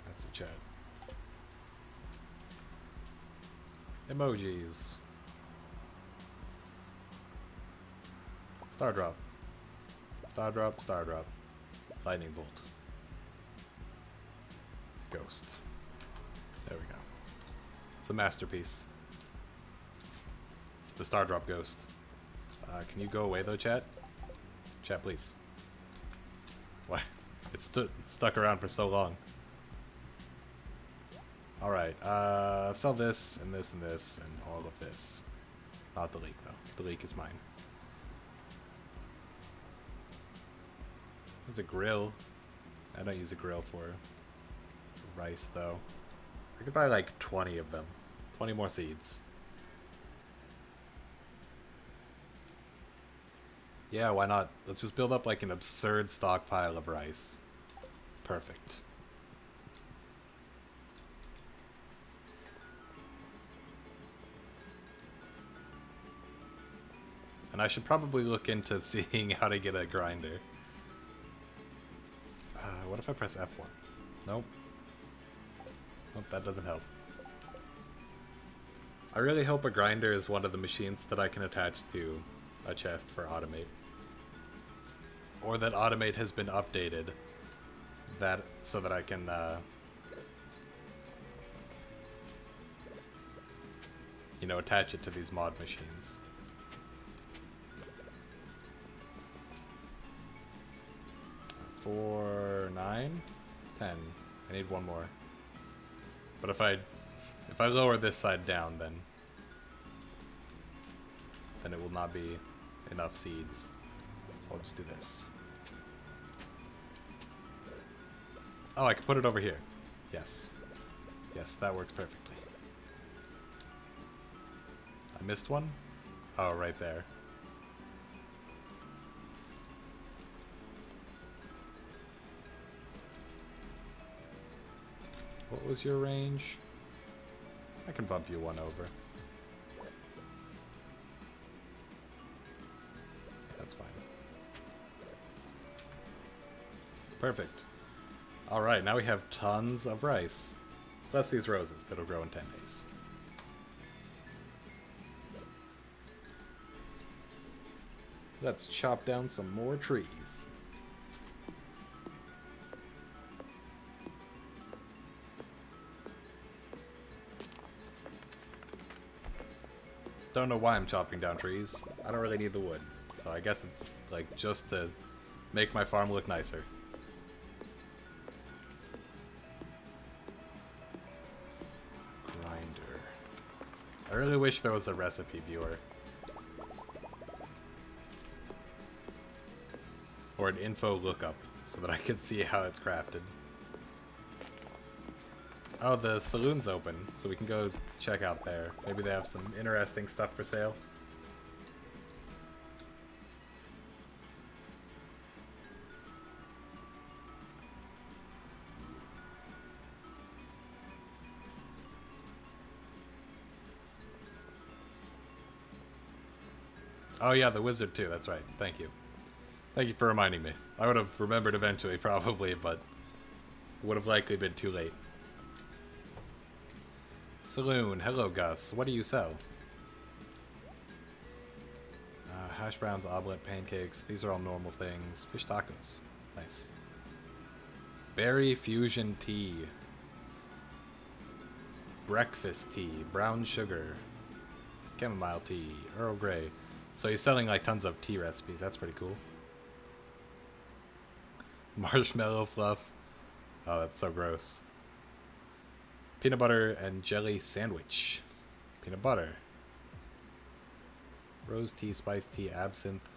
A: That's a chat. Emojis. Star drop. Star drop, star drop. Lightning bolt. Ghost. There we go. It's a masterpiece. It's the star drop ghost. Can you go away though, chat? Chat, please. Why? It's stuck around for so long. Alright, sell this, and this, and this, and all of this. Not the leek, though. The leek is mine. There's a grill. I don't use a grill for rice, though. I could buy like 20 of them. 20 more seeds. Yeah, why not? Let's just build up like an absurd stockpile of rice. Perfect. And I should probably look into seeing how to get a grinder. What if I press F1? Nope. Nope, that doesn't help. I really hope a grinder is one of the machines that I can attach to a chest for Automate. Or that Automate has been updated so that I can you know, attach it to these mod machines. Four, 9, 10. I need one more. But if I lower this side down, then it will not be enough seeds. So I'll just do this. Oh, I can put it over here. Yes. Yes, that works perfectly. I missed one? Oh, right there. What was your range? I can bump you one over. That's fine. Perfect. Alright, now we have tons of rice. Plus these roses that'll grow in 10 days. Let's chop down some more trees. Don't know why I'm chopping down trees. I don't really need the wood. So I guess it's like just to make my farm look nicer. Grinder. I really wish there was a recipe viewer. Or an info lookup so that I could see how it's crafted. Oh, the saloon's open, so we can go check out there. Maybe they have some interesting stuff for sale. Oh yeah, the wizard too. That's right. Thank you. Thank you for reminding me. I would have remembered eventually, probably, but it would have likely been too late. Saloon. Hello, Gus. What do you sell? Hash browns, omelet, pancakes. These are all normal things. Fish tacos. Nice. Berry fusion tea. Breakfast tea. Brown sugar. Chamomile tea. Earl Grey. So he's selling like tons of tea recipes. That's pretty cool. Marshmallow fluff. Oh, that's so gross. Peanut butter and jelly sandwich. Peanut butter. Rose tea, spice tea, absinthe.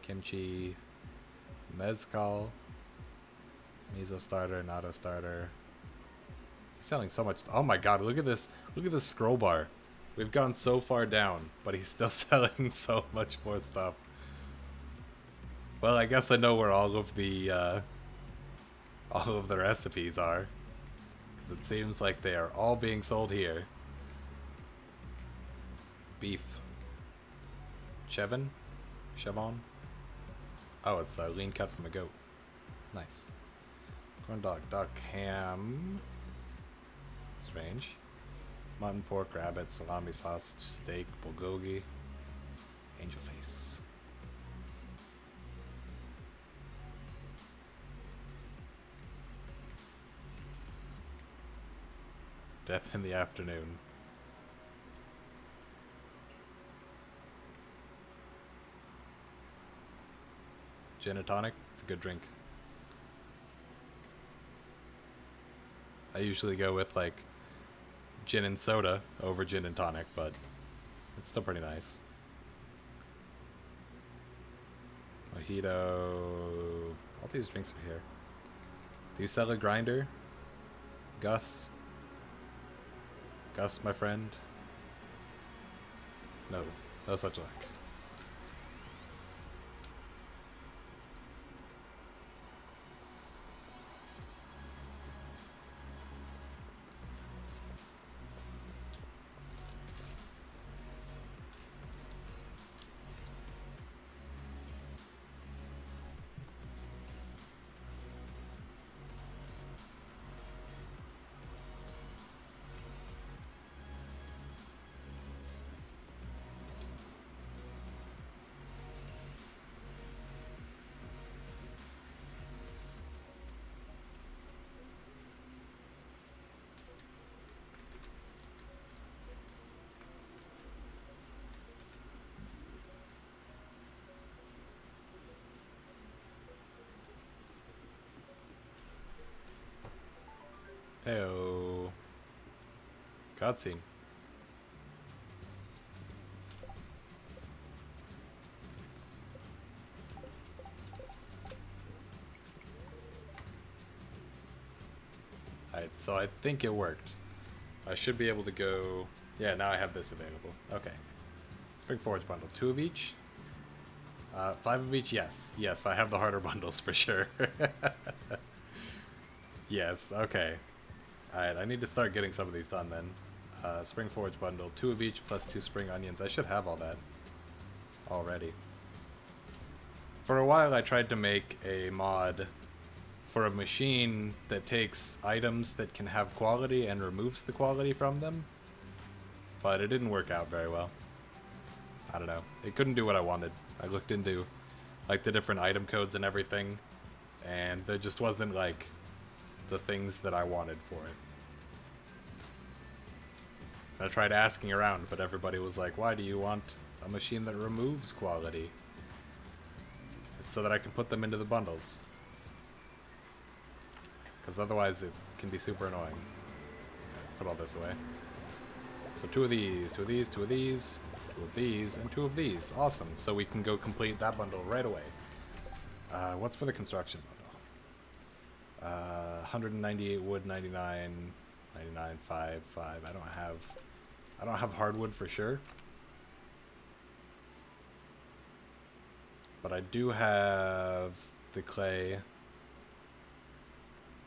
A: Kimchi. Mezcal. Miso starter, natto starter. He's selling so much. Oh my god, look at this. Look at this scroll bar. We've gone so far down, but he's still selling so much more stuff. Well, I guess I know where all of the recipes are. Because it seems like they are all being sold here. Beef. Chevon? Chevon? Oh, it's a lean cut from a goat. Nice. Corn dog, duck, ham. Strange. Mutton, pork, rabbit, salami, sausage, steak, bulgogi. Angel face. Death in the afternoon. Gin and tonic? It's a good drink. I usually go with like gin and soda over gin and tonic, but it's still pretty nice. Mojito. All these drinks are here. Do you sell a grinder? Gus? Gus, my friend? No. No such luck. Heyo. Cutscene. Alright, so I think it worked. I should be able to go... Yeah, now I have this available. Okay. Spring Forge bundle. 2 of each? 5 of each? Yes. Yes, I have the harder bundles for sure. Yes, okay. Alright, I need to start getting some of these done then. Spring Forge bundle. 2 of each plus 2 spring onions. I should have all that already. For a while I tried to make a mod for a machine that takes items that can have quality and removes the quality from them. But it didn't work out very well. I don't know. It couldn't do what I wanted. I looked into like the different item codes and everything, and there just wasn't like the things that I wanted for it. I tried asking around, but everybody was like, why do you want a machine that removes quality? It's so that I can put them into the bundles. Because otherwise it can be super annoying. Let's put all this away. So 2 of these, 2 of these, 2 of these, 2 of these, and 2 of these. Awesome. So we can go complete that bundle right away. What's for the construction bundle? 198 wood, 99, 99, 5, 5. I don't have hardwood for sure. But I do have the clay.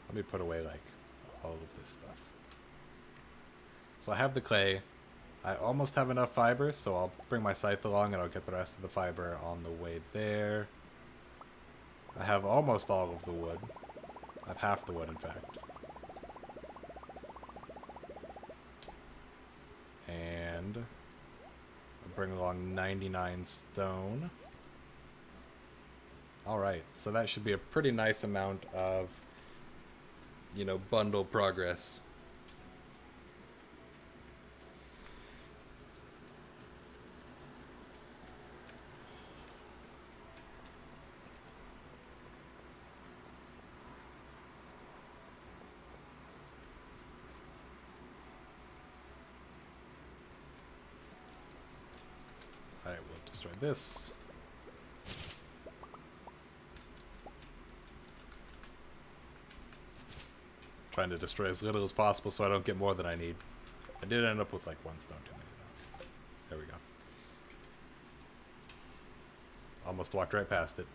A: Let me put away like all of this stuff. So I have the clay. I almost have enough fiber, so I'll bring my scythe along and I'll get the rest of the fiber on the way there. I have almost all of the wood. I have half the wood, in fact. And I'll bring along 99 stone. Alright, so that should be a pretty nice amount of, you know, bundle progress. Alright, we'll destroy this. Trying to destroy as little as possible so I don't get more than I need. I did end up with like 1 stone too many though. There we go. Almost walked right past it.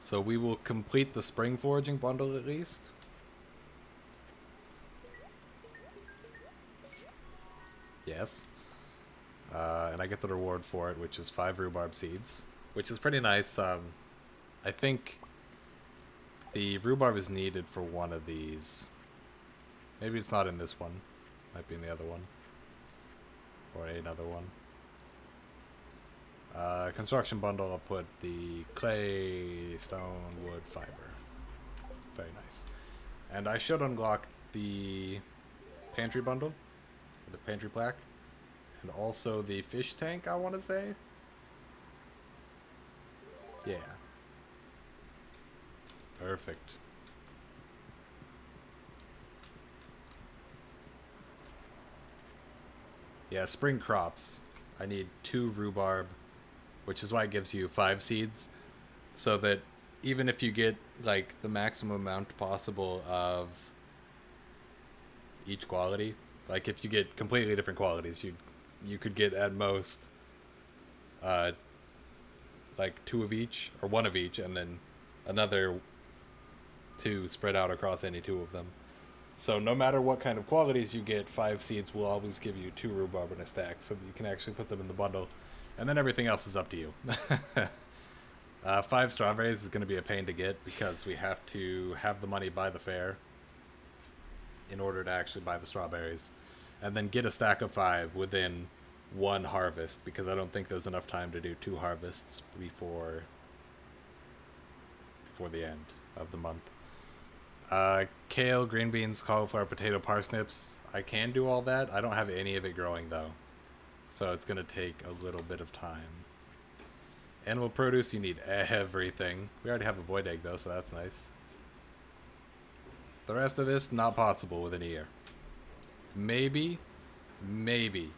A: So we will complete the spring foraging bundle at least. Yes. And I get the reward for it, which is 5 rhubarb seeds, which is pretty nice. I think the rhubarb is needed for one of these. Maybe it's not in this one. Might be in the other one. Or another one. Construction bundle, I'll put the clay, stone, wood, fiber. Very nice. And I should unlock the pantry bundle. The pantry plaque. And also the fish tank, I want to say. Yeah. Perfect. Yeah, spring crops. I need 2 rhubarb, which is why it gives you 5 seeds. So that even if you get like the maximum amount possible of each quality, like if you get completely different qualities, you could get at most like 2 of each or 1 of each, and then another 2 spread out across any 2 of them. So no matter what kind of qualities you get, 5 seeds will always give you 2 rhubarb in a stack, so that you can actually put them in the bundle, and then everything else is up to you. 5 strawberries is going to be a pain to get because we have to have the money by the fair in order to actually buy the strawberries, and then get a stack of 5 within 1 harvest, because I don't think there's enough time to do 2 harvests before the end of the month. Kale, green beans, cauliflower, potato, parsnips. I can do all that. I don't have any of it growing though, so it's going to take a little bit of time. Animal produce, you need everything. We already have a void egg though, so that's nice. The rest of this, not possible within a year. Maybe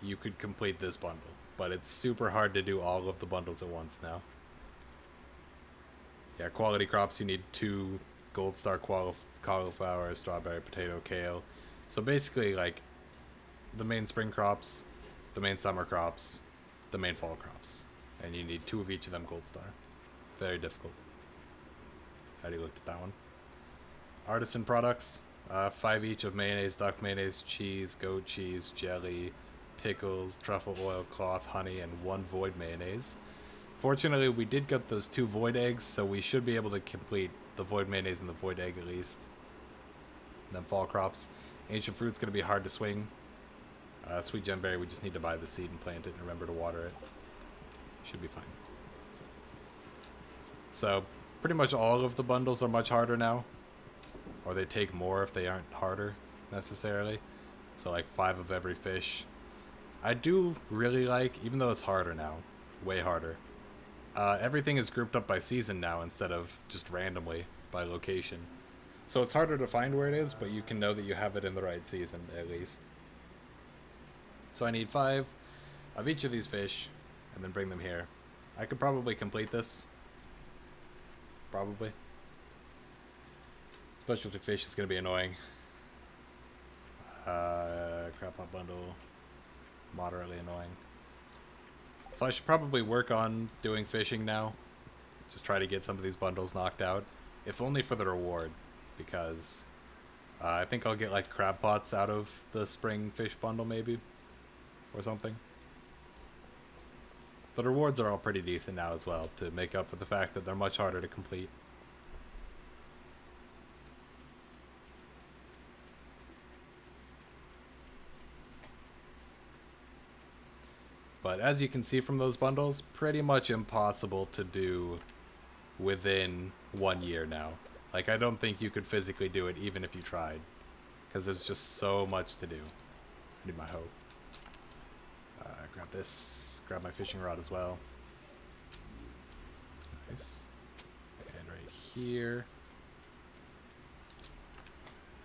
A: you could complete this bundle, but it's super hard to do all of the bundles at once now. Yeah, quality crops, you need 2 gold star cauliflower, strawberry, potato, kale. So basically like the main spring crops, the main summer crops, the main fall crops. And you need 2 of each of them gold star. Very difficult. How do you look at that one? Artisan products, 5 each of mayonnaise, duck mayonnaise, cheese, goat cheese, jelly, pickles, truffle oil, cloth, honey, and 1 void mayonnaise. Fortunately, we did get those 2 void eggs, so we should be able to complete the void mayonnaise and the void egg at least. And then fall crops. Ancient fruit's going to be hard to swing. Sweet gemberry, we just need to buy the seed and plant it and remember to water it. Should be fine. So, pretty much all of the bundles are much harder now. Or they take more if they aren't harder, necessarily. So like 5 of every fish. I do really like, even though it's harder now, way harder, everything is grouped up by season now instead of just randomly by location. So it's harder to find where it is, but you can know that you have it in the right season, at least. So I need 5 of each of these fish, and then bring them here. I could probably complete this. Probably. Specialty fish is going to be annoying. Crap pot bundle. Moderately annoying. So I should probably work on doing fishing now. Just try to get some of these bundles knocked out. If only for the reward. Because I think I'll get like crab pots out of the spring fish bundle maybe, or something. The rewards are all pretty decent now as well to make up for the fact that they're much harder to complete. But as you can see from those bundles, pretty much impossible to do within 1 year now. Like, I don't think you could physically do it even if you tried, because there's just so much to do. I need my hoe. Grab this, grab my fishing rod as well. Nice. And right here.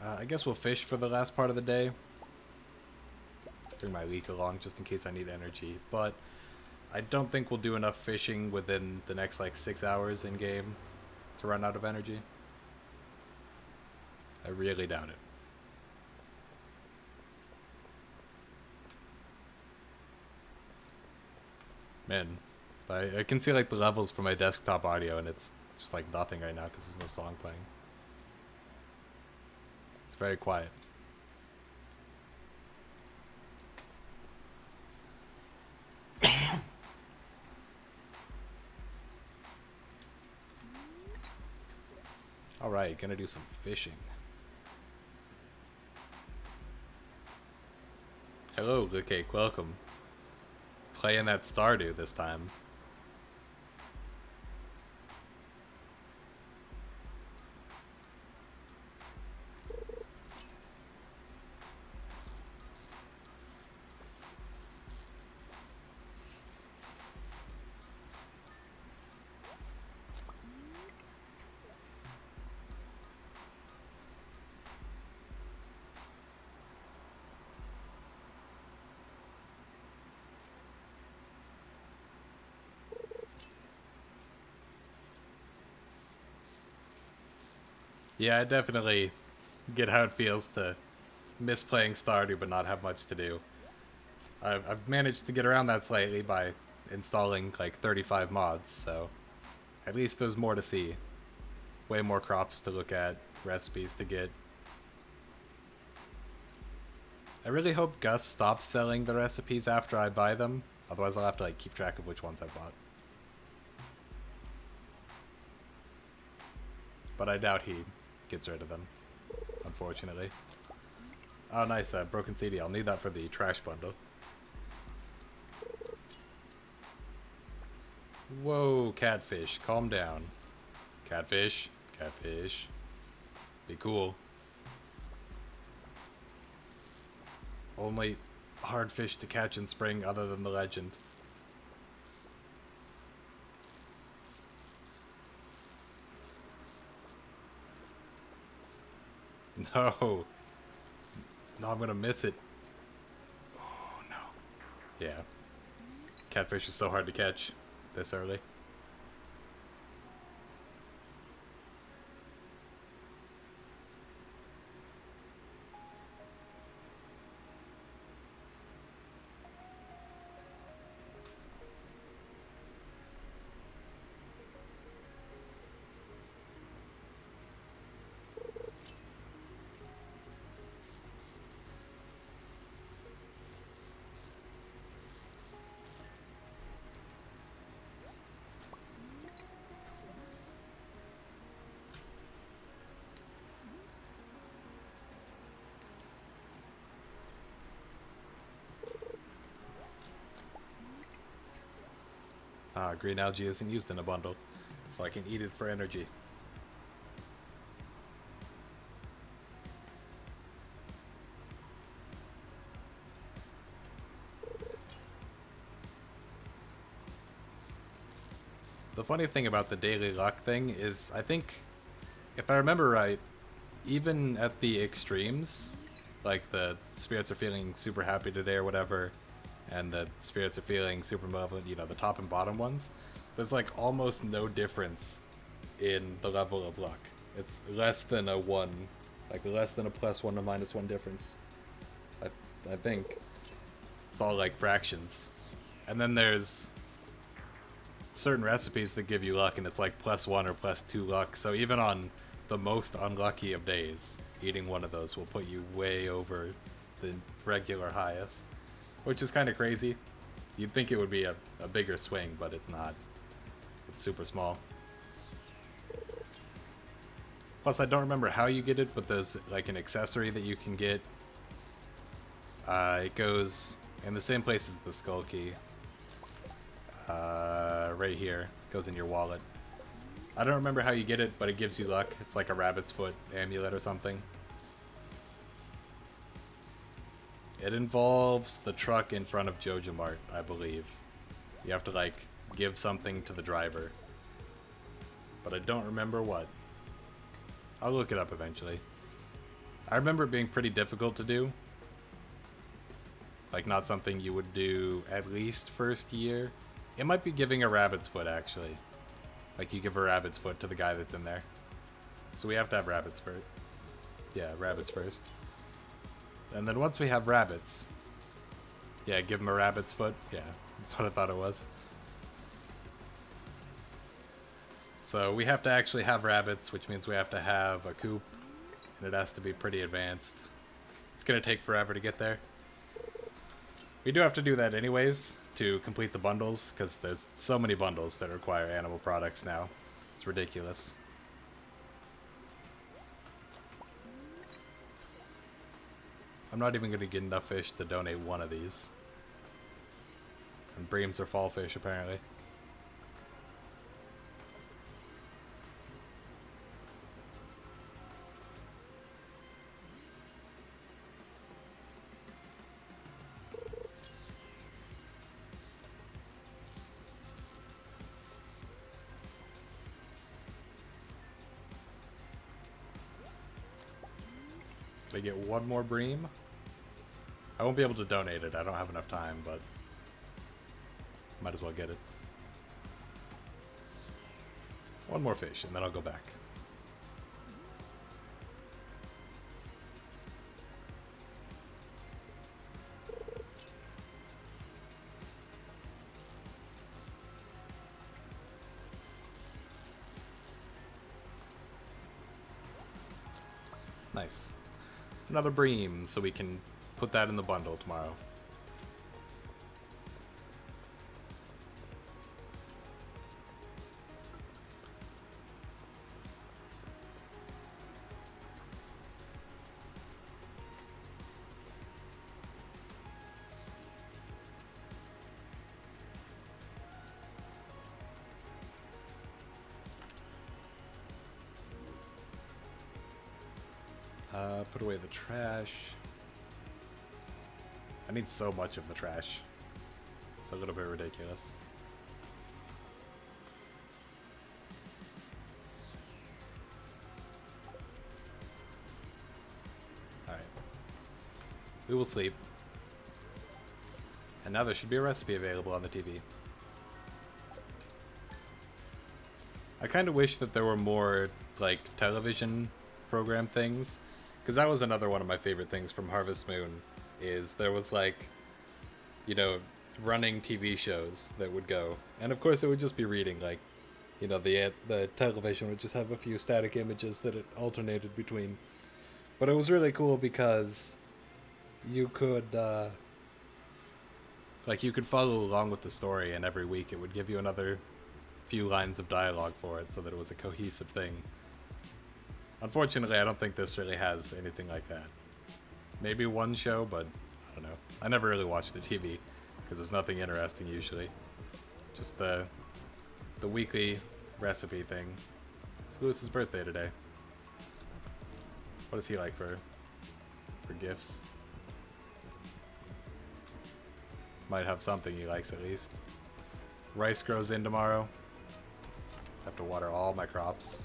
A: I guess we'll fish for the last part of the day. Bring my leek along just in case I need energy, but I don't think we'll do enough fishing within the next like 6 hours in game to run out of energy. I really doubt it. Man, I can see like the levels for my desktop audio and it's just like nothing right now because there's no song playing. It's very quiet. Alright, gonna do some fishing. Hello, Good Cake, welcome. Playing that Stardew this time. Yeah, I definitely get how it feels to miss playing Stardew but not have much to do. I've managed to get around that slightly by installing like 35 mods, so at least there's more to see. Way more crops to look at, recipes to get. I really hope Gus stops selling the recipes after I buy them, otherwise I'll have to like keep track of which ones I bought. But I doubt he gets rid of them, unfortunately. Oh, nice, broken CD. I'll need that for the trash bundle. Whoa, catfish, calm down. Catfish, catfish. Be cool. Only hard fish to catch in spring other than the legend. No. No, I'm gonna miss it. Oh, no. Yeah. Catfish is so hard to catch this early. Green algae isn't used in a bundle, so I can eat it for energy. The funny thing about the daily luck thing is, I think, if I remember right, even at the extremes, like the spirits are feeling super happy today or whatever, and the spirits are feeling super malevolent, you know, the top and bottom ones, there's like almost no difference in the level of luck. It's less than a 1, like less than a +1 to -1 difference. I think it's all like fractions. And then there's certain recipes that give you luck and it's like +1 or +2 luck. So even on the most unlucky of days, eating one of those will put you way over the regular highest, which is kind of crazy. You'd think it would be a bigger swing, but it's not. It's super small. Plus, I don't remember how you get it, but there's like an accessory that you can get. It goes in the same place as the skull key. Right here. It goes in your wallet. I don't remember how you get it, but it gives you luck. It's like a rabbit's foot amulet or something. It involves the truck in front of Joja Mart, I believe. You have to, like, give something to the driver. But I don't remember what. I'll look it up eventually. I remember it being pretty difficult to do. Like, not something you would do at least first year. It might be giving a rabbit's foot, actually. Like, you give a rabbit's foot to the guy that's in there. So we have to have rabbits first. Yeah, rabbits first. And then once we have rabbits... Yeah, give him a rabbit's foot. Yeah, that's what I thought it was. So we have to actually have rabbits, which means we have to have a coop. And it has to be pretty advanced. It's going to take forever to get there. We do have to do that anyways to complete the bundles, because there's so many bundles that require animal products now. It's ridiculous. I'm not even going to get enough fish to donate one of these. And breams are fall fish, apparently. Can I get one more bream? I won't be able to donate it. I don't have enough time, but might as well get it. One more fish, and then I'll go back. Nice. Another bream, so we can put that in the bundle tomorrow. Put away the trash. I need so much of the trash. It's a little bit ridiculous. Alright. We will sleep. And now there should be a recipe available on the TV. I kind of wish that there were more, like, television program things. Because that was another one of my favorite things from Harvest Moon, is there was, like, you know, running TV shows that would go. And of course it would just be reading, like, you know, the television would just have a few static images that it alternated between. But it was really cool because you could, like, you could follow along with the story, and every week it would give you another few lines of dialogue for it so that it was a cohesive thing. Unfortunately, I don't think this really has anything like that. Maybe one show, but I don't know. I never really watch the TV because there's nothing interesting usually. Just the weekly recipe thing. It's Lewis's birthday today. What does he like for gifts? Might have something he likes at least. Rice grows in tomorrow. Have to water all my crops.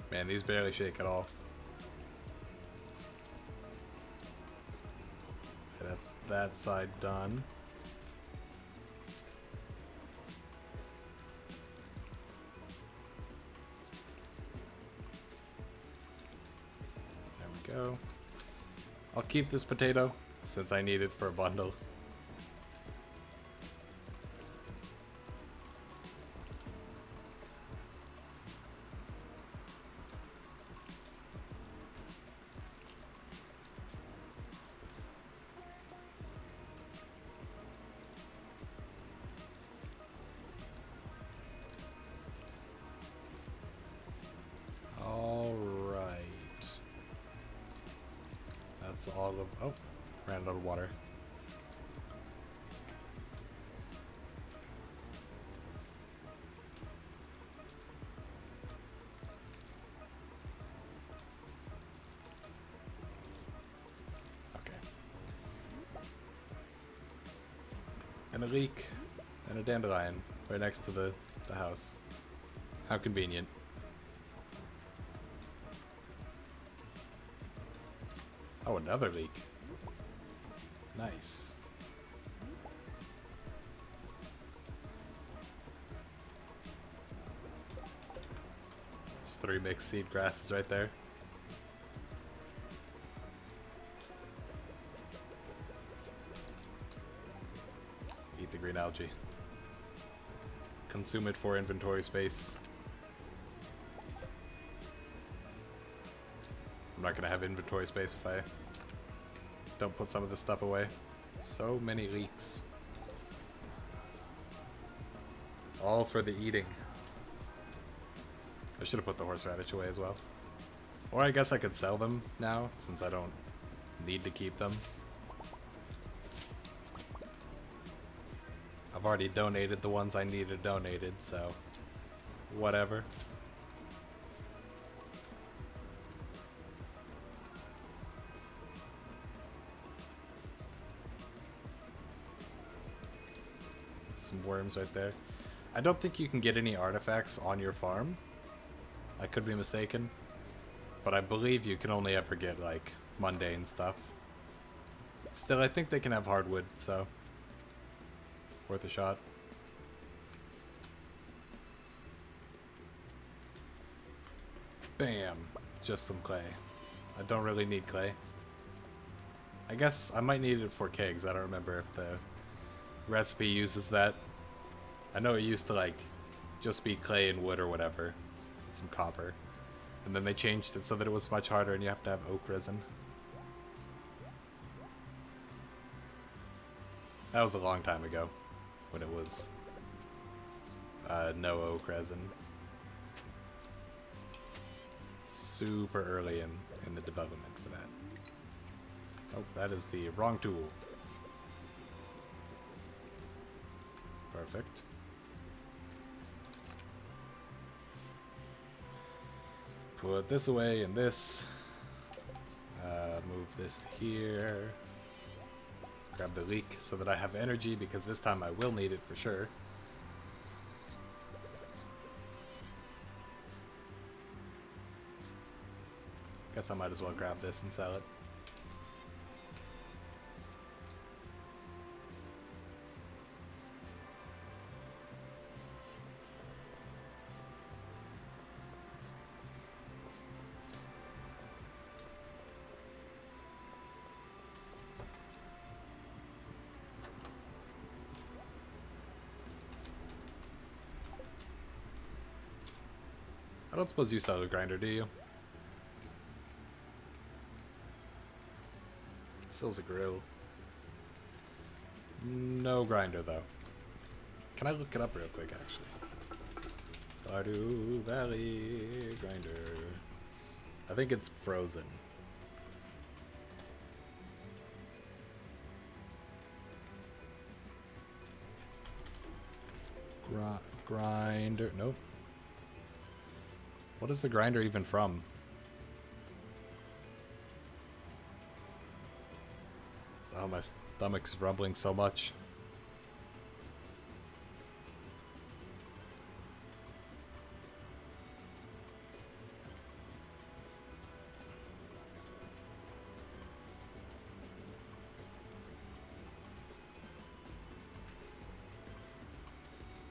A: Man, these barely shake at all. Okay, that's that side done. There we go. I'll keep this potato since I need it for a bundle. That's all of... Oh, ran out of water. Okay. And a leek. And a dandelion. Right next to the house. How convenient. Oh, another leek. Nice. There's 3 mixed seed grasses right there. Eat the green algae. Consume it for inventory space. I'm not gonna have inventory space if I don't put some of this stuff away. So many leeks. All for the eating. I should have put the horseradish away as well. Or I guess I could sell them now, since I don't need to keep them. I've already donated the ones I needed donated, so whatever. Some worms right there. I don't think you can get any artifacts on your farm. I could be mistaken. But I believe you can only ever get, like, mundane stuff. Still, I think they can have hardwood, so... worth a shot. Bam! Just some clay. I don't really need clay. I guess I might need it for kegs. I don't remember if the recipe uses that. I know it used to, like, just be clay and wood or whatever. Some copper. And then they changed it so that it was much harder and you have to have oak resin. That was a long time ago. When it was no oak resin. Super early in the development for that. Oh, that is the wrong tool. Perfect. Put this away and this. Move this to here. Grab the leek so that I have energy, because this time I will need it for sure. Guess I might as well grab this and sell it. I don't suppose you sell a grinder, do you? Sells a grill. No grinder, though. Can I look it up real quick, actually? Stardew Valley grinder. I think it's frozen. Grinder. Nope. What is the grinder even from? Oh, my stomach's rumbling so much.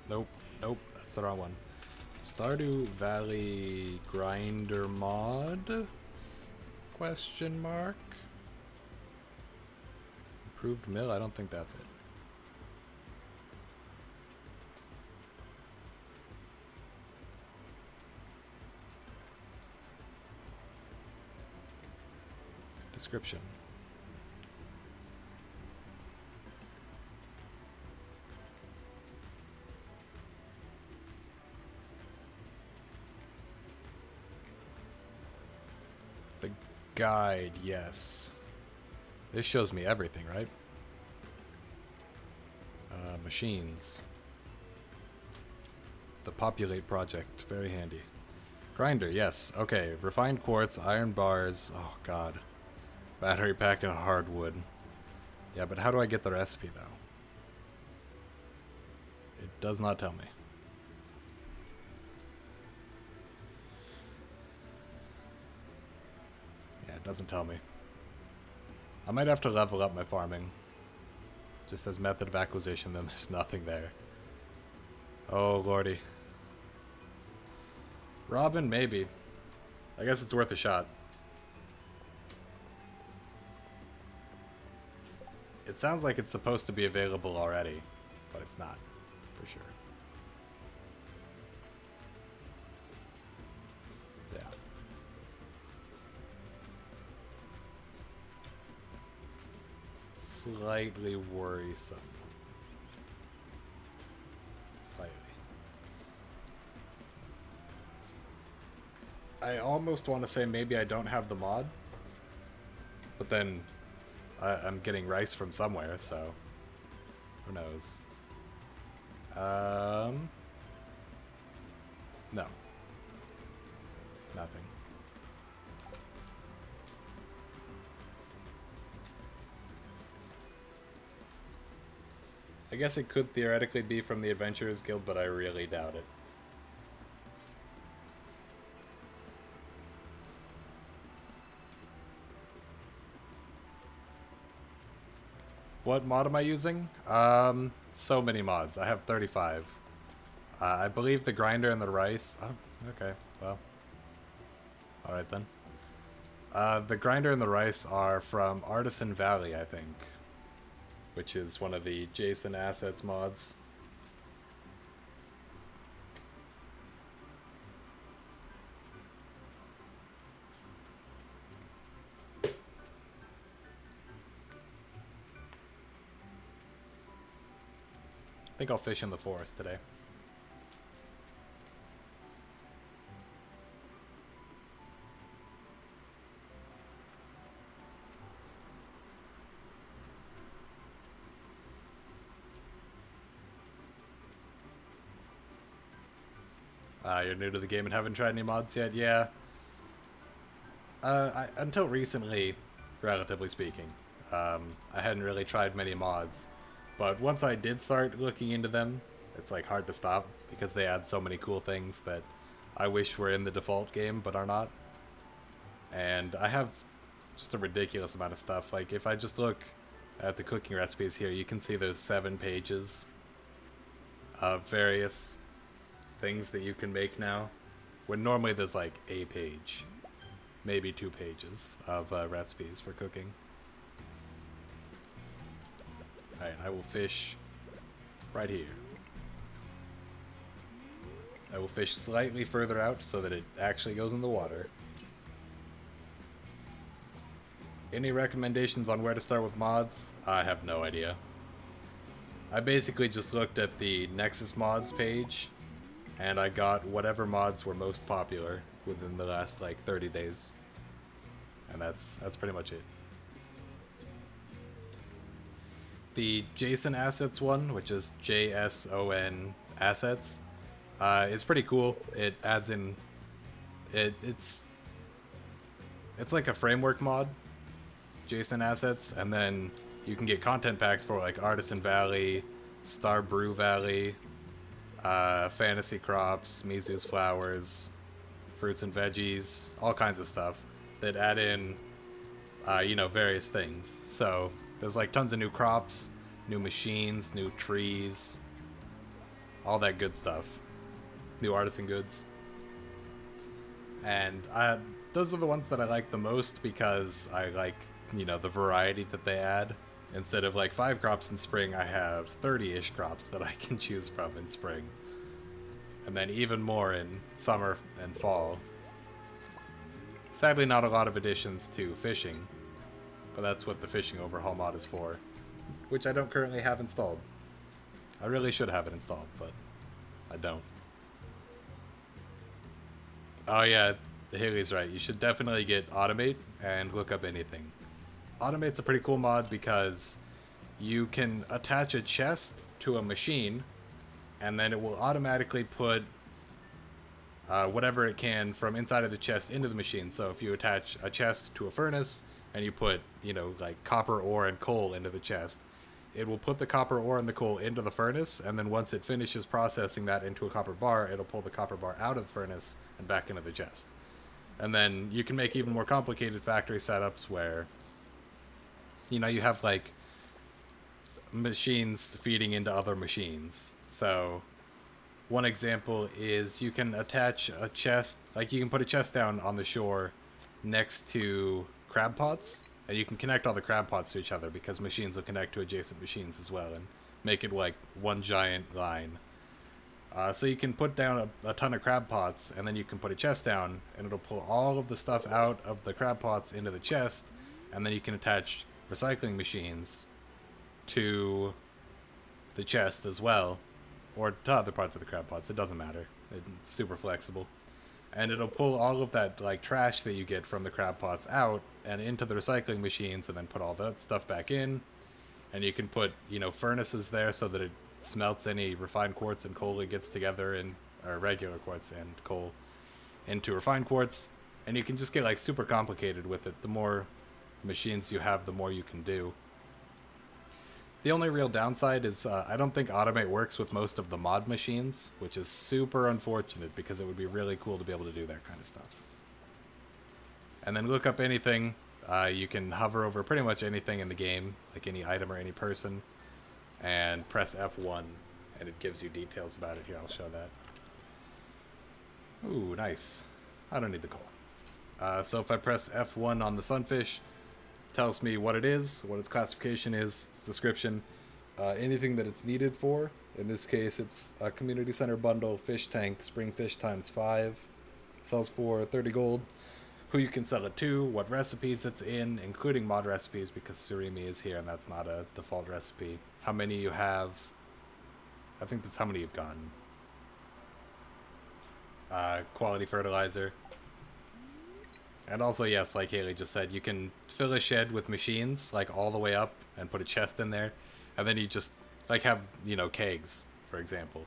A: Nope, nope, that's the wrong one. Stardew Valley grinder mod? Question mark? Improved mill? I don't think that's it. Description. The guide, yes. This shows me everything, right? Machines. The populate project, very handy. Grinder, yes. Okay, refined quartz, iron bars. Oh god. Battery pack and hardwood. Yeah, but how do I get the recipe though? It does not tell me. Yeah, it doesn't tell me. I might have to level up my farming. Just says method of acquisition, then there's nothing there. Oh lordy. Robin, maybe. I guess it's worth a shot. It sounds like it's supposed to be available already, but it's not, for sure. Yeah. Slightly worrisome. Slightly. I almost want to say maybe I don't have the mod, but then I'm getting rice from somewhere, so who knows? No. Nothing. I guess it could theoretically be from the Adventurers Guild, but I really doubt it. What mod am I using? So many mods. I have 35. I believe the grinder and the rice. Oh, okay, well. Alright then. The grinder and the rice are from Artisan Valley, I think. Which is one of the Jason Assets mods. I think I'll fish in the forest today. You're new to the game and haven't tried any mods yet? Yeah. Until recently, relatively speaking, I hadn't really tried many mods. But once I did start looking into them, it's like hard to stop because they add so many cool things that I wish were in the default game but are not. And I have just a ridiculous amount of stuff. Like if I just look at the cooking recipes here, you can see there's 7 pages of various things that you can make now, when normally there's like a page, maybe 2 pages of recipes for cooking. Alright, I will fish right here. I will fish slightly further out so that it actually goes in the water. Any recommendations on where to start with mods? I have no idea. I basically just looked at the Nexus mods page, and I got whatever mods were most popular within the last like 30 days. And that's pretty much it. The Jason Assets one, which is JSON Assets, is pretty cool. It adds in it's like a framework mod, Jason Assets, and then you can get content packs for like Artisan Valley, Stardew Valley, Fantasy Crops, Mizu's Flowers, Fruits and Veggies, all kinds of stuff that add in, you know, various things. So there's like tons of new crops, new machines, new trees, all that good stuff. New artisan goods. And those are the ones that I like the most because I like, you know, the variety that they add. Instead of like 5 crops in spring, I have 30-ish crops that I can choose from in spring. And then even more in summer and fall. Sadly, not a lot of additions to fishing, but that's what the fishing overhaul mod is for, which I don't currently have installed. I really should have it installed, but I don't. Oh yeah, Haley's right. You should definitely get Automate and look up anything. Automate's a pretty cool mod because you can attach a chest to a machine, and then it will automatically put whatever it can from inside of the chest into the machine. So if you attach a chest to a furnace and you put, you know, like copper ore and coal into the chest, it will put the copper ore and the coal into the furnace, and then once it finishes processing that into a copper bar, it'll pull the copper bar out of the furnace and back into the chest. And then you can make even more complicated factory setups where, you know, you have like machines feeding into other machines. So one example is you can attach a chest, like you can put a chest down on the shore next to crab pots, and you can connect all the crab pots to each other because machines will connect to adjacent machines as well and make it like one giant line. So you can put down a ton of crab pots, and then you can put a chest down, and it'll pull all of the stuff out of the crab pots into the chest, and then you can attach recycling machines to the chest as well, or to other parts of the crab pots. It doesn't matter. It's super flexible. And it'll pull all of that like trash that you get from the crab pots out and into the recycling machines, and then put all that stuff back in. And you can put, you know, furnaces there so that it smelts any refined quartz and coal it gets together in, or regular quartz and coal into refined quartz. And you can just get like super complicated with it. The more machines you have, the more you can do. The only real downside is I don't think Automate works with most of the mod machines, which is super unfortunate because it would be really cool to be able to do that kind of stuff. And then look up anything. You can hover over pretty much anything in the game, like any item or any person, and press F1, and it gives you details about it. Here, I'll show that. Ooh, nice. I don't need the coal. So if I press F1 on the sunfish, tells me what it is, what its classification is, its description, anything that it's needed for. In this case, it's a community center bundle, fish tank, spring fish ×5, sells for 30 gold, who you can sell it to, what recipes it's in, including mod recipes because surimi is here and that's not a default recipe, how many you have, I think that's how many you've gotten, quality fertilizer. And also, yes, like Haley just said, you can fill a shed with machines, like, all the way up, and put a chest in there. And then you just, like, have, you know, kegs, for example.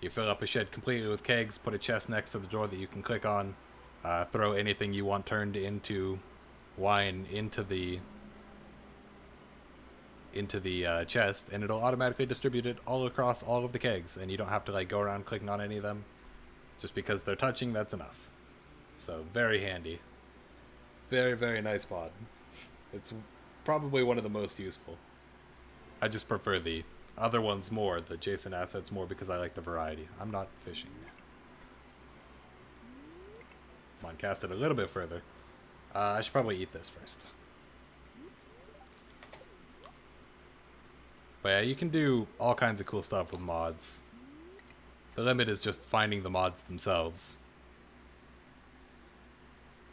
A: You fill up a shed completely with kegs, put a chest next to the door that you can click on, throw anything you want turned into wine into the chest, and it'll automatically distribute it all across all of the kegs. And you don't have to, like, go around clicking on any of them. Just because they're touching, that's enough. So, very handy. Very, very nice mod. It's probably one of the most useful. I just prefer the other ones more, the Jason assets more, because I like the variety. I'm not fishing. Come on, cast it a little bit further. I should probably eat this first. But yeah, you can do all kinds of cool stuff with mods. The limit is just finding the mods themselves.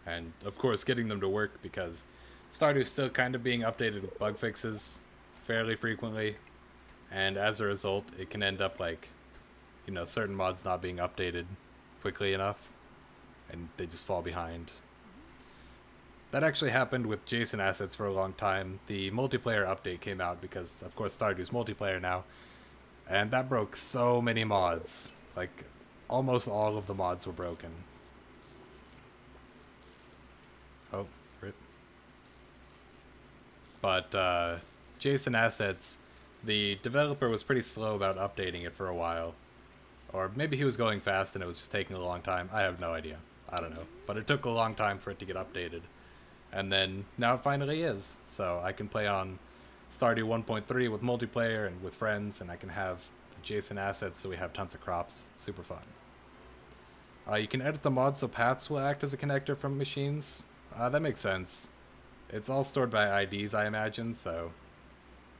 A: And, of course, getting them to work, because Stardew's still kind of being updated with bug fixes fairly frequently. And as a result, it can end up like, you know, certain mods not being updated quickly enough. And they just fall behind. That actually happened with Jason assets for a long time. The multiplayer update came out because, of course, Stardew's multiplayer now. And that broke so many mods. Like, almost all of the mods were broken. Oh, rip. But, Jason assets, the developer was pretty slow about updating it for a while. Or maybe he was going fast and it was just taking a long time. I have no idea. I don't know. But it took a long time for it to get updated. And then, now it finally is. So I can play on Stardew 1.3 with multiplayer and with friends, and I can have the Jason assets so we have tons of crops. It's super fun. You can edit the mods so paths will act as a connector from machines. That makes sense. It's all stored by IDs, I imagine, so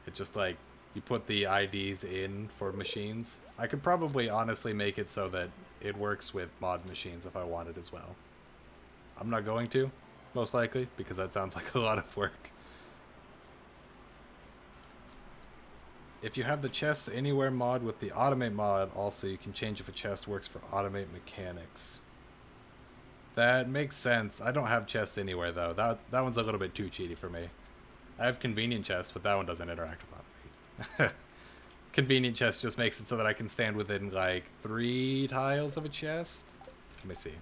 A: it's just like you put the IDs in for machines. I could probably honestly make it so that it works with mod machines if I wanted as well. I'm not going to, most likely, because that sounds like a lot of work. If you have the chest anywhere mod with the automate mod, also you can change if a chest works for automate mechanics. That makes sense. I don't have chests anywhere though. That one's a little bit too cheaty for me. I have convenient chests, but that one doesn't interact with automate. Convenient chest just makes it so that I can stand within like 3 tiles of a chest. Let me see.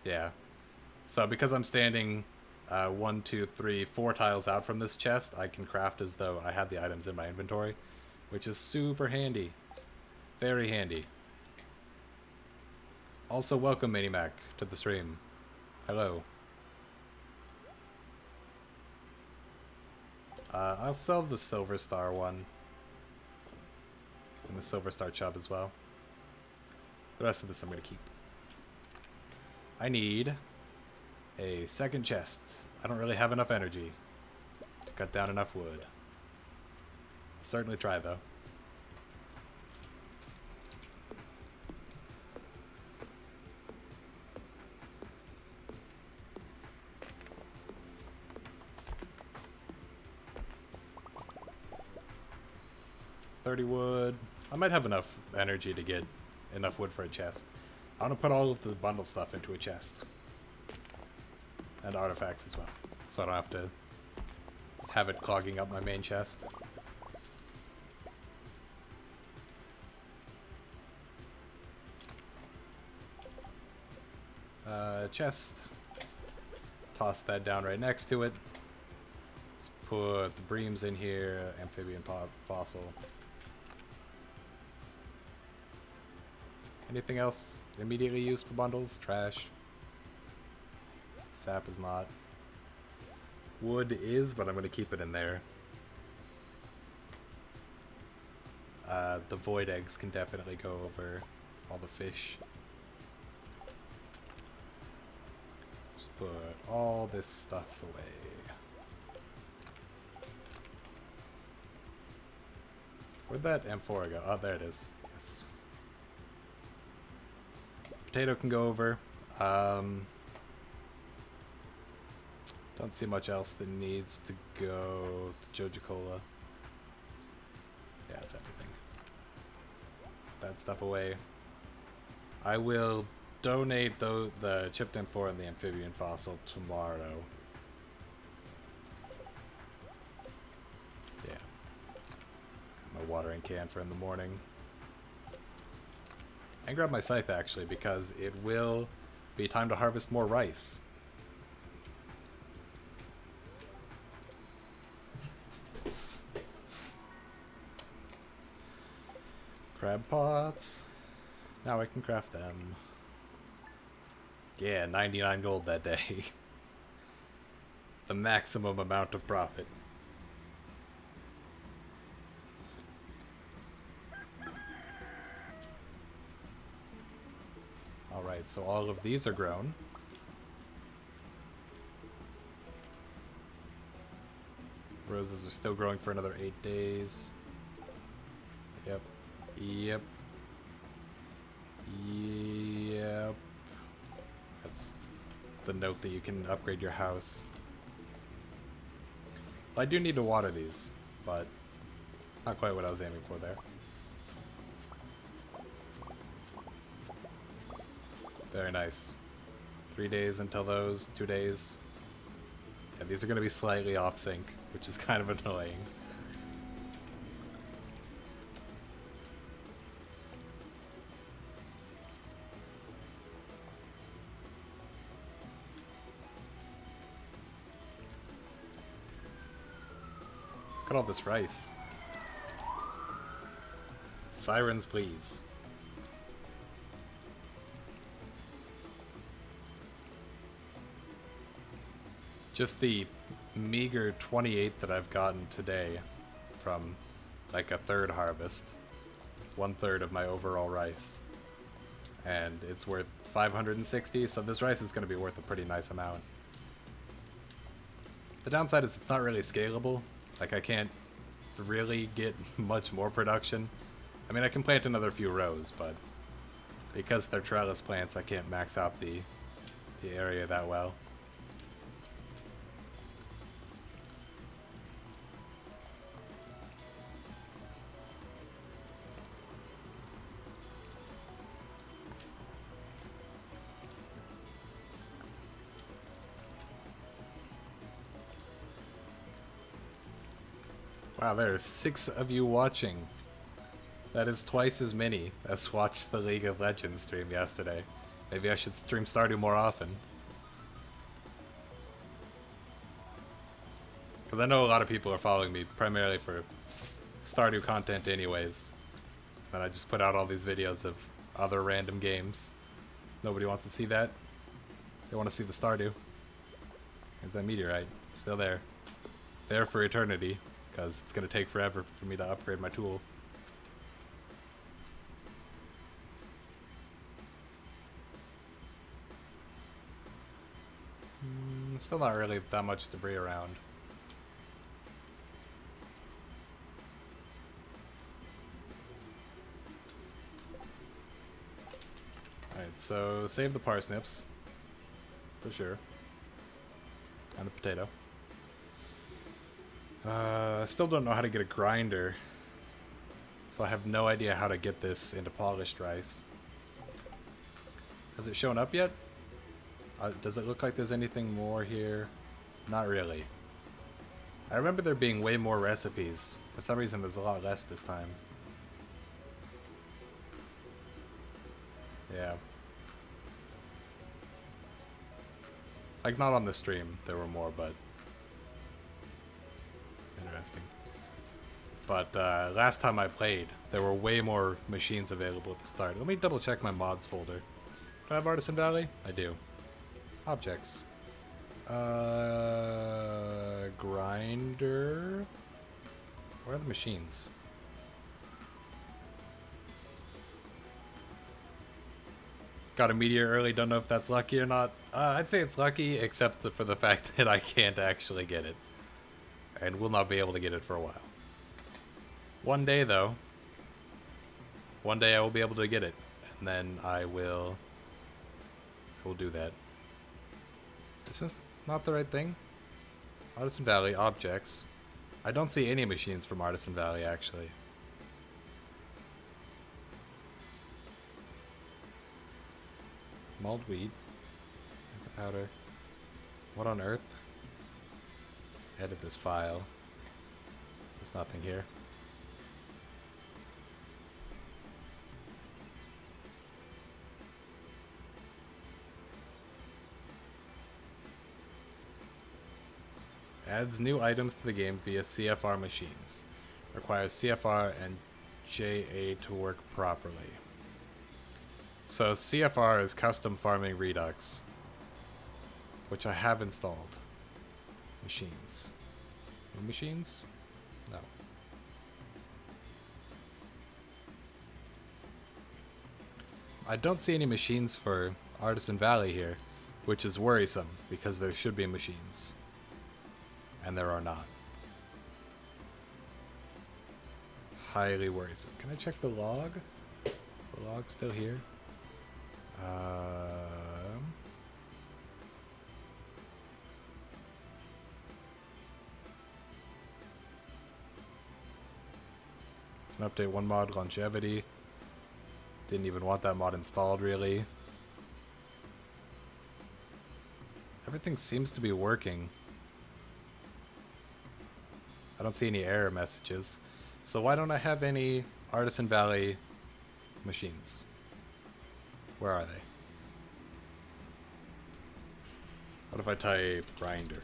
A: Yeah. So because I'm standing 1, 2, 3, 4 tiles out from this chest, I can craft as though I had the items in my inventory, which is super handy. Very handy. Also, welcome Minimac to the stream. Hello. I'll sell the Silver Star one. And the Silver Star Chub as well. The rest of this I'm going to keep. I need a second chest. I don't really have enough energy to cut down enough wood. I'll certainly try, though. $30 wood. I might have enough energy to get enough wood for a chest. I want to put all of the bundle stuff into a chest. And artifacts as well. So I don't have to have it clogging up my main chest. Chest. Toss that down right next to it. Let's put the breams in here. Amphibian fossil. Anything else immediately used for bundles? Trash. Sap is not. Wood is, but I'm going to keep it in there. The void eggs can definitely go over all the fish. Just put all this stuff away. Where'd that amphora go? Oh, there it is. Yes. Potato can go over. Don't see much else that needs to go to Jojicola. Yeah, that's everything. That stuff away. I will donate the chipped amphora and the amphibian fossil tomorrow. Yeah. My watering can for in the morning. And grab my scythe actually, because it will be time to harvest more rice. Crab pots. Now I can craft them. Yeah, 99 gold that day. The maximum amount of profit. Alright, so all of these are grown. Roses are still growing for another 8 days. Yep. Yep. Yep. That's the note that you can upgrade your house. Well, I do need to water these, but not quite what I was aiming for there. Very nice. 3 days until those, 2 days. Yeah, these are going to be slightly off sync, which is kind of annoying. Look at all this rice. Sirens, please. Just the meager 28 that I've gotten today from like a third harvest. 1/3 of my overall rice. And it's worth 560, so this rice is going to be worth a pretty nice amount. The downside is it's not really scalable. Like I can't really get much more production. I mean I can plant another few rows, but because they're trellis plants I can't max out the area that well. Wow, there are 6 of you watching. That is twice as many as watched the League of Legends stream yesterday. Maybe I should stream Stardew more often. Because I know a lot of people are following me primarily for Stardew content anyways. And I just put out all these videos of other random games. Nobody wants to see that. They want to see the Stardew. There's that meteorite. Still there. There for eternity. Because it's going to take forever for me to upgrade my tool. Still not really that much debris around. Alright, so save the parsnips. For sure. And the potato. Still don't know how to get a grinder. So I have no idea how to get this into polished rice. Has it shown up yet? Does it look like there's anything more here? Not really. I remember there being way more recipes. For some reason there's a lot less this time. Yeah. Like, not on the stream, there were more, but... Interesting. But, last time I played, there were way more machines available at the start. Let me double check my mods folder. Do I have Artisan Valley? I do. Objects. Grinder... Where are the machines? Got a meteor early, don't know if that's lucky or not. I'd say it's lucky, except for the fact that I can't actually get it. And will not be able to get it for a while. One day, though. One day I will be able to get it. And then I will do that. Is this not the right thing? Artisan Valley, objects. I don't see any machines from Artisan Valley, actually. Mulled wheat. Powder. What on earth? Edit this file. There's nothing here. Adds new items to the game via CFR machines. Requires CFR and JA to work properly. So CFR is Custom Farming Redux, which I have installed. Machines. New machines? No. I don't see any machines for Artisan Valley here, which is worrisome because there should be machines. And there are not. Highly worrisome. Can I check the log? Is the log still here? Can update one mod, longevity. Didn't even want that mod installed, really. Everything seems to be working. I don't see any error messages. So why don't I have any Artisan Valley machines? Where are they? What if I type grinder?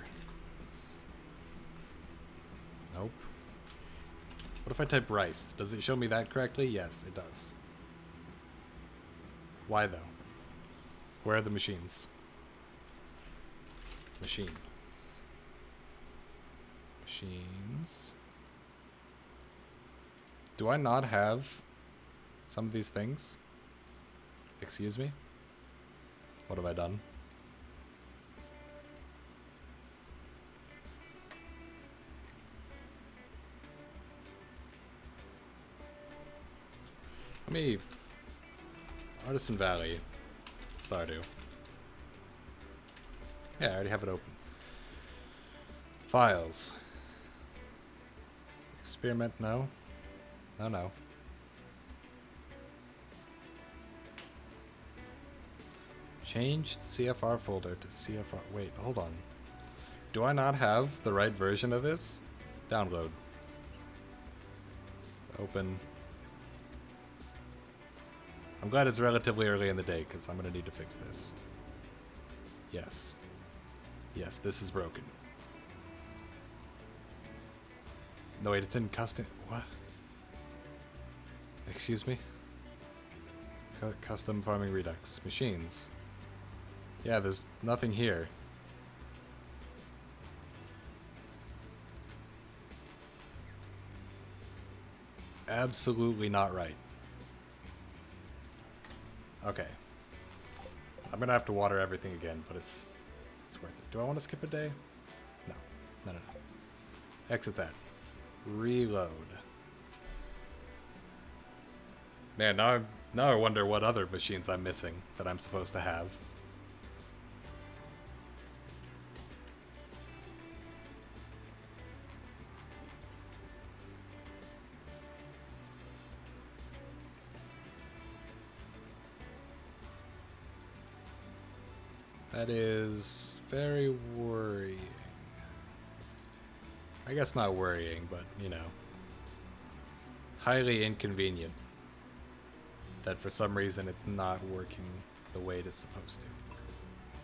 A: Nope. What if I type rice? Does it show me that correctly? Yes, it does. Why though? Where are the machines? Machine. Machines. Do I not have some of these things? Excuse me? What have I done? Let me... Artisan Valley. Stardew. Yeah, I already have it open. Files. Experiment, no. No, no. Changed CFR folder to CFR. Wait, hold on. Do I not have the right version of this? Download. Open. I'm glad it's relatively early in the day, because I'm going to need to fix this. Yes. Yes, this is broken. No, wait, it's in custom... What? Excuse me? Custom farming redux. Machines. Yeah, there's nothing here. Absolutely not right. Okay. I'm gonna have to water everything again, but it's worth it. Do I want to skip a day? No. No, no, no. Exit that. Reload. Man, now I wonder what other machines I'm missing that I'm supposed to have. That is very worrying. I guess not worrying, but, you know, highly inconvenient that for some reason it's not working the way it is supposed to.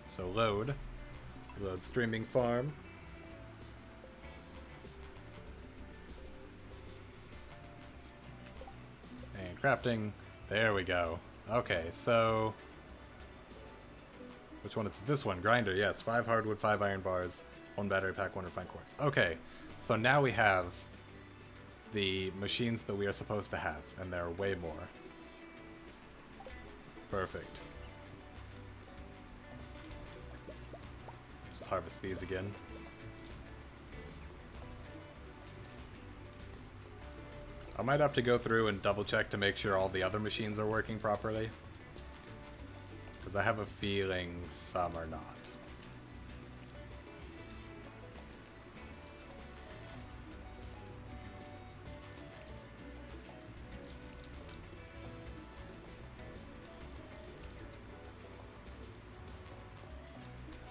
A: So load streaming farm. And crafting. There we go. Okay, so which one? It's this one. Grinder, yes. 5 hardwood, 5 iron bars, 1 battery pack, 1 refined quartz. Okay, so now we have the machines that we are supposed to have, and there are way more. Perfect. Just harvest these again. I might have to go through and double check to make sure all the other machines are working properly. Because I have a feeling some are not.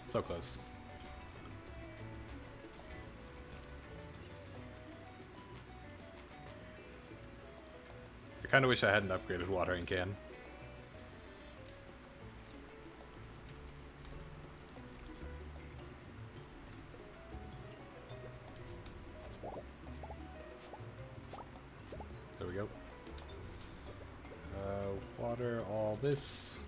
A: So close. I kind of wish I had an upgraded watering can. There we go. Water all this.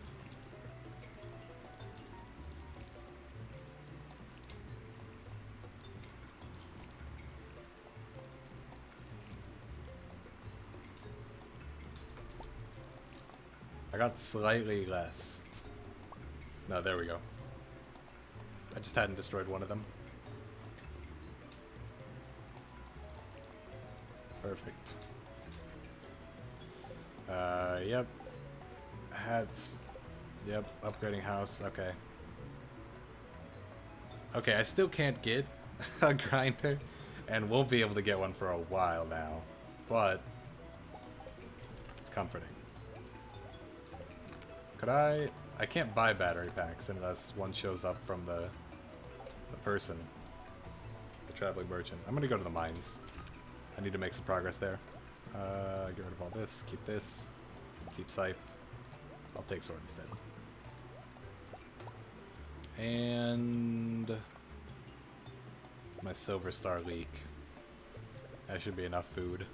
A: I got slightly less. No, there we go. I just hadn't destroyed one of them. Perfect. Yep. Hats. Yep, upgrading house. Okay. Okay, I still can't get a grinder, and won't be able to get one for a while now. But it's comforting. Could I can't buy battery packs unless one shows up from the person. The traveling merchant. I'm gonna go to the mines. I need to make some progress there. Get rid of all this, keep this, keep scythe. I'll take sword instead. And my silver star leek. That should be enough food.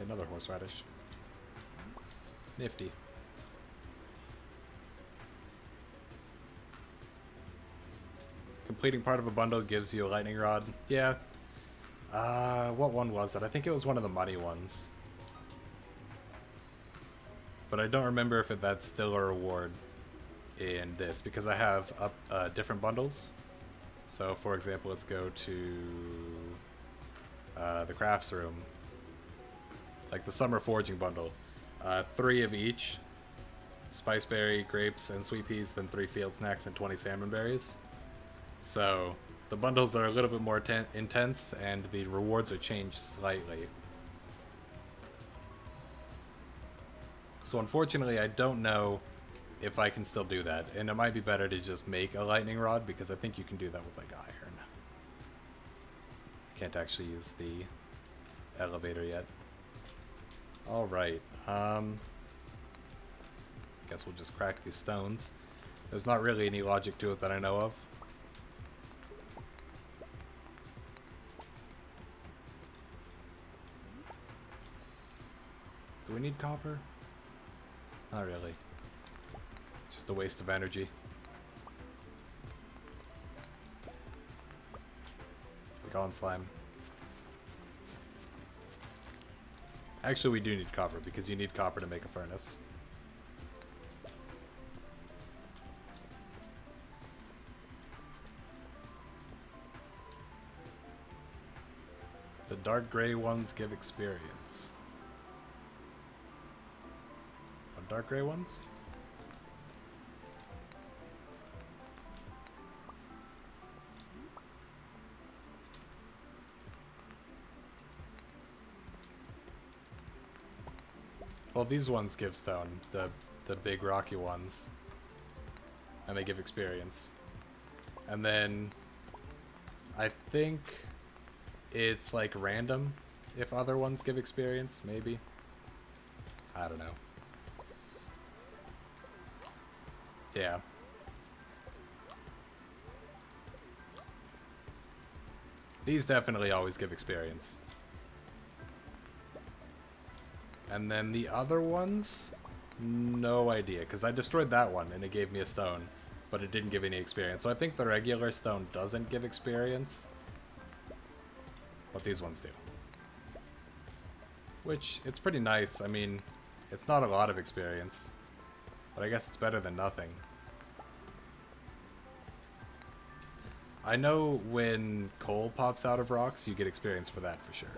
A: Another horseradish. Nifty. Completing part of a bundle gives you a lightning rod. Yeah. What one was it? I think it was one of the money ones. But I don't remember if that's still a reward in this, because I have different bundles. So, for example, let's go to the crafts room. Like the summer forging bundle. 3 of each. Spiceberry, grapes, and sweet peas, then 3 field snacks and 20 salmon berries. So the bundles are a little bit more intense, and the rewards are changed slightly. So unfortunately, I don't know if I can still do that, and it might be better to just make a lightning rod, because I think you can do that with like iron. Can't actually use the elevator yet. Alright, guess we'll just crack these stones. There's not really any logic to it that I know of. Do we need copper? Not really. It's just a waste of energy. Go on, slime. Actually, we do need copper, because you need copper to make a furnace. The dark gray ones give experience. What dark gray ones? Well, these ones give stone, the big rocky ones, and they give experience. And then I think it's like random if other ones give experience, maybe. I don't know. Yeah. These definitely always give experience. And then the other ones, no idea, because I destroyed that one and it gave me a stone, but it didn't give any experience. So I think the regular stone doesn't give experience, but these ones do. Which, it's pretty nice. I mean, it's not a lot of experience, but I guess it's better than nothing. I know when coal pops out of rocks, you get experience for that for sure.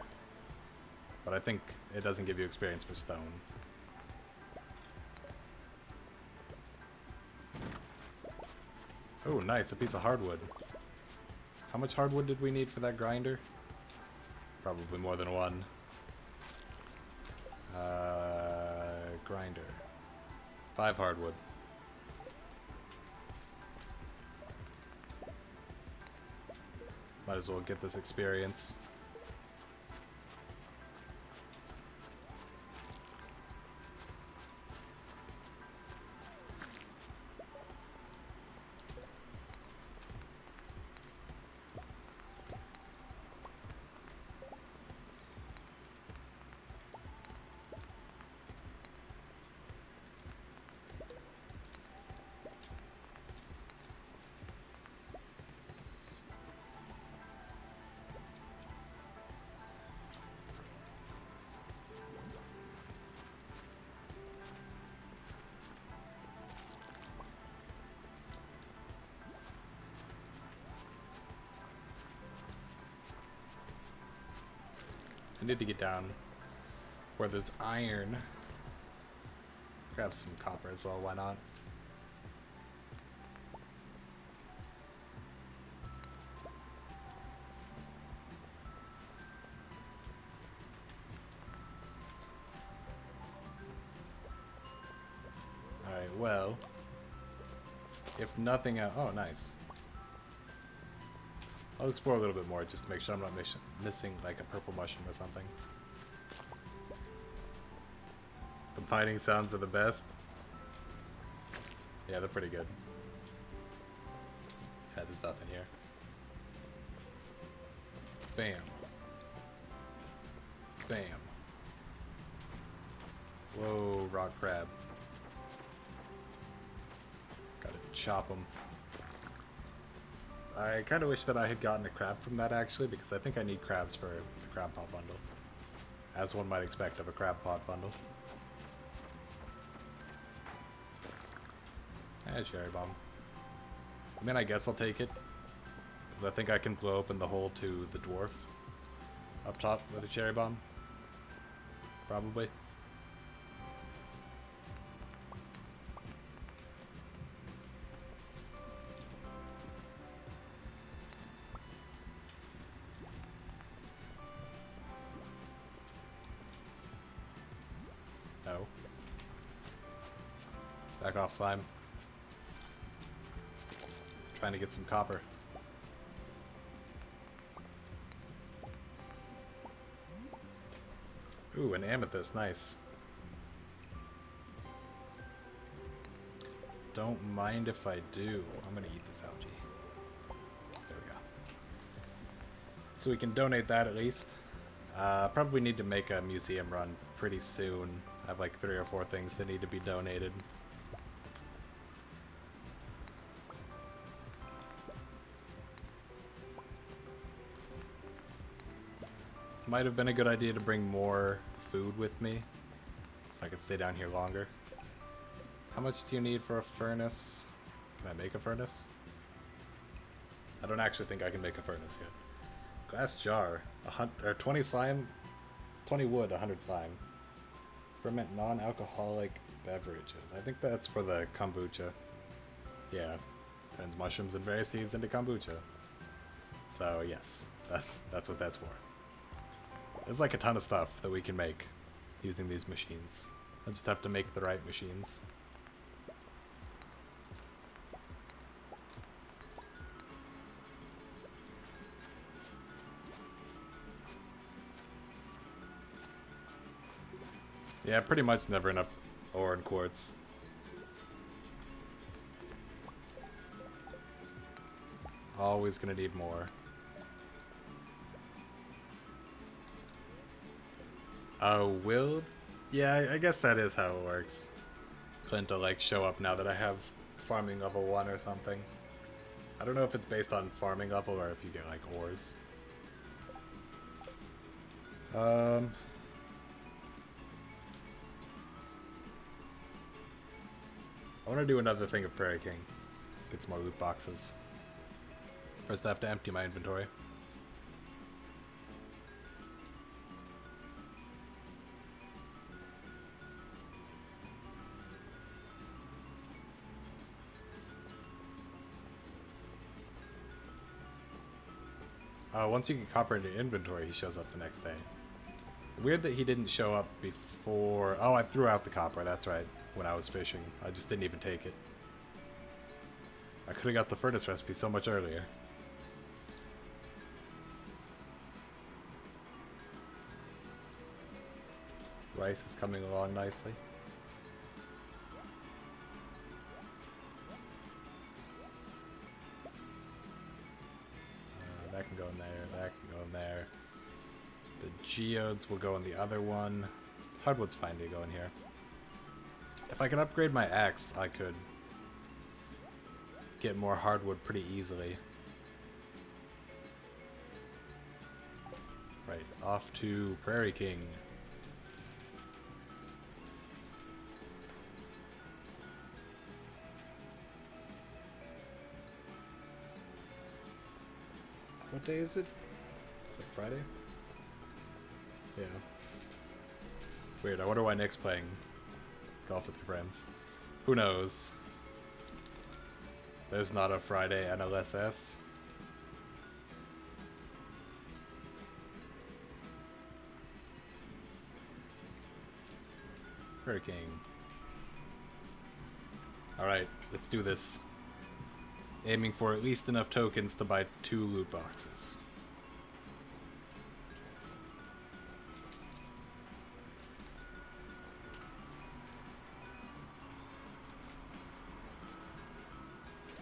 A: But I think it doesn't give you experience for stone. Oh, nice, a piece of hardwood. How much hardwood did we need for that grinder? Probably more than one. Grinder. 5 hardwood. Might as well get this experience. I need to get down where there's iron. Grab some copper as well, why not? Alright, well, if nothing else... Oh, nice. I'll explore a little bit more just to make sure I'm not missing like a purple mushroom or something. The mining sounds are the best. Yeah, they're pretty good. Yeah, there's nothing here. Bam. Bam. Whoa, rock crab. Gotta chop them. I kind of wish that I had gotten a crab from that, actually, because I think I need crabs for the crab pot bundle. As one might expect of a crab pot bundle. Eh, cherry bomb. I mean, I guess I'll take it. Because I think I can blow open the hole to the dwarf up top with a cherry bomb. Probably. Back off, slime. Trying to get some copper. Ooh, an amethyst, nice. Don't mind if I do. I'm gonna eat this algae. There we go. So we can donate that at least. Probably need to make a museum run pretty soon. I have like 3 or 4 things that need to be donated. Might have been a good idea to bring more food with me so I could stay down here longer. How much do you need for a furnace? Can I make a furnace? I don't actually think I can make a furnace yet. Glass jar. 20 slime, 20 wood, 100 slime. Ferment non-alcoholic beverages. I think that's for the kombucha. Yeah. Turns mushrooms and various seeds into kombucha. So yes, that's what that's for. There's like a ton of stuff that we can make using these machines. I just have to make the right machines. Yeah, pretty much never enough ore and quartz. Always gonna need more. Oh, will? Yeah, I guess that is how it works. Clint will like show up now that I have farming level 1 or something. I don't know if it's based on farming level or if you get like ores. I want to do another thing of Prairie King. Get some more loot boxes. First I have to empty my inventory. Once you get copper into inventory, he shows up the next day. Weird that he didn't show up before... Oh, I threw out the copper, that's right, when I was fishing. I just didn't even take it. I could have got the furnace recipe so much earlier. Rice is coming along nicely. That can go in there, that can go in there. The geodes will go in the other one. Hardwood's fine to go in here. If I could upgrade my axe, I could get more hardwood pretty easily. Right, off to Prairie King. What day is it? It's like Friday? Yeah. Weird, I wonder why Nick's playing golf with your friends. Who knows? There's not a Friday NLSS. Prairie King. Alright, let's do this. Aiming for at least enough tokens to buy 2 loot boxes.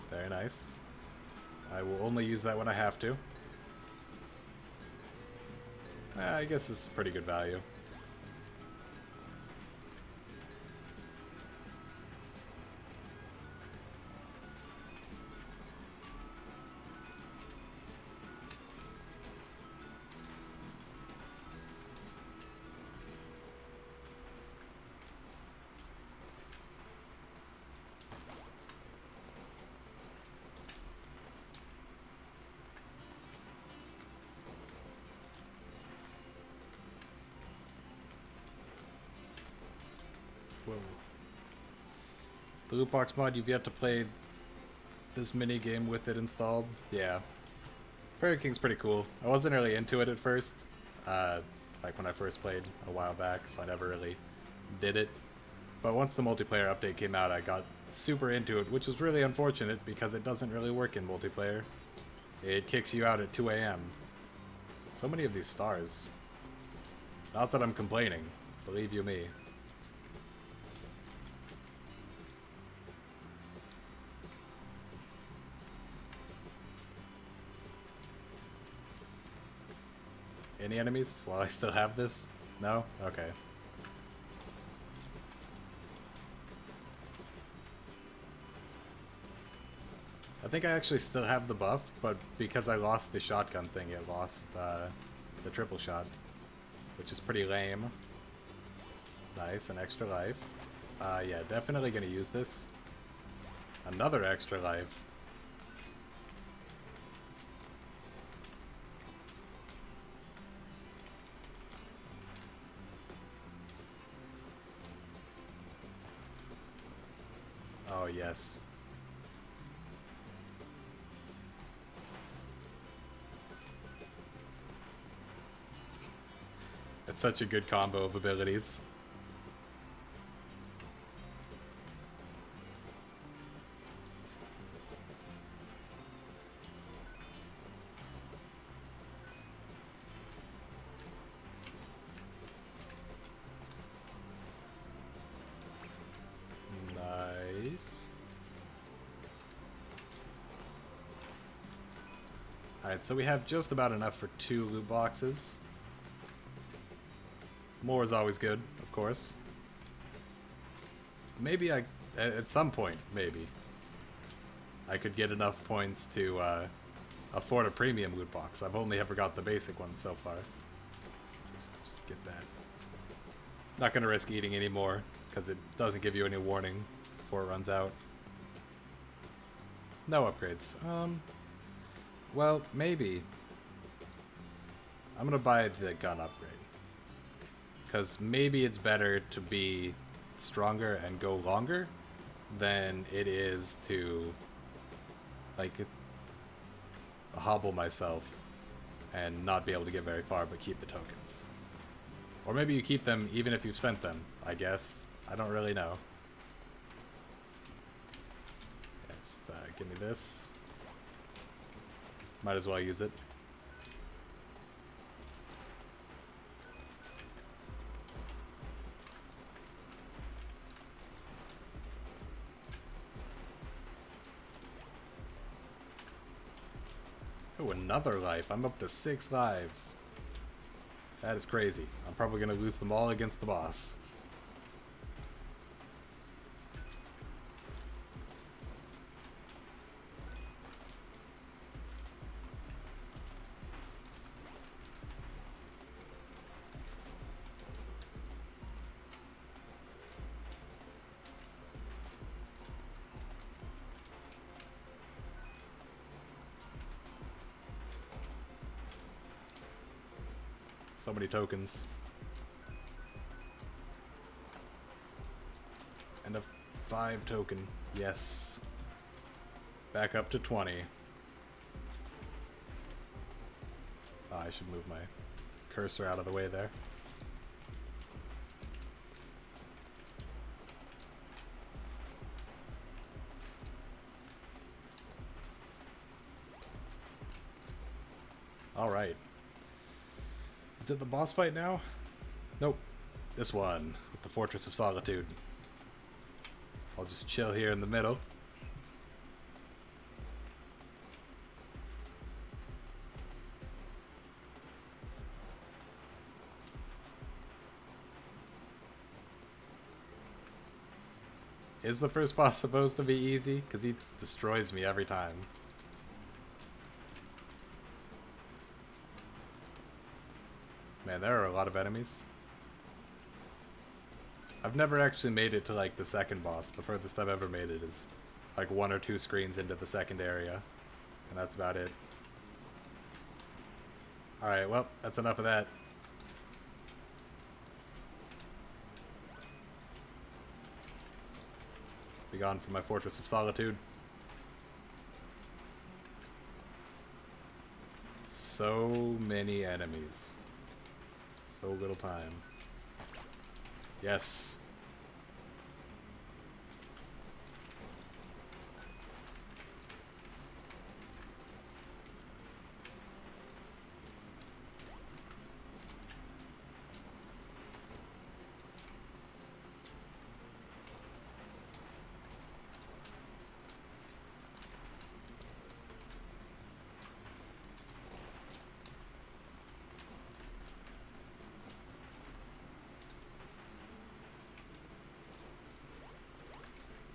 A: Very nice. I will only use that when I have to. I guess this is pretty good value. Whoa. The loot box mod, you've yet to play this mini game with it installed? Yeah. Prairie King's pretty cool. I wasn't really into it at first. Like when I first played a while back, so I never really did it. But once the multiplayer update came out, I got super into it, which was really unfortunate because it doesn't really work in multiplayer. It kicks you out at 2 a.m. So many of these stars. Not that I'm complaining, believe you me. Any enemies while I still have this? No? Okay. I think I actually still have the buff, but because I lost the shotgun thing, it lost the triple shot, which is pretty lame. Nice, an extra life. Yeah, definitely gonna use this. Another extra life. Oh, yes. It's such a good combo of abilities. Nice. Alright, so we have just about enough for 2 loot boxes. More is always good, of course. Maybe at some point, maybe, I could get enough points to afford a premium loot box. I've only ever got the basic ones so far. Just get that. Not gonna risk eating anymore, because it doesn't give you any warning before it runs out. No upgrades. Well, maybe. I'm gonna buy the gun upgrade. Because maybe it's better to be stronger and go longer than it is to, like, hobble myself and not be able to get very far but keep the tokens. Or maybe you keep them even if you've spent them, I guess. I don't really know. Yeah, just give me this. Might as well use it. Oh, another life. I'm up to 6 lives. That is crazy. I'm probably going to lose them all against the boss. So many tokens. And a 5 token. Yes. Back up to 20. Oh, I should move my cursor out of the way there. Alright. Is it the boss fight now? Nope. This one, with the Fortress of Solitude. So I'll just chill here in the middle. Is the first boss supposed to be easy? Because he destroys me every time. Man, there are a lot of enemies. I've never actually made it to, like, the second boss. The furthest I've ever made it is, like, 1 or 2 screens into the second area. And that's about it. Alright, well, that's enough of that. Be gone from my Fortress of Solitude. So many enemies. So little time. Yes.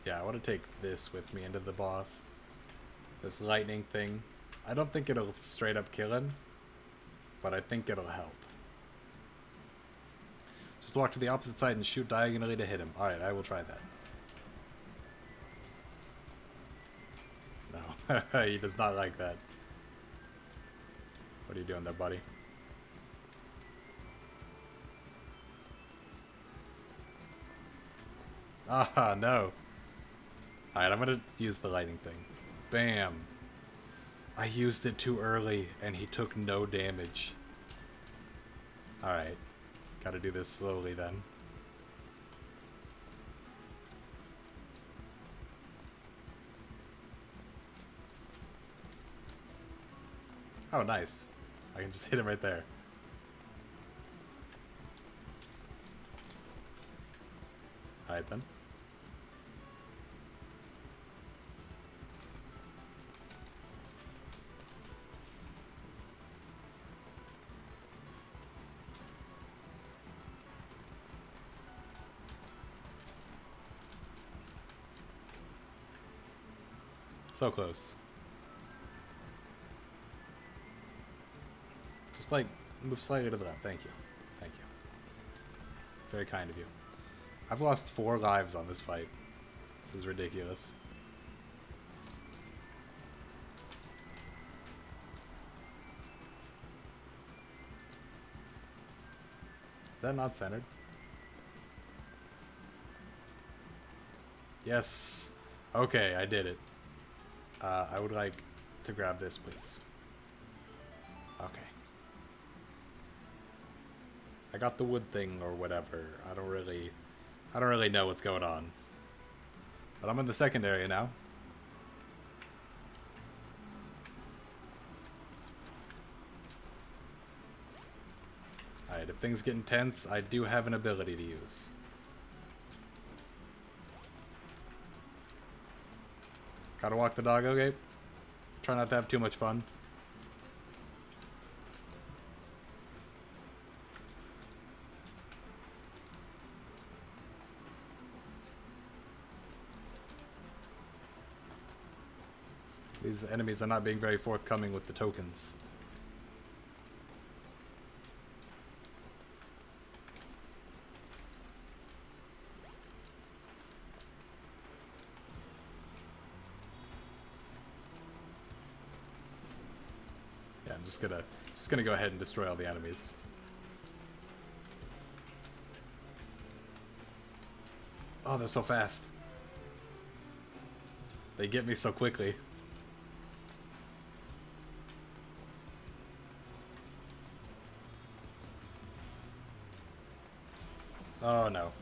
A: Yeah, I want to take this with me into the boss. This lightning thing. I don't think it'll straight up kill him, but I think it'll help. Just walk to the opposite side and shoot diagonally to hit him. Alright, I will try that. No, he does not like that. What are you doing there, buddy? Ah, no. Alright, I'm gonna use the lightning thing. Bam. I used it too early, and he took no damage. Alright. Gotta do this slowly, then. Oh, nice. I can just hit him right there. Alright, then. So close. Just like move slightly to the left. Thank you. Thank you. Very kind of you. I've lost 4 lives on this fight. This is ridiculous. Is that not centered? Yes. Okay, I did it. I would like to grab this, please. Okay. I got the wood thing or whatever. I don't really know what's going on. But I'm in the second area now. Alright, if things get intense, I do have an ability to use. Gotta walk the dog, okay? Try not to have too much fun. These enemies are not being very forthcoming with the tokens. Yeah, I'm just gonna go ahead and destroy all the enemies. Oh, they're so fast. They get me so quickly. Oh no.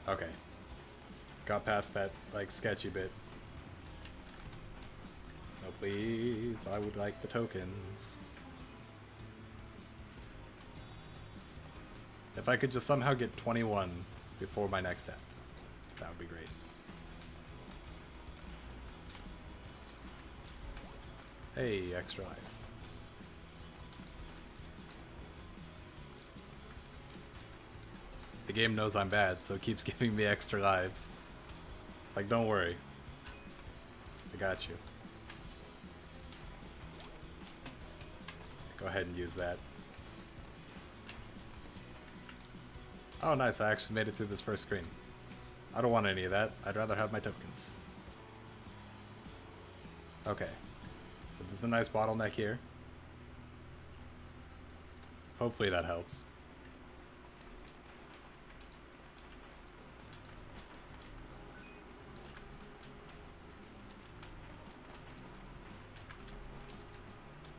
A: Okay. Got past that, like, sketchy bit. Oh, please. I would like the tokens. If I could just somehow get 21 before my next step, that would be great. Hey, extra life. The game knows I'm bad, so it keeps giving me extra lives. It's like, don't worry. I got you. Go ahead and use that. Oh, nice. I actually made it through this first screen. I don't want any of that. I'd rather have my tokens. Okay. So there's a nice bottleneck here. Hopefully that helps.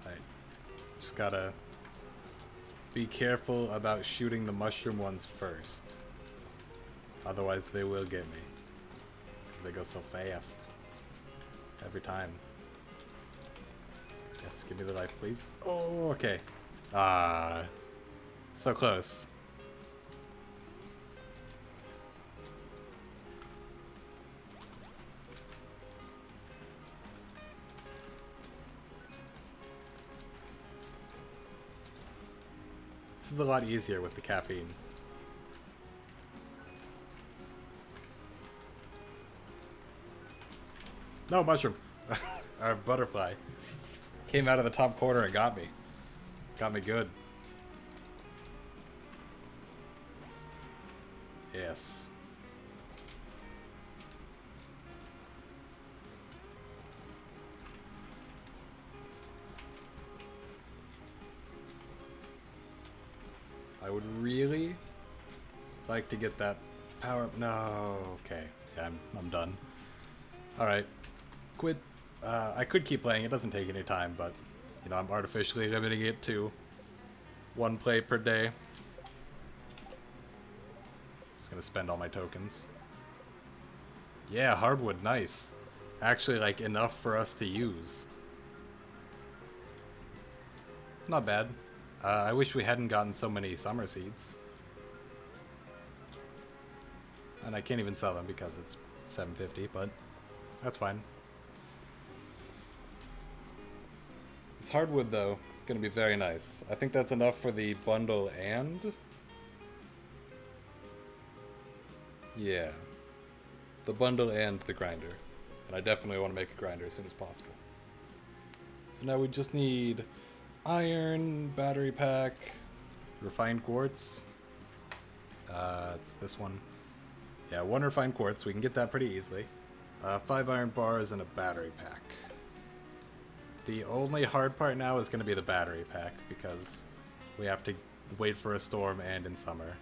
A: Right. Just gotta be careful about shooting the mushroom ones first. Otherwise they will get me. Because they go so fast. Every time. Yes, give me the life, please. Oh, okay. Ah. So close. This is a lot easier with the caffeine. No, mushroom. Our butterfly. Came out of the top corner and got me. Got me good. Yes. I would really like to get that power. No, okay. Yeah, I'm done. Alright. Quit. I could keep playing. It doesn't take any time, but, you know, I'm artificially limiting it to 1 play per day. Just gonna spend all my tokens. Yeah, hardwood, nice. Actually, like, enough for us to use. Not bad. I wish we hadn't gotten so many summer seeds. And I can't even sell them because it's $7.50, but that's fine. This hardwood, though, is going to be very nice. I think that's enough for the bundle and... yeah. The bundle and the grinder. And I definitely want to make a grinder as soon as possible. So now we just need iron, battery pack, refined quartz. It's this one. Yeah, 1 refined quartz. We can get that pretty easily. 5 iron bars and a battery pack. The only hard part now is going to be the battery pack, because we have to wait for a storm and in summer.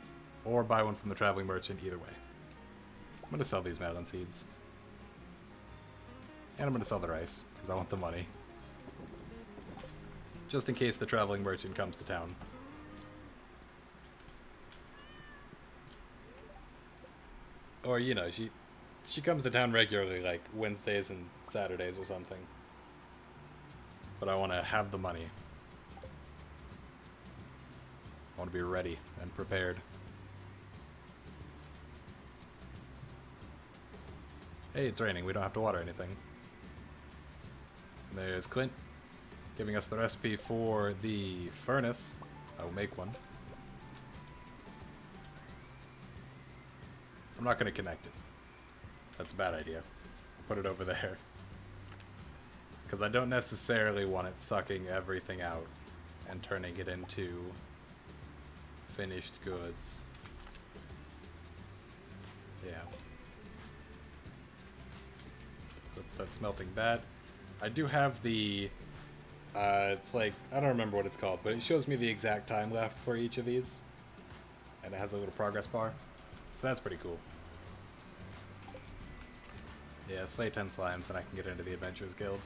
A: Or buy one from the traveling merchant, either way. I'm going to sell these melon seeds. And I'm going to sell the rice, because I want the money. Just in case the traveling merchant comes to town. Or, you know, she comes to town regularly, like Wednesdays and Saturdays or something. But I want to have the money. I want to be ready and prepared. Hey, it's raining. We don't have to water anything. There's Clint giving us the recipe for the furnace. I will make one. I'm not going to connect it. That's a bad idea. Put it over there. Because I don't necessarily want it sucking everything out and turning it into finished goods. Yeah. Let's start smelting that. I do have the... it's like, I don't remember what it's called, but it shows me the exact time left for each of these. And it has a little progress bar. So that's pretty cool. Yeah, slay 10 slimes and I can get into the Adventurers Guild.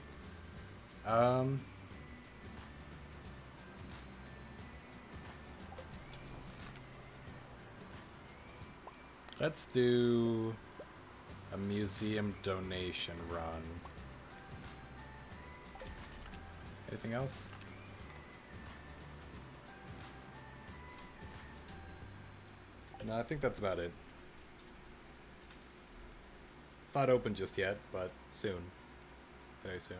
A: Let's do a museum donation run. Anything else? No, I think that's about it. It's not open just yet, but soon. Very soon.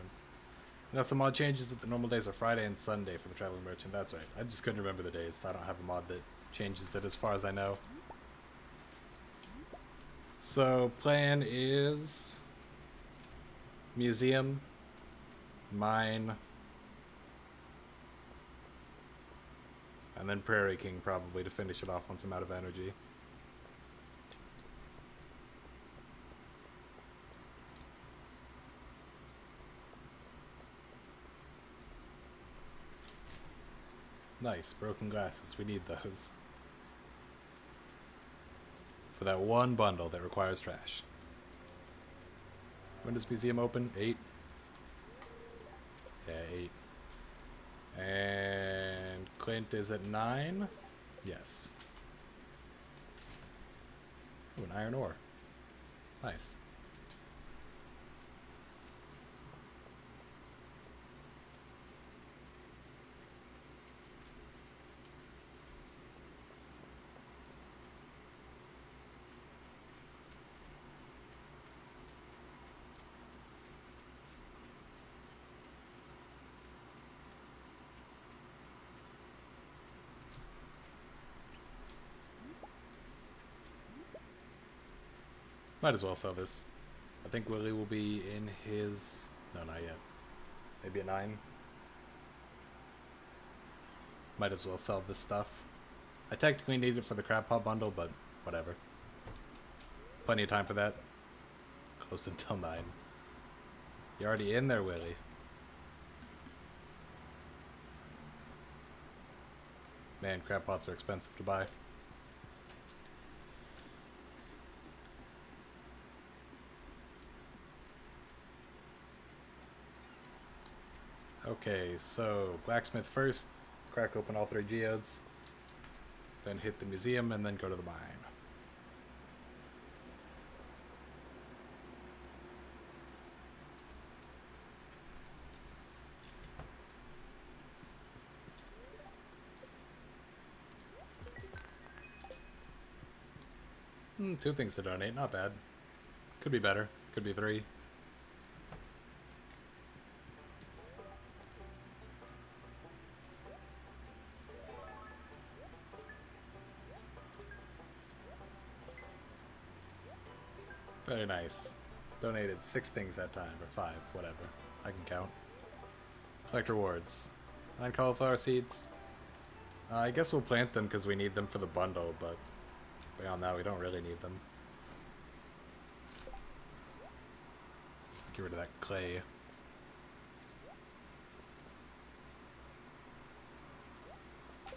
A: Now some mod changes that the normal days are Friday and Sunday for the Traveling Merchant. That's right. I just couldn't remember the days. I don't have a mod that changes it as far as I know. So, plan is... museum, mine, and then Prairie King probably to finish it off once I'm out of energy. Nice, broken glasses. We need those. For that one bundle that requires trash. When does museum open? 8? Yeah, 8. And Clint is at 9? Yes. Ooh, an iron ore. Nice. Might as well sell this. I think Willie will be in his... No, not yet. Maybe a 9. Might as well sell this stuff. I technically need it for the crab pot bundle, but whatever. Plenty of time for that. Closed until 9. You're already in there, Willie. Man, crab pots are expensive to buy. Okay, so blacksmith first, crack open all 3 geodes, then hit the museum, and then go to the mine. Two things to donate, not bad. Could be better, could be 3. Very nice. Donated 6 things that time, or 5, whatever. I can count. Collect rewards. 9 cauliflower seeds. I guess we'll plant them because we need them for the bundle, but beyond that we don't really need them. Get rid of that clay.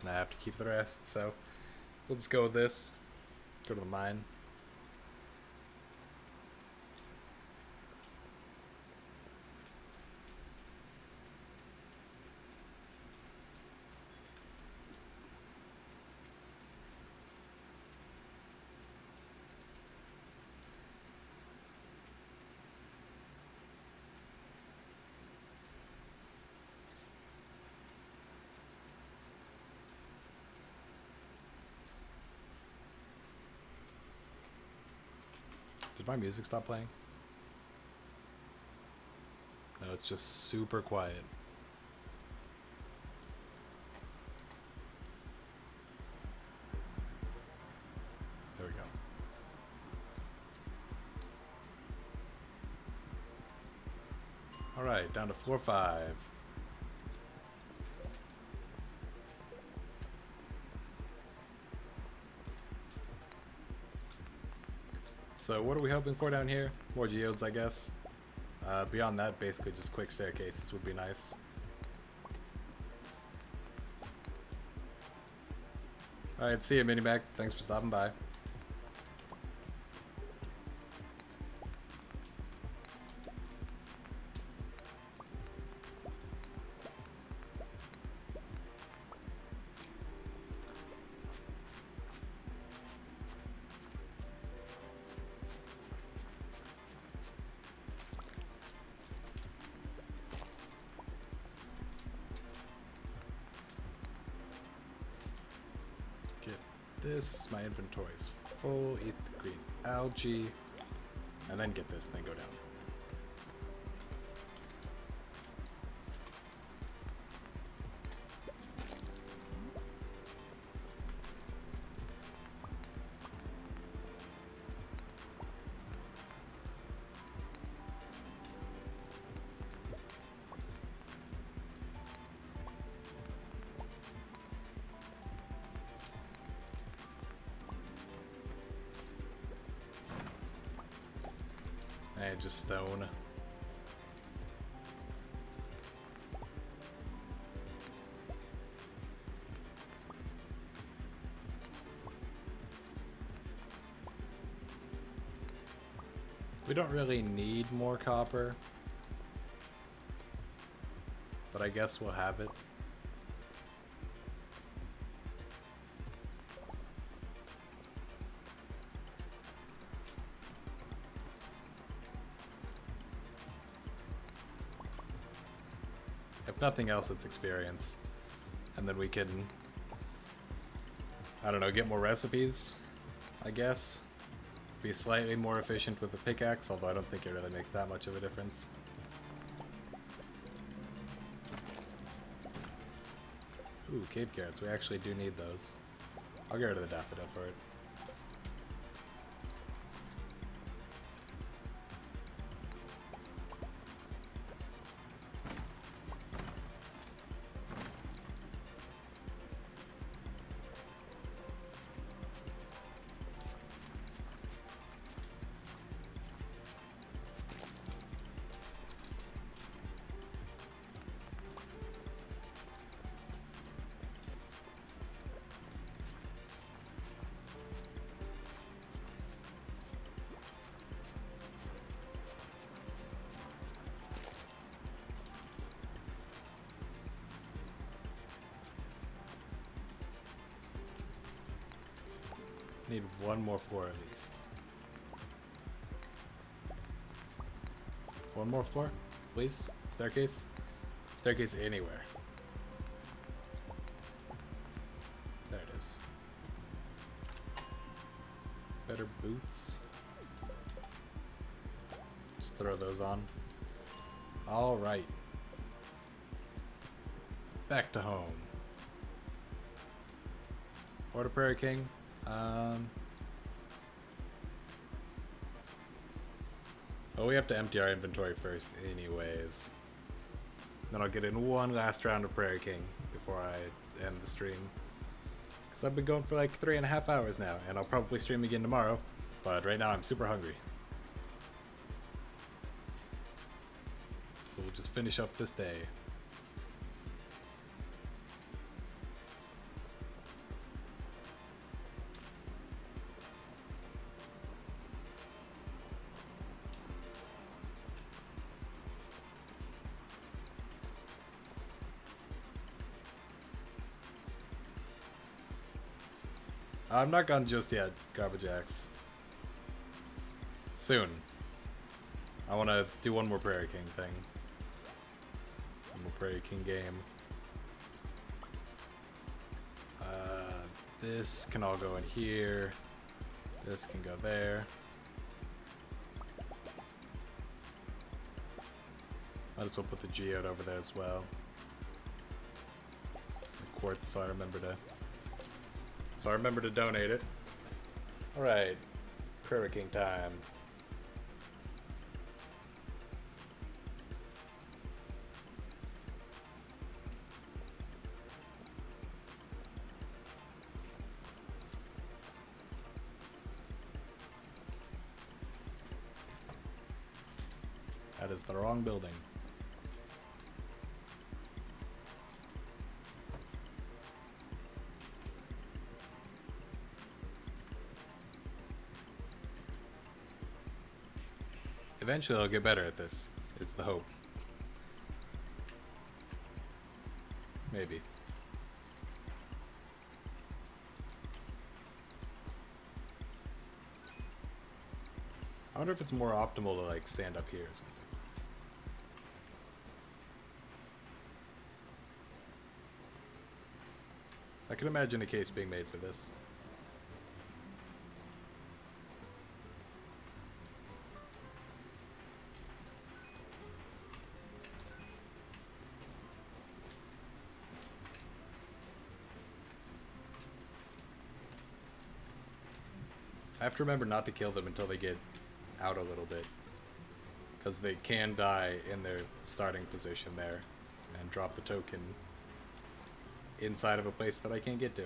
A: And I have to keep the rest, so we'll just go with this. Go to the mine. Did my music stop playing? No, it's just super quiet. There we go. Alright, down to floor 5. So what are we hoping for down here? More geodes, I guess. Beyond that, basically just quick staircases would be nice. Alright, see you, Minimac. Thanks for stopping by. This, my inventory's full, eat the green algae, and then get this, and then go down. And just stone. We don't really need more copper, but I guess we'll have it. If nothing else, it's experience. And then we can, I don't know, get more recipes, I guess. Be slightly more efficient with the pickaxe, although I don't think it really makes that much of a difference. Ooh, cave carrots. We actually do need those. I'll get rid of the daffodil for it. Need one more floor at least. One more floor, please. Staircase. Staircase anywhere. There it is. Better boots. Just throw those on. Alright. Back to home. Order Prairie King. Well, we have to empty our inventory first anyways. Then I'll get in one last round of Prairie King before I end the stream. Because I've been going for like 3.5 hours now, and I'll probably stream again tomorrow. But right now I'm super hungry. So we'll just finish up this day. I'm not gone just yet, Garbage Axe. Soon. I want to do one more Prairie King thing. One more Prairie King game. This can all go in here. This can go there. Might as well put the geode over there as well. The quartz, so I remember to donate it. Alright. Prairie King time. That is the wrong building. Eventually I'll get better at this, is the hope. Maybe. I wonder if it's more optimal to like stand up here or something. I can imagine a case being made for this. I have to remember not to kill them until they get out a little bit, because they can die in their starting position there and drop the token inside of a place that I can't get to.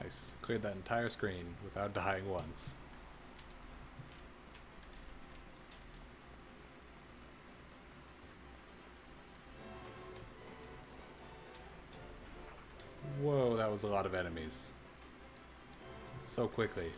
A: Nice. Cleared that entire screen without dying once. Whoa, that was a lot of enemies. So quickly.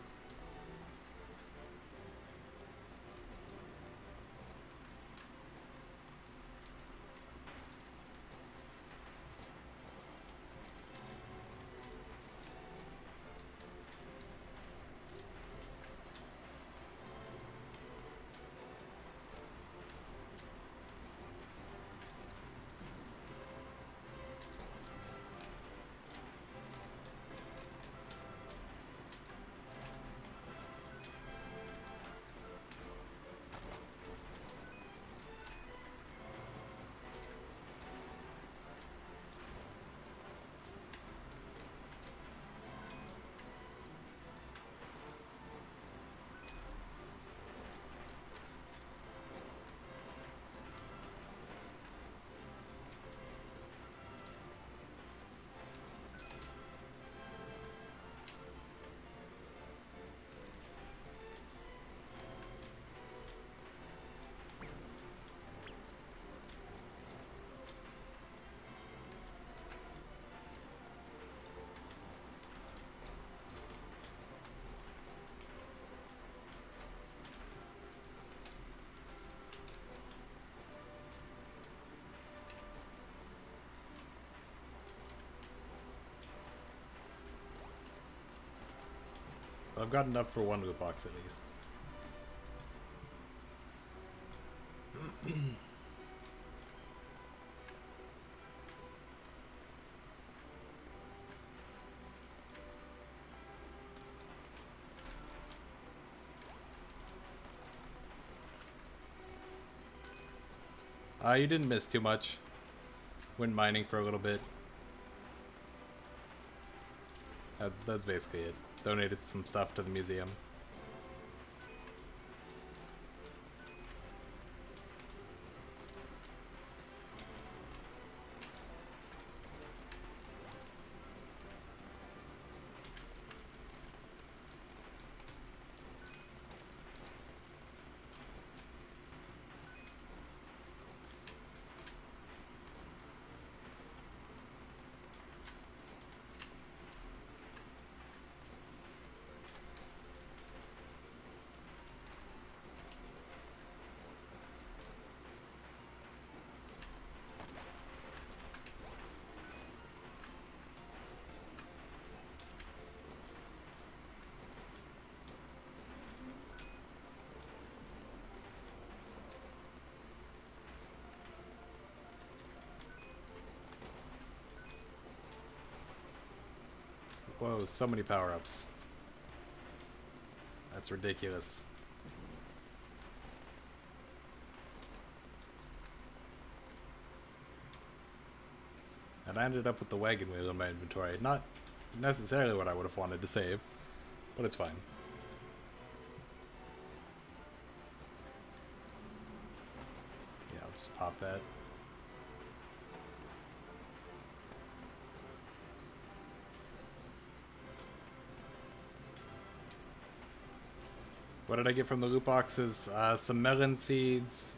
A: I've got enough for one loot box at least. You didn't miss too much. Went mining for a little bit. That's basically it. Donated some stuff to the museum. Whoa, so many power-ups. That's ridiculous. And I ended up with the wagon wheel in my inventory. Not necessarily what I would have wanted to save, but it's fine. Yeah, I'll just pop that. What did I get from the loot boxes? Some melon seeds,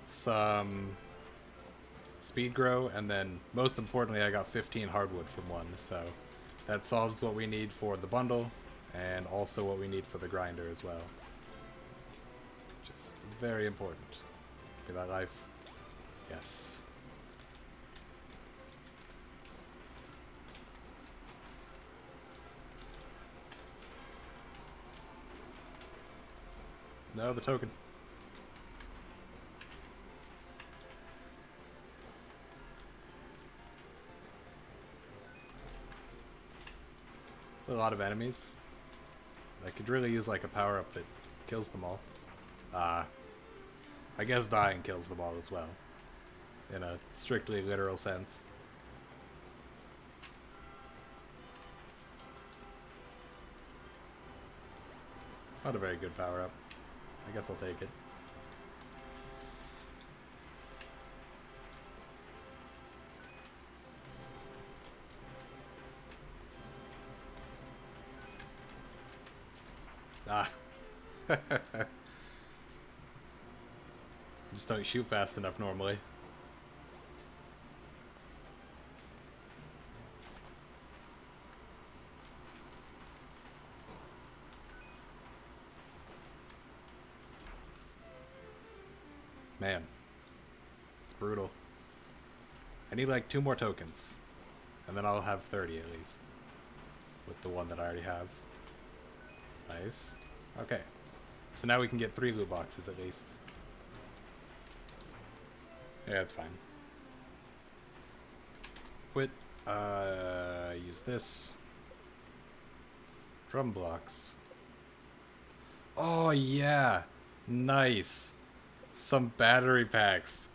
A: some speed grow, and then most importantly I got 15 hardwood from one, so that solves what we need for the bundle and also what we need for the grinder as well, which is very important. Be that life. Yes. No, the token. It's a lot of enemies. I could really use like a power-up that kills them all. I guess dying kills them all as well, in a strictly literal sense. It's not a very good power-up. I guess I'll take it. Ah. Just don't shoot fast enough normally. Man, it's brutal. I need like 2 more tokens, and then I'll have 30 at least, with the one that I already have. Nice. Okay, so now we can get 3 loot boxes at least. Yeah, that's fine. Quit. Use this. Drum blocks. Oh yeah, nice. Some battery packs.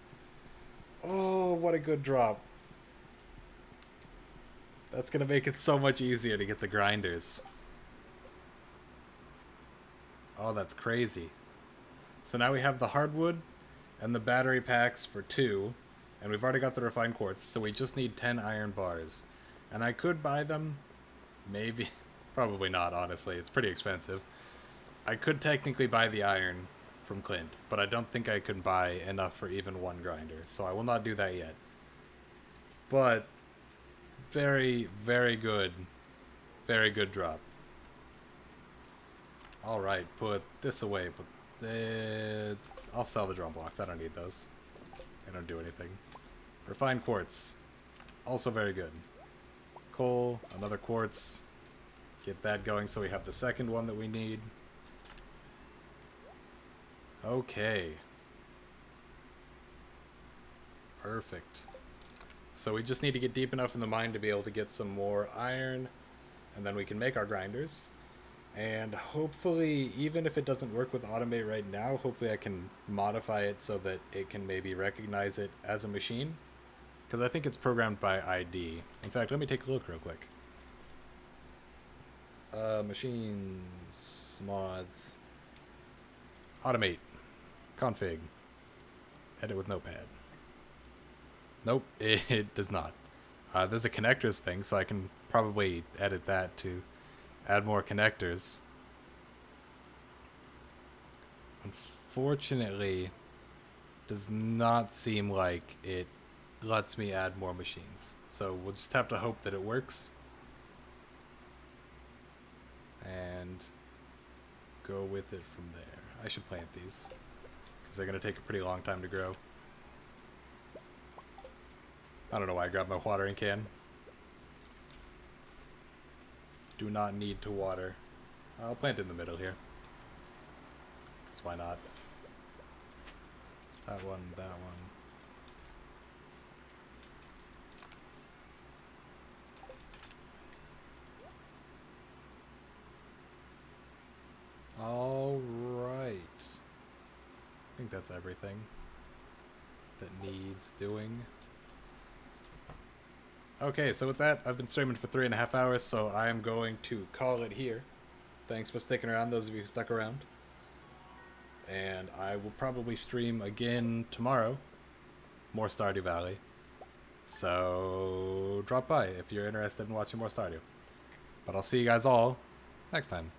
A: Oh, what a good drop. That's gonna make it so much easier to get the grinders. Oh, that's crazy. So now we have the hardwood and the battery packs for 2, and we've already got the refined quartz, so we just need 10 iron bars. And I could buy them, maybe, probably not, honestly, it's pretty expensive. I could technically buy the iron from Clint, but I don't think I can buy enough for even 1 grinder, so I will not do that yet. But very, very good drop. Alright, put this away, I'll sell the drum blocks, I don't need those. They don't do anything. Refined quartz, also very good. Coal, another quartz. Get that going so we have the second one that we need. Okay. Perfect. So we just need to get deep enough in the mine to be able to get some more iron, and then we can make our grinders. And hopefully, even if it doesn't work with automate right now, hopefully I can modify it so that it can maybe recognize it as a machine. Because I think it's programmed by ID. In fact, let me take a look real quick. Machines, mods, automate, config, edit with notepad. Nope, it does not. There's a connectors thing, so I can probably edit that to add more connectors. Unfortunately, does not seem like it lets me add more machines. So we'll just have to hope that it works. And go with it from there. I should plant these, because they're going to take a pretty long time to grow. I don't know why I grabbed my watering can. Do not need to water. I'll plant in the middle here. That's why not. That one, that one. All right. I think that's everything that needs doing. Okay, so with that, I've been streaming for 3.5 hours, so I am going to call it here. Thanks for sticking around, those of you who stuck around. And I will probably stream again tomorrow. More Stardew Valley. So drop by if you're interested in watching more Stardew. But I'll see you guys all next time.